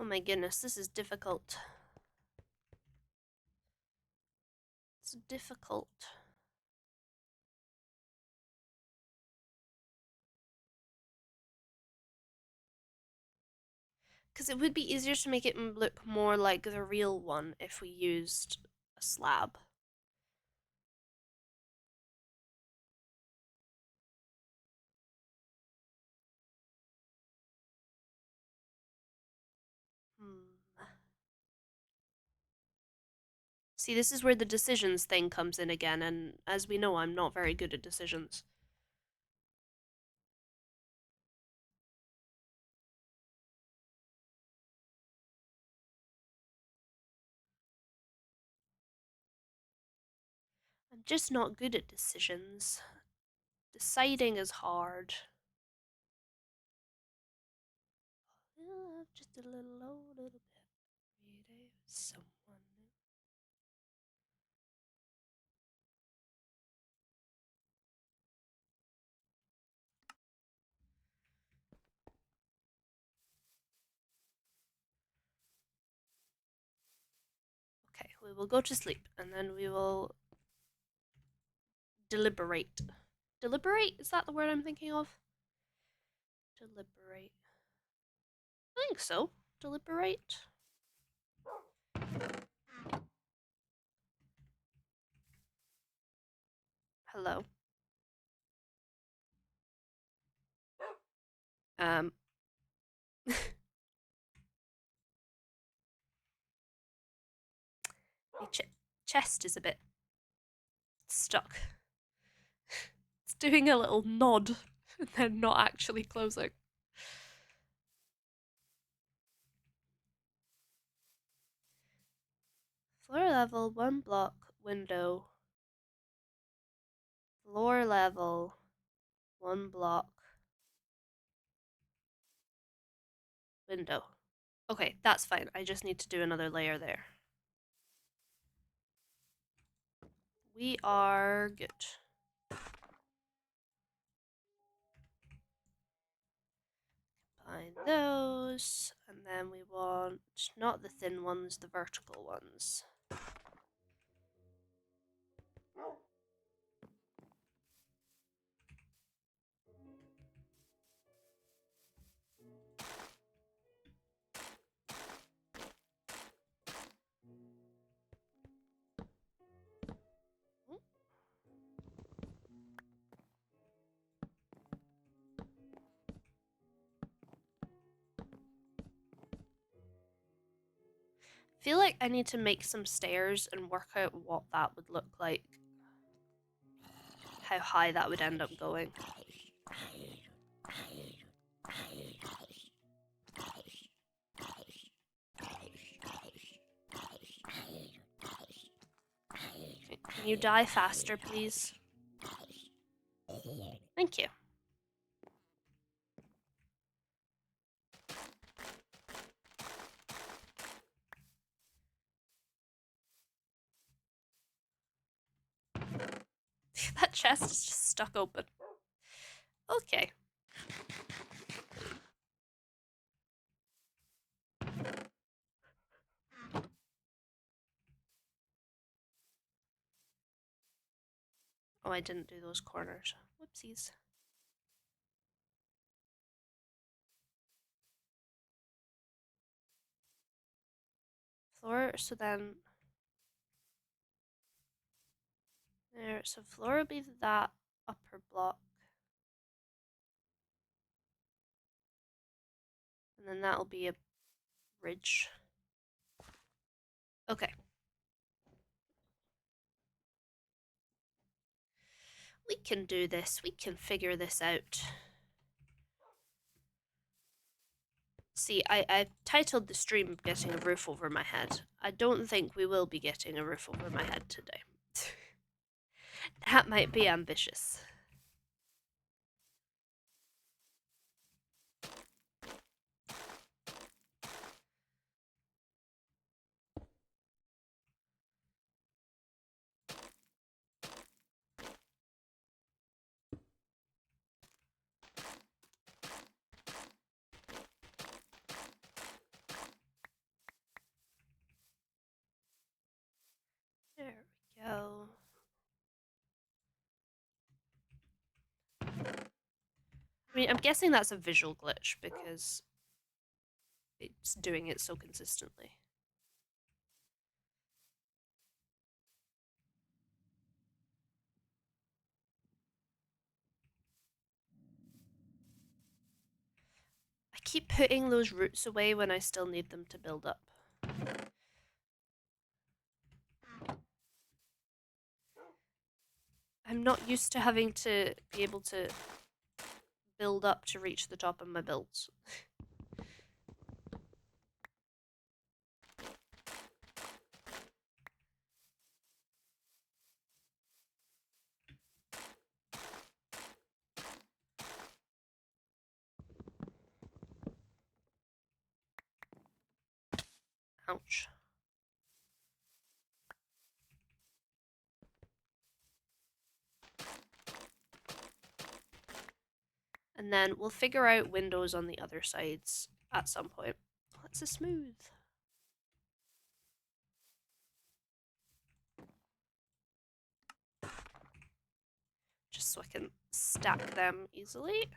Oh my goodness, this is difficult. It's difficult. Because it would be easier to make it look more like the real one if we used a slab. See, this is where the decisions thing comes in again, and as we know, I'm not very good at decisions. I'm just not good at decisions. Deciding is hard. Just a little bit. Someone. Okay, we will go to sleep and then we will deliberate. Deliberate? Is that the word I'm thinking of? Deliberate. I think so. Deliberate. Hello. Um. My chest is a bit stuck. It's doing a little nod and then not actually closing. Floor level, 1 block, window. Floor level, 1 block, window. Okay, that's fine. I just need to do another layer there. We are good. Combine those, and then we want not the thin ones, the vertical ones. Feel like I need to make some stairs and work out what that would look like. How high that would end up going. Can you die faster, please? Thank you. That chest is just stuck open. Okay. Oh, I didn't do those corners. Whoopsies. Floor, so then There, so floor will be that upper block. And then that'll be a ridge. Okay. We can do this. We can figure this out. See, I titled the stream Getting a Roof Over My Head. I don't think we will be getting a roof over my head today. That might be ambitious. There we go. I mean, I'm guessing that's a visual glitch because it's doing it so consistently. I keep putting those roots away when I still need them to build up. I'm not used to having to be able to build up to reach the top of my builds. Ouch. And then we'll figure out windows on the other sides at some point. That's a smooth. Just so I can stack them easily.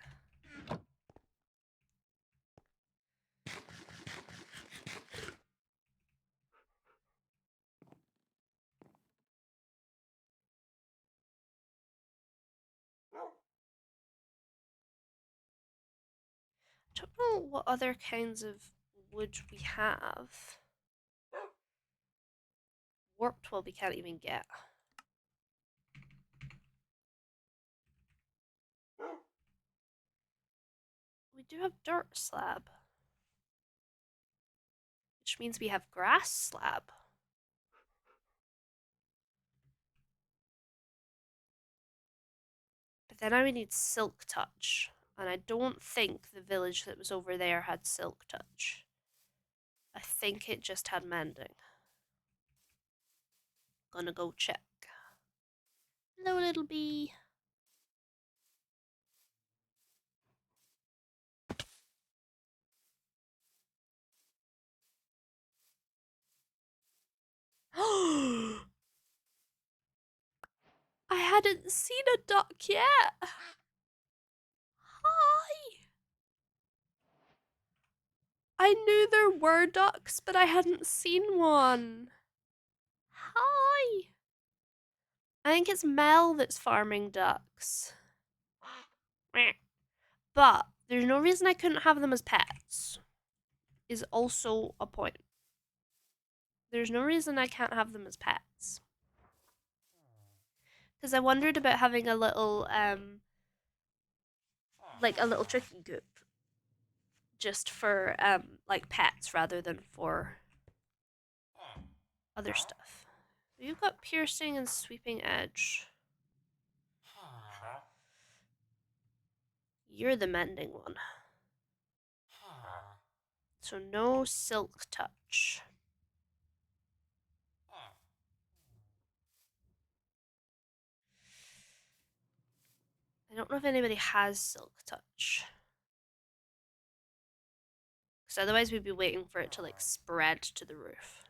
I don't know what other kinds of wood we have. Warped wool we can't even get. We do have dirt slab. Which means we have grass slab. But then I would need silk touch. And I don't think the village that was over there had silk touch. I think it just had mending. Gonna go check. Hello, little bee. I hadn't seen a duck yet. Hi. I knew there were ducks, but I hadn't seen one. Hi. I think it's Mel that's farming ducks. But there's no reason I couldn't have them as pets. Is also a point. There's no reason I can't have them as pets. Because I wondered about having a little, like a little chicken coop. Just for, like pets rather than for other stuff. You've got piercing and sweeping edge. You're the mending one. So no silk touch. I don't know if anybody has silk touch. Because otherwise we'd be waiting for it to like spread to the roof.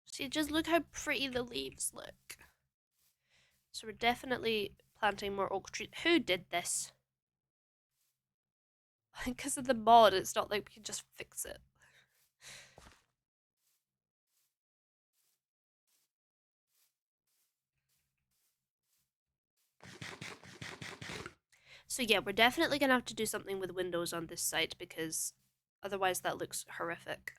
See, just look how pretty the leaves look. So we're definitely planting more oak trees. Who did this? because of the mod, it's not like we can just fix it. So yeah, we're definitely gonna have to do something with windows on this site because otherwise that looks horrific.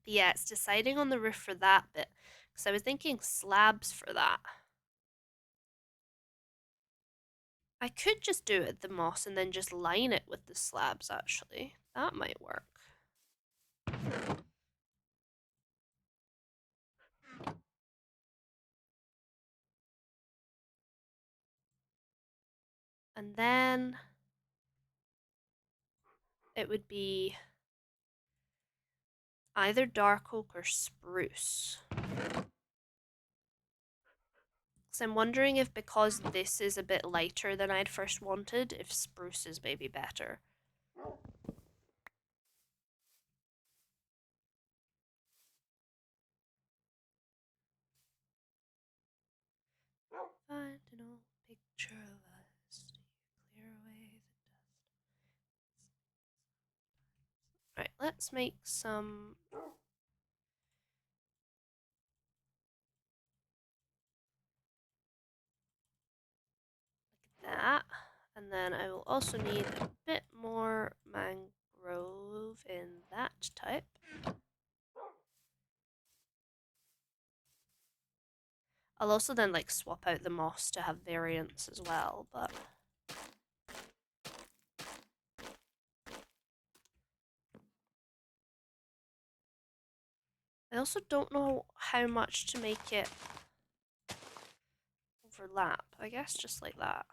But yeah, it's deciding on the roof for that bit because I was thinking slabs for that. I could just do it the moss and then just line it with the slabs actually. That might work. And then it would be either dark oak or spruce. So I'm wondering if because this is a bit lighter than I'd first wanted, if spruce is maybe better. Find an old picture of us, clear away the dust. Right, let's make some. Like that. And then I will also need a bit more mangrove in that type. I'll also then like swap out the moss to have variants as well, but I also don't know how much to make it overlap. I guess just like that.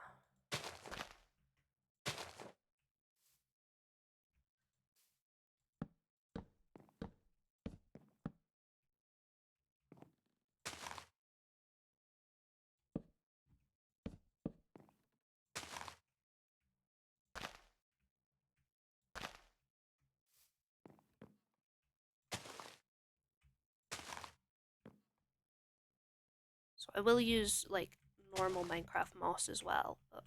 So I will use like normal Minecraft moss as well, but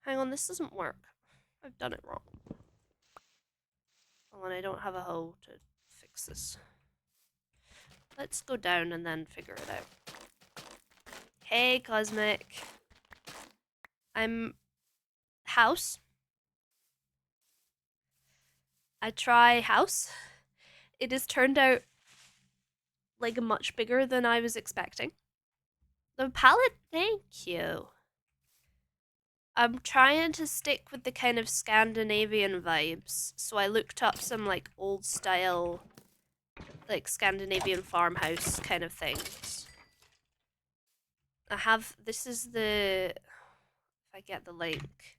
hang on, this doesn't work. I've done it wrong. Oh, and I don't have a hoe to fix this. Let's go down and then figure it out. Hey, Cosmic. I'm house. I try house. It has turned out like much bigger than I was expecting. The palette, thank you. I'm trying to stick with the kind of Scandinavian vibes, so I looked up some like old style, like Scandinavian farmhouse kind of things. This is if I get the link,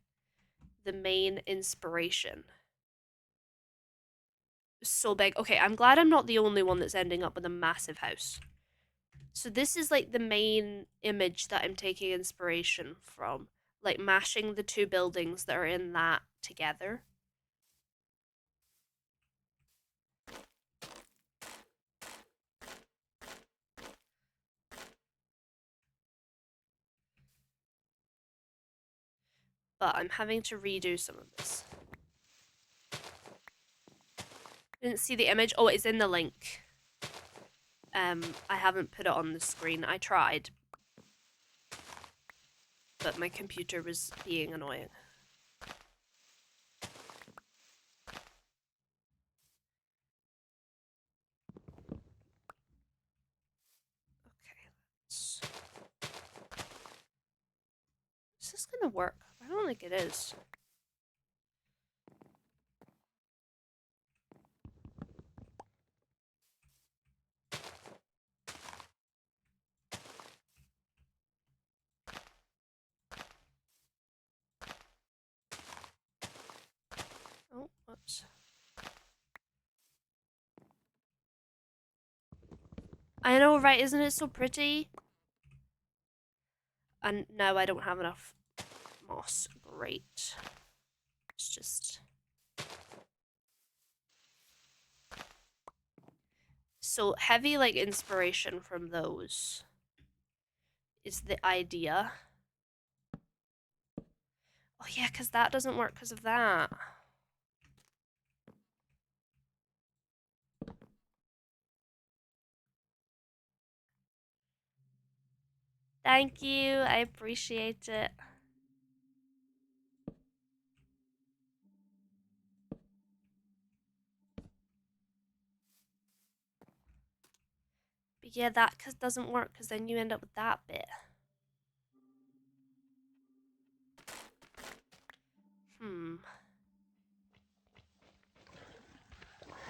the main inspiration. So big. Okay, I'm glad I'm not the only one that's ending up with a massive house. So this is like the main image that I'm taking inspiration from, like mashing the two buildings that are in that together. But I'm having to redo some of this. Didn't see the image. Oh, it's in the link. I haven't put it on the screen. I tried, but my computer was being annoying. Okay, is this gonna work? I don't think it is. Oops. I know, right? Isn't it so pretty? And no, I don't have enough moss. Great. It's just... So heavy, like, inspiration from those is the idea. Oh yeah, because that doesn't work because of that. Thank you. I appreciate it. But yeah, that doesn't work because then you end up with that bit.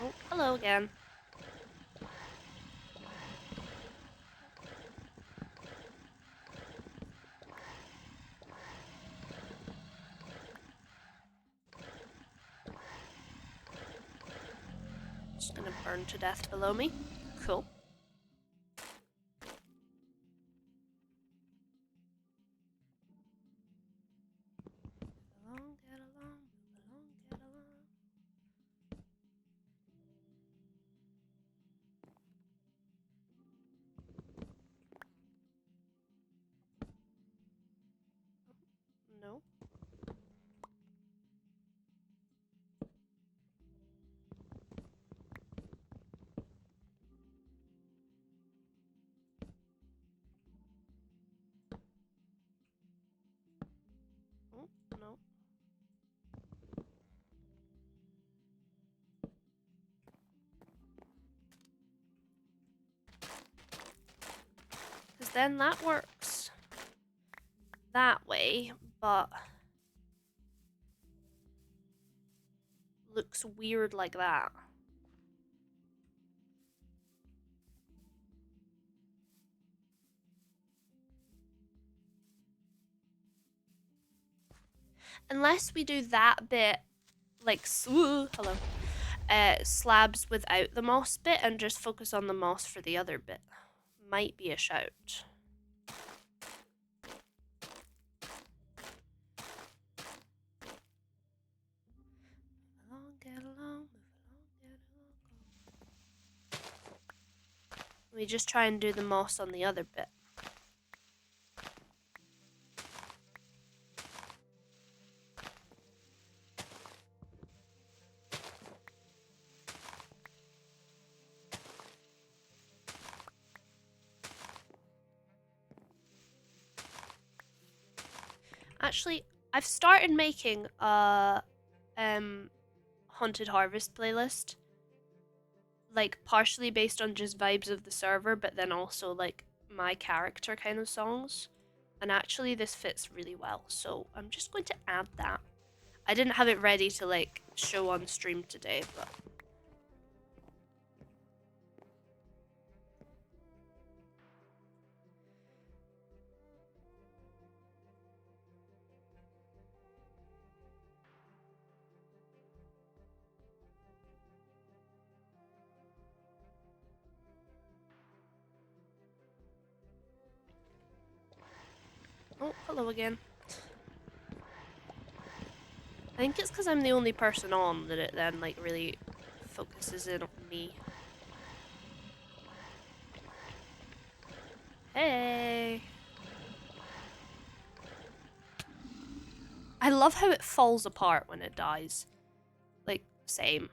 Oh, hello again. Just gonna burn to death below me. Cool. Get along, get along. No. Oh, no. Because then that works that way, but looks weird like that. Unless we do that bit like hello, slabs without the moss bit and just focus on the moss for the other bit. Might be a shout. Get along, get along. We just try and do the moss on the other bit. Actually, I've started making a Haunted Harvest playlist, like partially based on just vibes of the server, but then also like my character kind of songs. And actually this fits really well, so I'm just going to add that. I didn't have it ready to like show on stream today, but oh, hello again. I think it's because I'm the only person on that it then like really focuses in on me. Hey! I love how it falls apart when it dies. Like, same.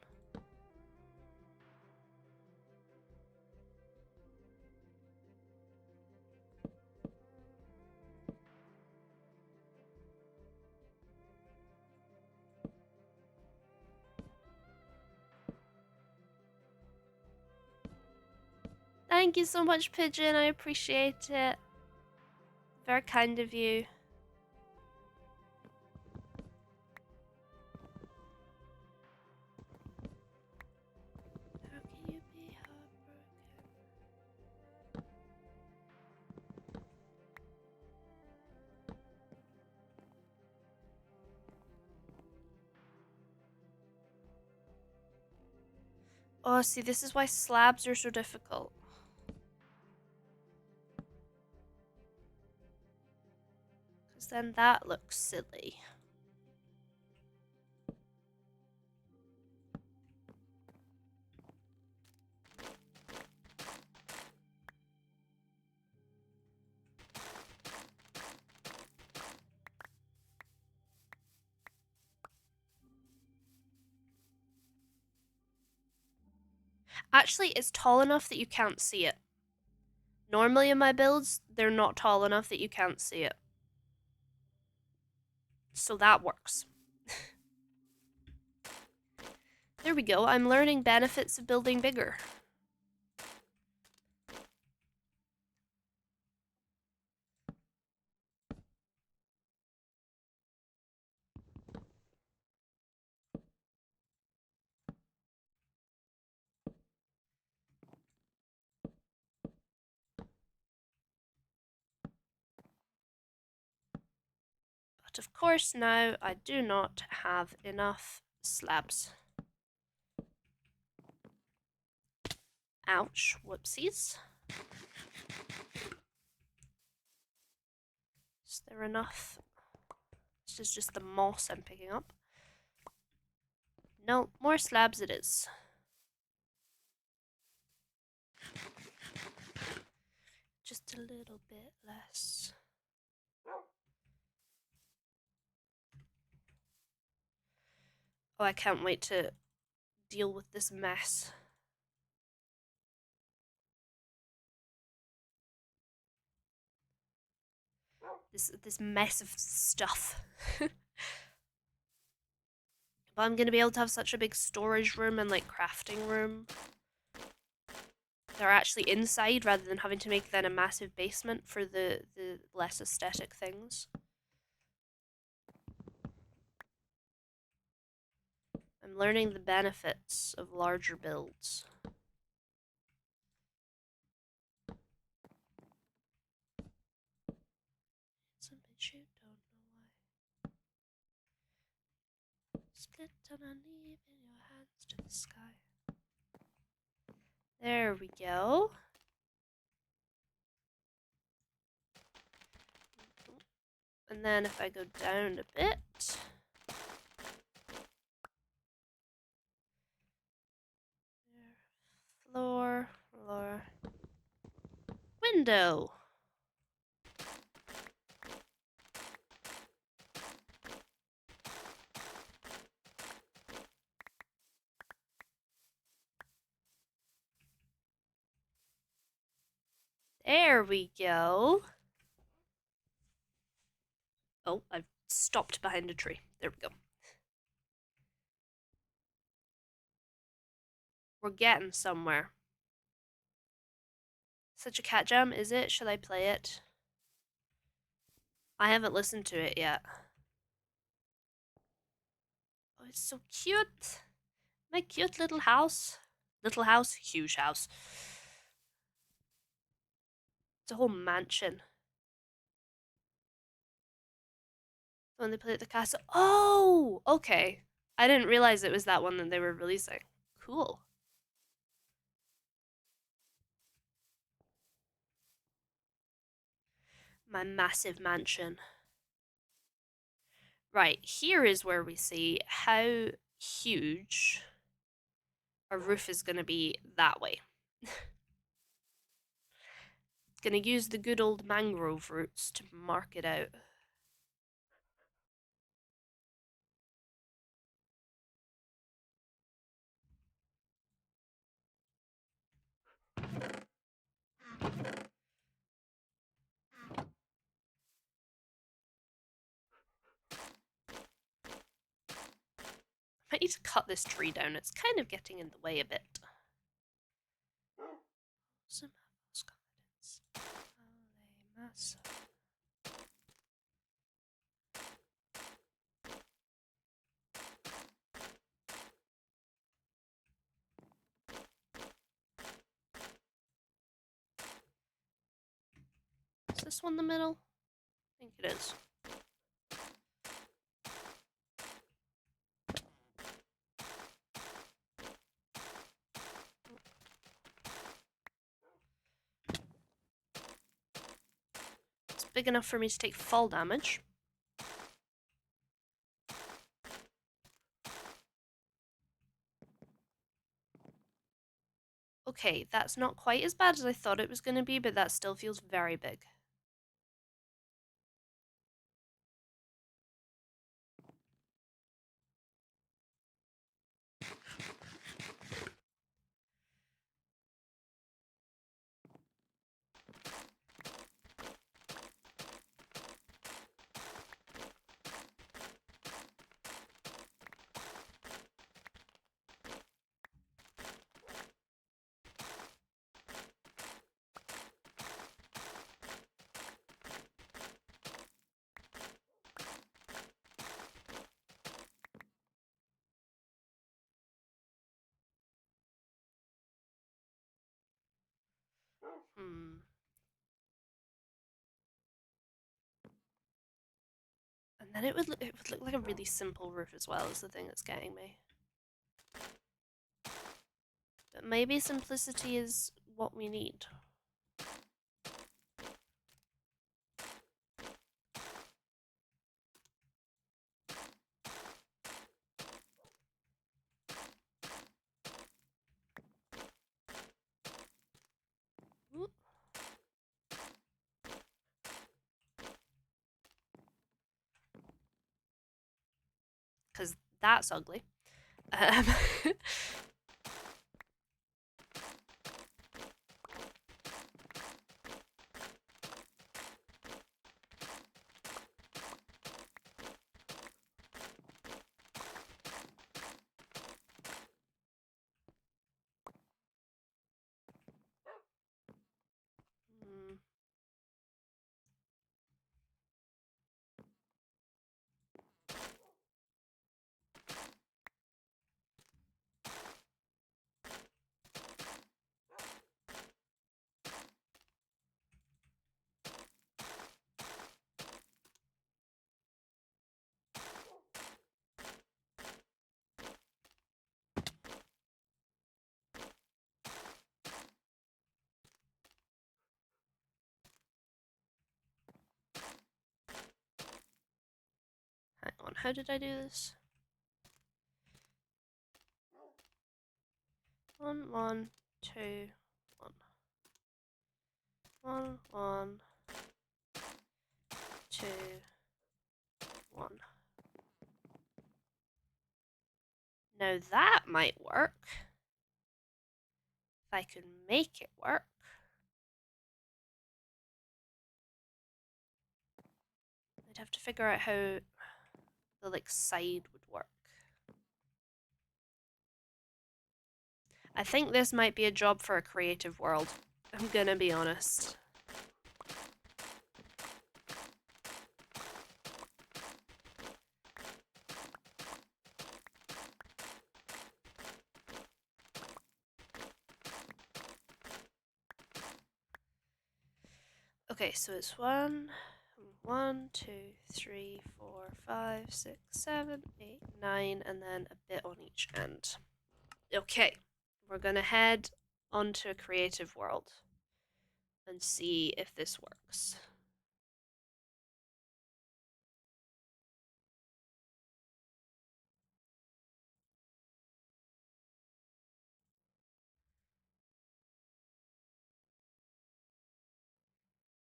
Thank you so much, Pigeon. I appreciate it. Very kind of you. How can you be heartbroken? Oh, see, this is why slabs are so difficult. Because then that looks silly. Actually, it's tall enough that you can't see it. Normally in my builds, they're not tall enough that you can't see it. So that works. There we go. I'm learning benefits of building bigger. But of course now I do not have enough slabs. Ouch, whoopsies. Is there enough? This is just the moss I'm picking up. No, more slabs it is. Just a little bit less. Oh, I can't wait to deal with this mess. This mess of stuff. But I'm gonna be able to have such a big storage room and like crafting room. They're actually inside rather than having to make then a massive basement for the less aesthetic things. I'm learning the benefits of larger builds. Some bitch you don't know why. Split on a knee in your hands to the sky. There we go. And then if I go down a bit, floor, window. There we go. Oh, I've stopped behind a tree. There we go. We're getting somewhere. Such a cat jam, is it? Should I play it? I haven't listened to it yet. Oh, it's so cute. My cute little house. Little house, huge house. It's a whole mansion. When they play at the castle. Oh, okay. I didn't realize it was that one that they were releasing. Cool. My massive mansion. Right, here is where we see how huge our roof is going to be that way. Gonna use the good old mangrove roots to mark it out. I need to cut this tree down. It's kind of getting in the way a bit. Some confidence. Is this one the middle? I think it is. big enough for me to take fall damage. Okay, that's not quite as bad as I thought it was going to be, but that still feels very big. Hmm. And then it would look like a really simple roof as well, is the thing that's getting me. But maybe simplicity is what we need. Because that's ugly. Um, hmm. Hang on, how did I do this? 1, 1, 2, 1. 1, 1, 2, 1. Now that might work. If I could make it work. I'd have to figure out how the like side would work. I think this might be a job for a creative world. I'm gonna be honest. Okay, so it's 1, 1, 2, 3, 4, 5, 6, 7, 8, 9, and then a bit on each end. Okay, we're gonna head onto a creative world and see if this works.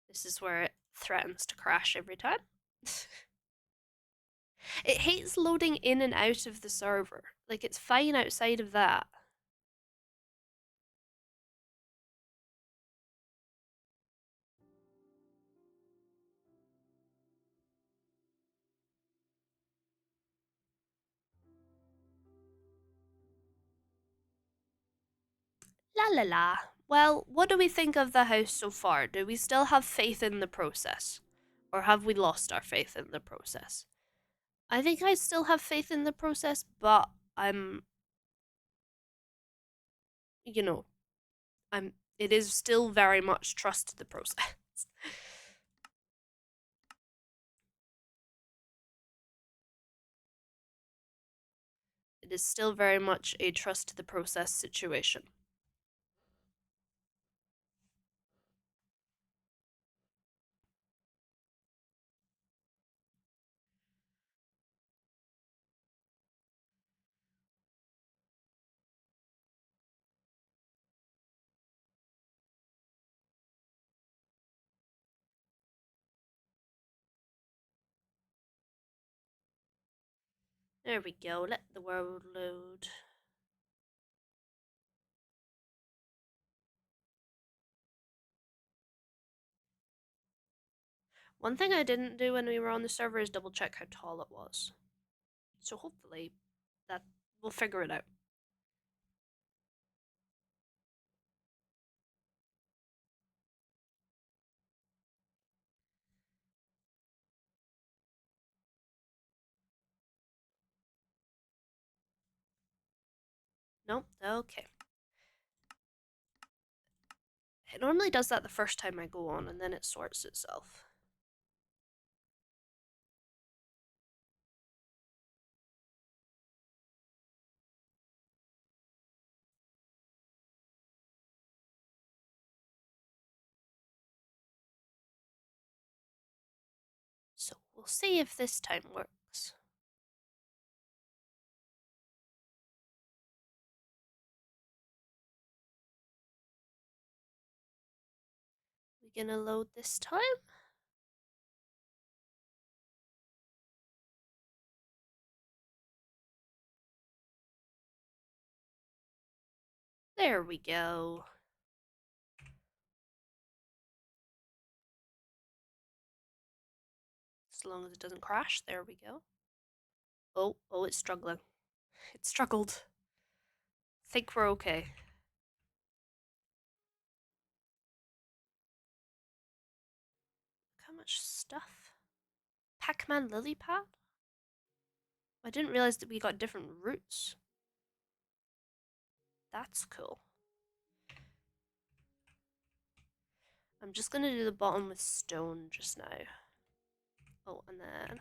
This is where it threatens to crash every time. It hates loading in and out of the server. Like, it's fine outside of that. La la la. Well, what do we think of the house so far? Do we still have faith in the process? Or have we lost our faith in the process? I think I still have faith in the process, but I'm, you know, it is still very much trust the process. It is still very much a trust the process situation. There we go. Let the world load. One thing I didn't do when we were on the server is double check how tall it was. So hopefully that we'll figure it out. Nope, okay. It normally does that the first time I go on and then it sorts itself. So we'll see if this time works. We gonna load this time? There we go. As long as it doesn't crash, there we go. Oh, it's struggling. It struggled. Think we're okay. Look how much stuff. Pac-Man lily pad? I didn't realize that we got different routes. That's cool. I'm just gonna do the bottom with stone just now. Oh, and then...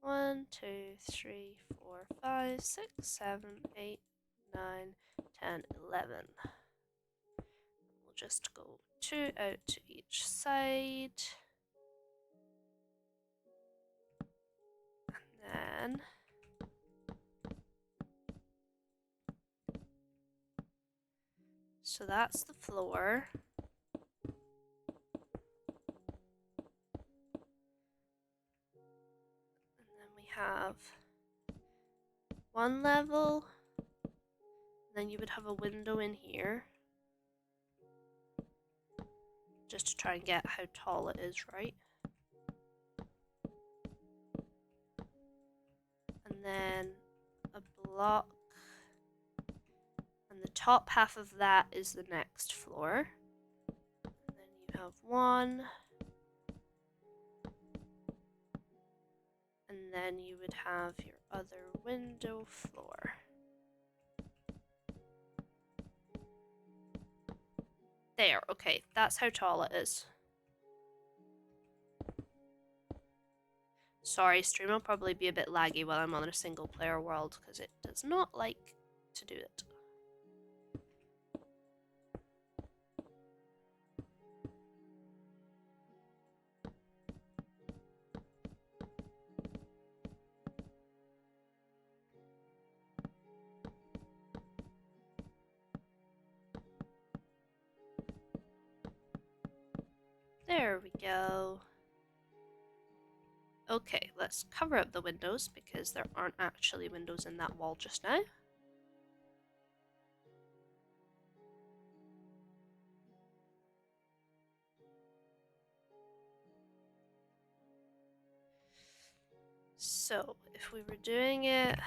One, two, three, 4, 5, 6, 7, 8, 9, 10, 11. We'll just go 2 out to each side. And then... So that's the floor. And then we have one level. Then you would have a window in here. Just to try and get how tall it is, right? And then a block. And the top half of that is the next floor. And then you have one. And then you would have your other window floor. There, okay, that's how tall it is. Sorry, stream will probably be a bit laggy while I'm on a single player world because it does not like to do it. There we go. Okay, let's cover up the windows because there aren't actually windows in that wall just now. So, if we were doing it...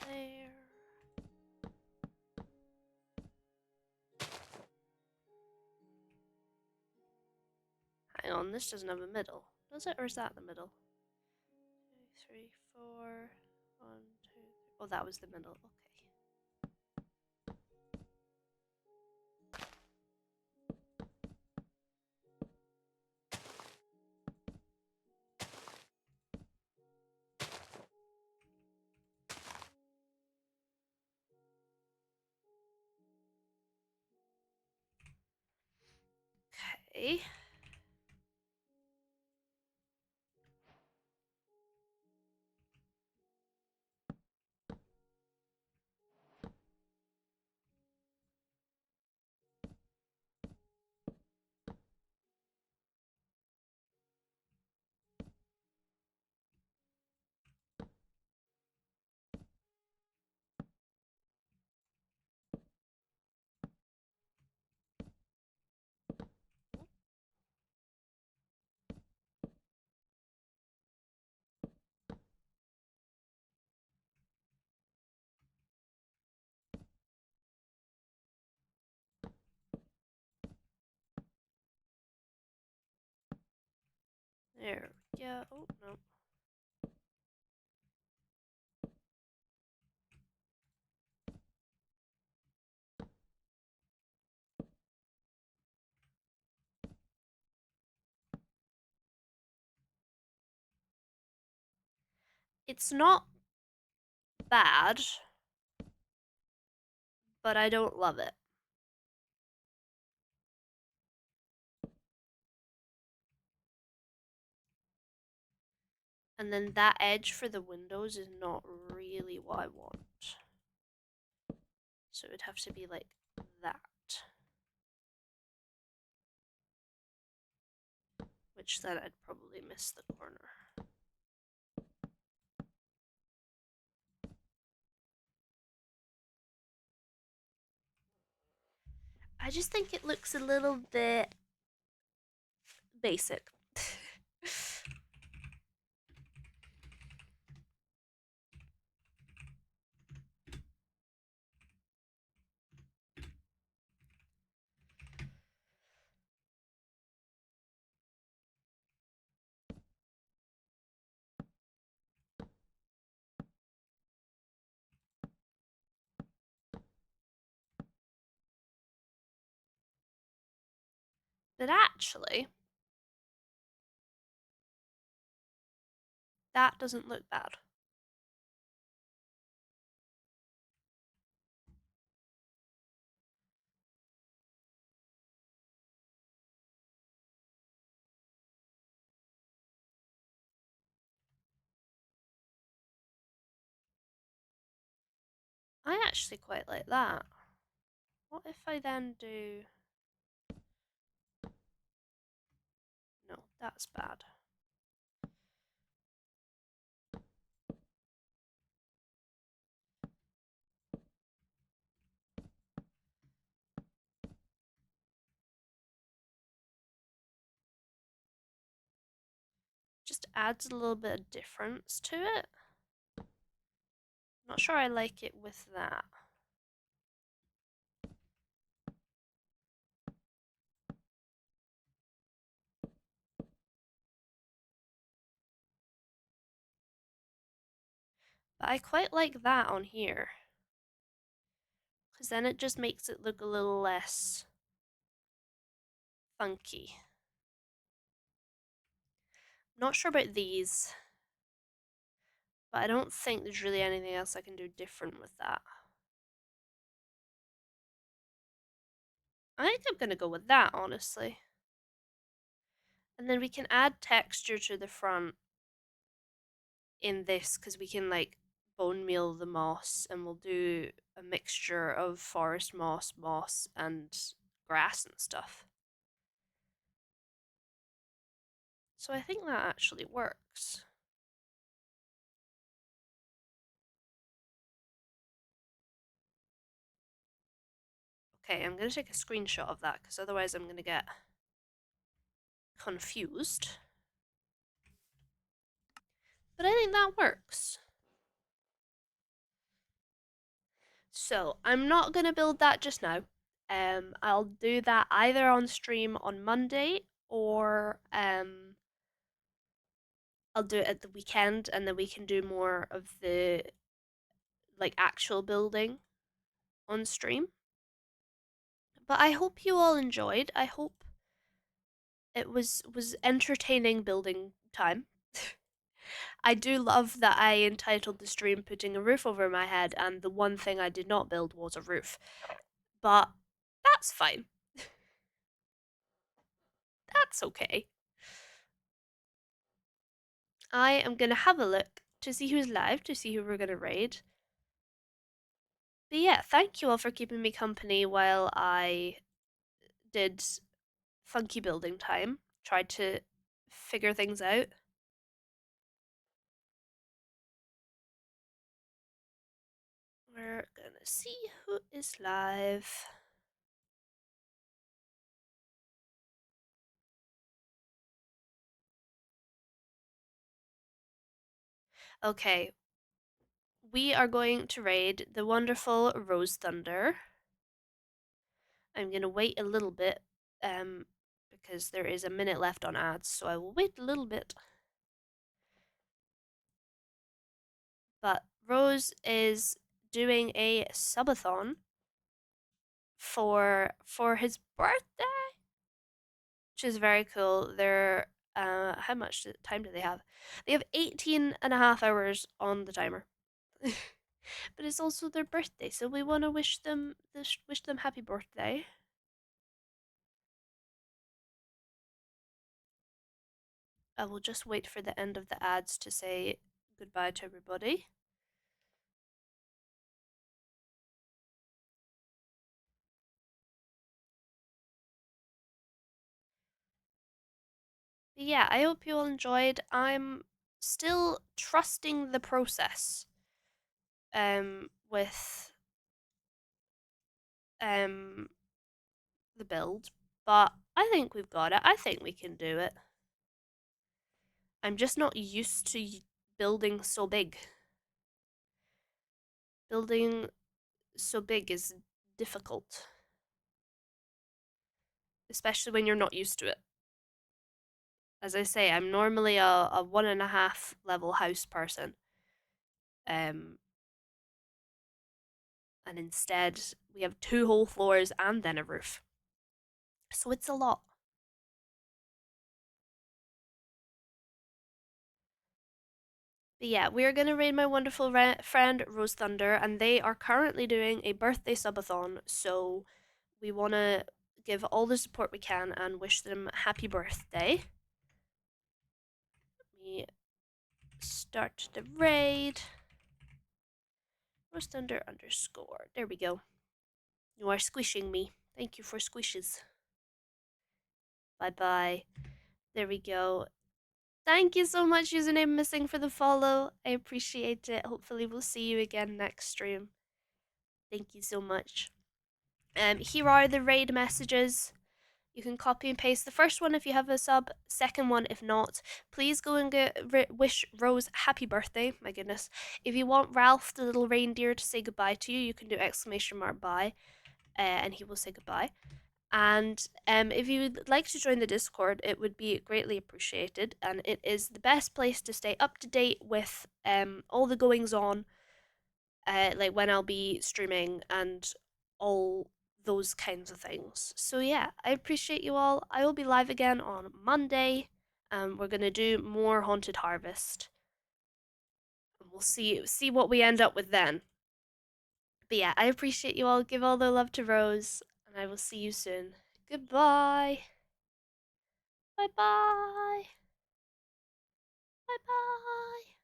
There. Hang on, this doesn't have a middle. Does it, or is that the middle? 2, 3, 4. 1, 2, 3. Oh, that was the middle. Okay. Okay. There we go. Oh, no. It's not bad, but I don't love it. And then that edge for the windows is not really what I want. So it would have to be like that. Which then I'd probably miss the corner. I just think it looks a little bit basic. But actually, that doesn't look bad. I actually quite like that. What if I then do... No, that's bad. Just adds a little bit of difference to it. Not sure I like it with that. But I quite like that on here. Because then it just makes it look a little less funky. Not sure about these. But I don't think there's really anything else I can do different with that. I think I'm gonna go with that, honestly. And then we can add texture to the front in this because we can like bone meal the moss and we'll do a mixture of forest moss, moss, and grass and stuff. So I think that actually works. Okay, I'm going to take a screenshot of that because otherwise I'm going to get confused. But I think that works. So I'm not going to build that just now. I'll do that either on stream on Monday or I'll do it at the weekend and then we can do more of the like actual building on stream. But I hope you all enjoyed. I hope it was entertaining building time. I do love that I entitled the stream putting a roof over my head and the one thing I did not build was a roof. But that's fine. that's okay. I am gonna have a look to see who's live, to see who we're gonna raid. But yeah, thank you all for keeping me company while I did funky building time. Tried to figure things out. We're gonna see who is live. Okay, we are going to raid the wonderful Rose Thunder. I'm gonna wait a little bit, because there is a minute left on ads, so I will wait a little bit. But Rose is doing a subathon for his birthday, which is very cool. They're how much time do they have? They have 18 and a half hours on the timer. But it's also their birthday, so we want to wish them happy birthday. I will just wait for the end of the ads to say goodbye to everybody. But yeah, I hope you all enjoyed. I'm still trusting the process with um the build, but I think we've got it. I think we can do it. I'm just not used to building so big. Building so big is difficult, especially when you're not used to it. As I say, I'm normally a 1.5 level house person. Um, and instead we have 2 whole floors and then a roof. So it's a lot. But yeah, we're gonna raid my wonderful friend Rose Thunder, and they are currently doing a birthday subathon. So we want to give all the support we can and wish them happy birthday. Let me start the raid. Rose Thunder underscore. There we go. You are squishing me. Thank you for squishes. Bye bye. There we go. Thank you so much, username missing, for the follow. I appreciate it. Hopefully we'll see you again next stream. Thank you so much. Here are the raid messages. You can copy and paste the first one if you have a sub, second one if not. Please go and wish Rose happy birthday. My goodness. If you want Ralph the little reindeer to say goodbye to you, you can do exclamation mark bye, and he will say goodbye. And if you'd like to join the Discord, it would be greatly appreciated. And it is the best place to stay up to date with all the goings on, like when I'll be streaming and all those kinds of things. So yeah, I appreciate you all. I will be live again on Monday. We're gonna do more Haunted Harvest. And we'll see what we end up with then. But yeah, I appreciate you all. Give all the love to Rose, and I will see you soon. Goodbye. Bye bye. Bye bye.